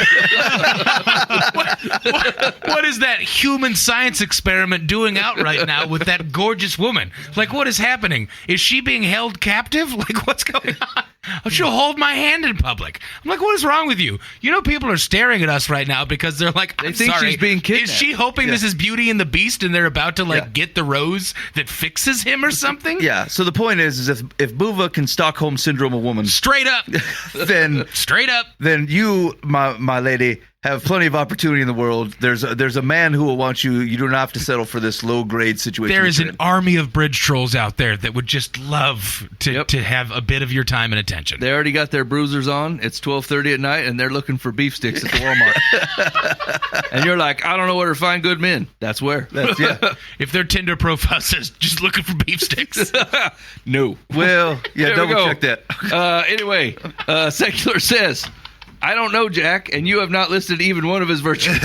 is that human science experiment doing out right now with that gorgeous woman? Like, what is happening? Is she being held captive? Like, what's going on? She'll hold my hand in public. I'm like, what is wrong with you? You know, people are staring at us right now because they're like, they think she's being kidnapped. Is she hoping this is Beauty and the Beast and they're about to get the rose that fixes him or something? Yeah. So the point is if Buva can Stockholm syndrome a woman, straight up, then straight up, then you, my lady, have plenty of opportunity in the world. There's a man who will want you. You don't have to settle for this low grade situation. There is an army of bridge trolls out there that would just love to have a bit of your time and attention. They already got their bruisers on. It's 12:30 at night, and they're looking for beef sticks at the Walmart. And you're like, I don't know where to find good men. That's where. If their Tinder profile says just looking for beef sticks, no. Well, yeah, double check that. Anyway, Secular says, I don't know, Jack, and you have not listed even one of his virtues.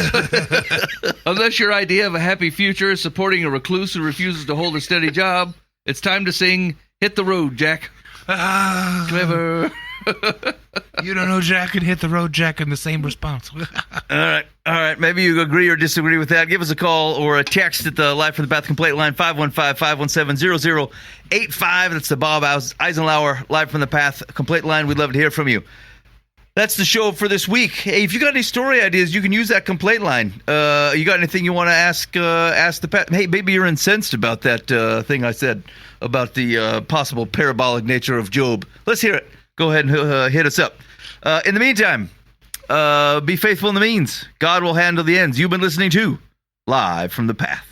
Unless your idea of a happy future is supporting a recluse who refuses to hold a steady job, it's time to sing Hit the Road, Jack. Clever. You don't know Jack and Hit the Road, Jack, in the same response. All right. Maybe you agree or disagree with that. Give us a call or a text at the Live from the Path complaint line, 515-517-0085. That's the Bob Eisenhower Live from the Path complaint line. We'd love to hear from you. That's the show for this week. Hey, if you got any story ideas, you can use that complaint line. You got anything you want to ask the Pat? Hey, maybe you're incensed about that thing I said about the possible parabolic nature of Job. Let's hear it. Go ahead and hit us up. In the meantime, be faithful in the means. God will handle the ends. You've been listening to Live from the Path.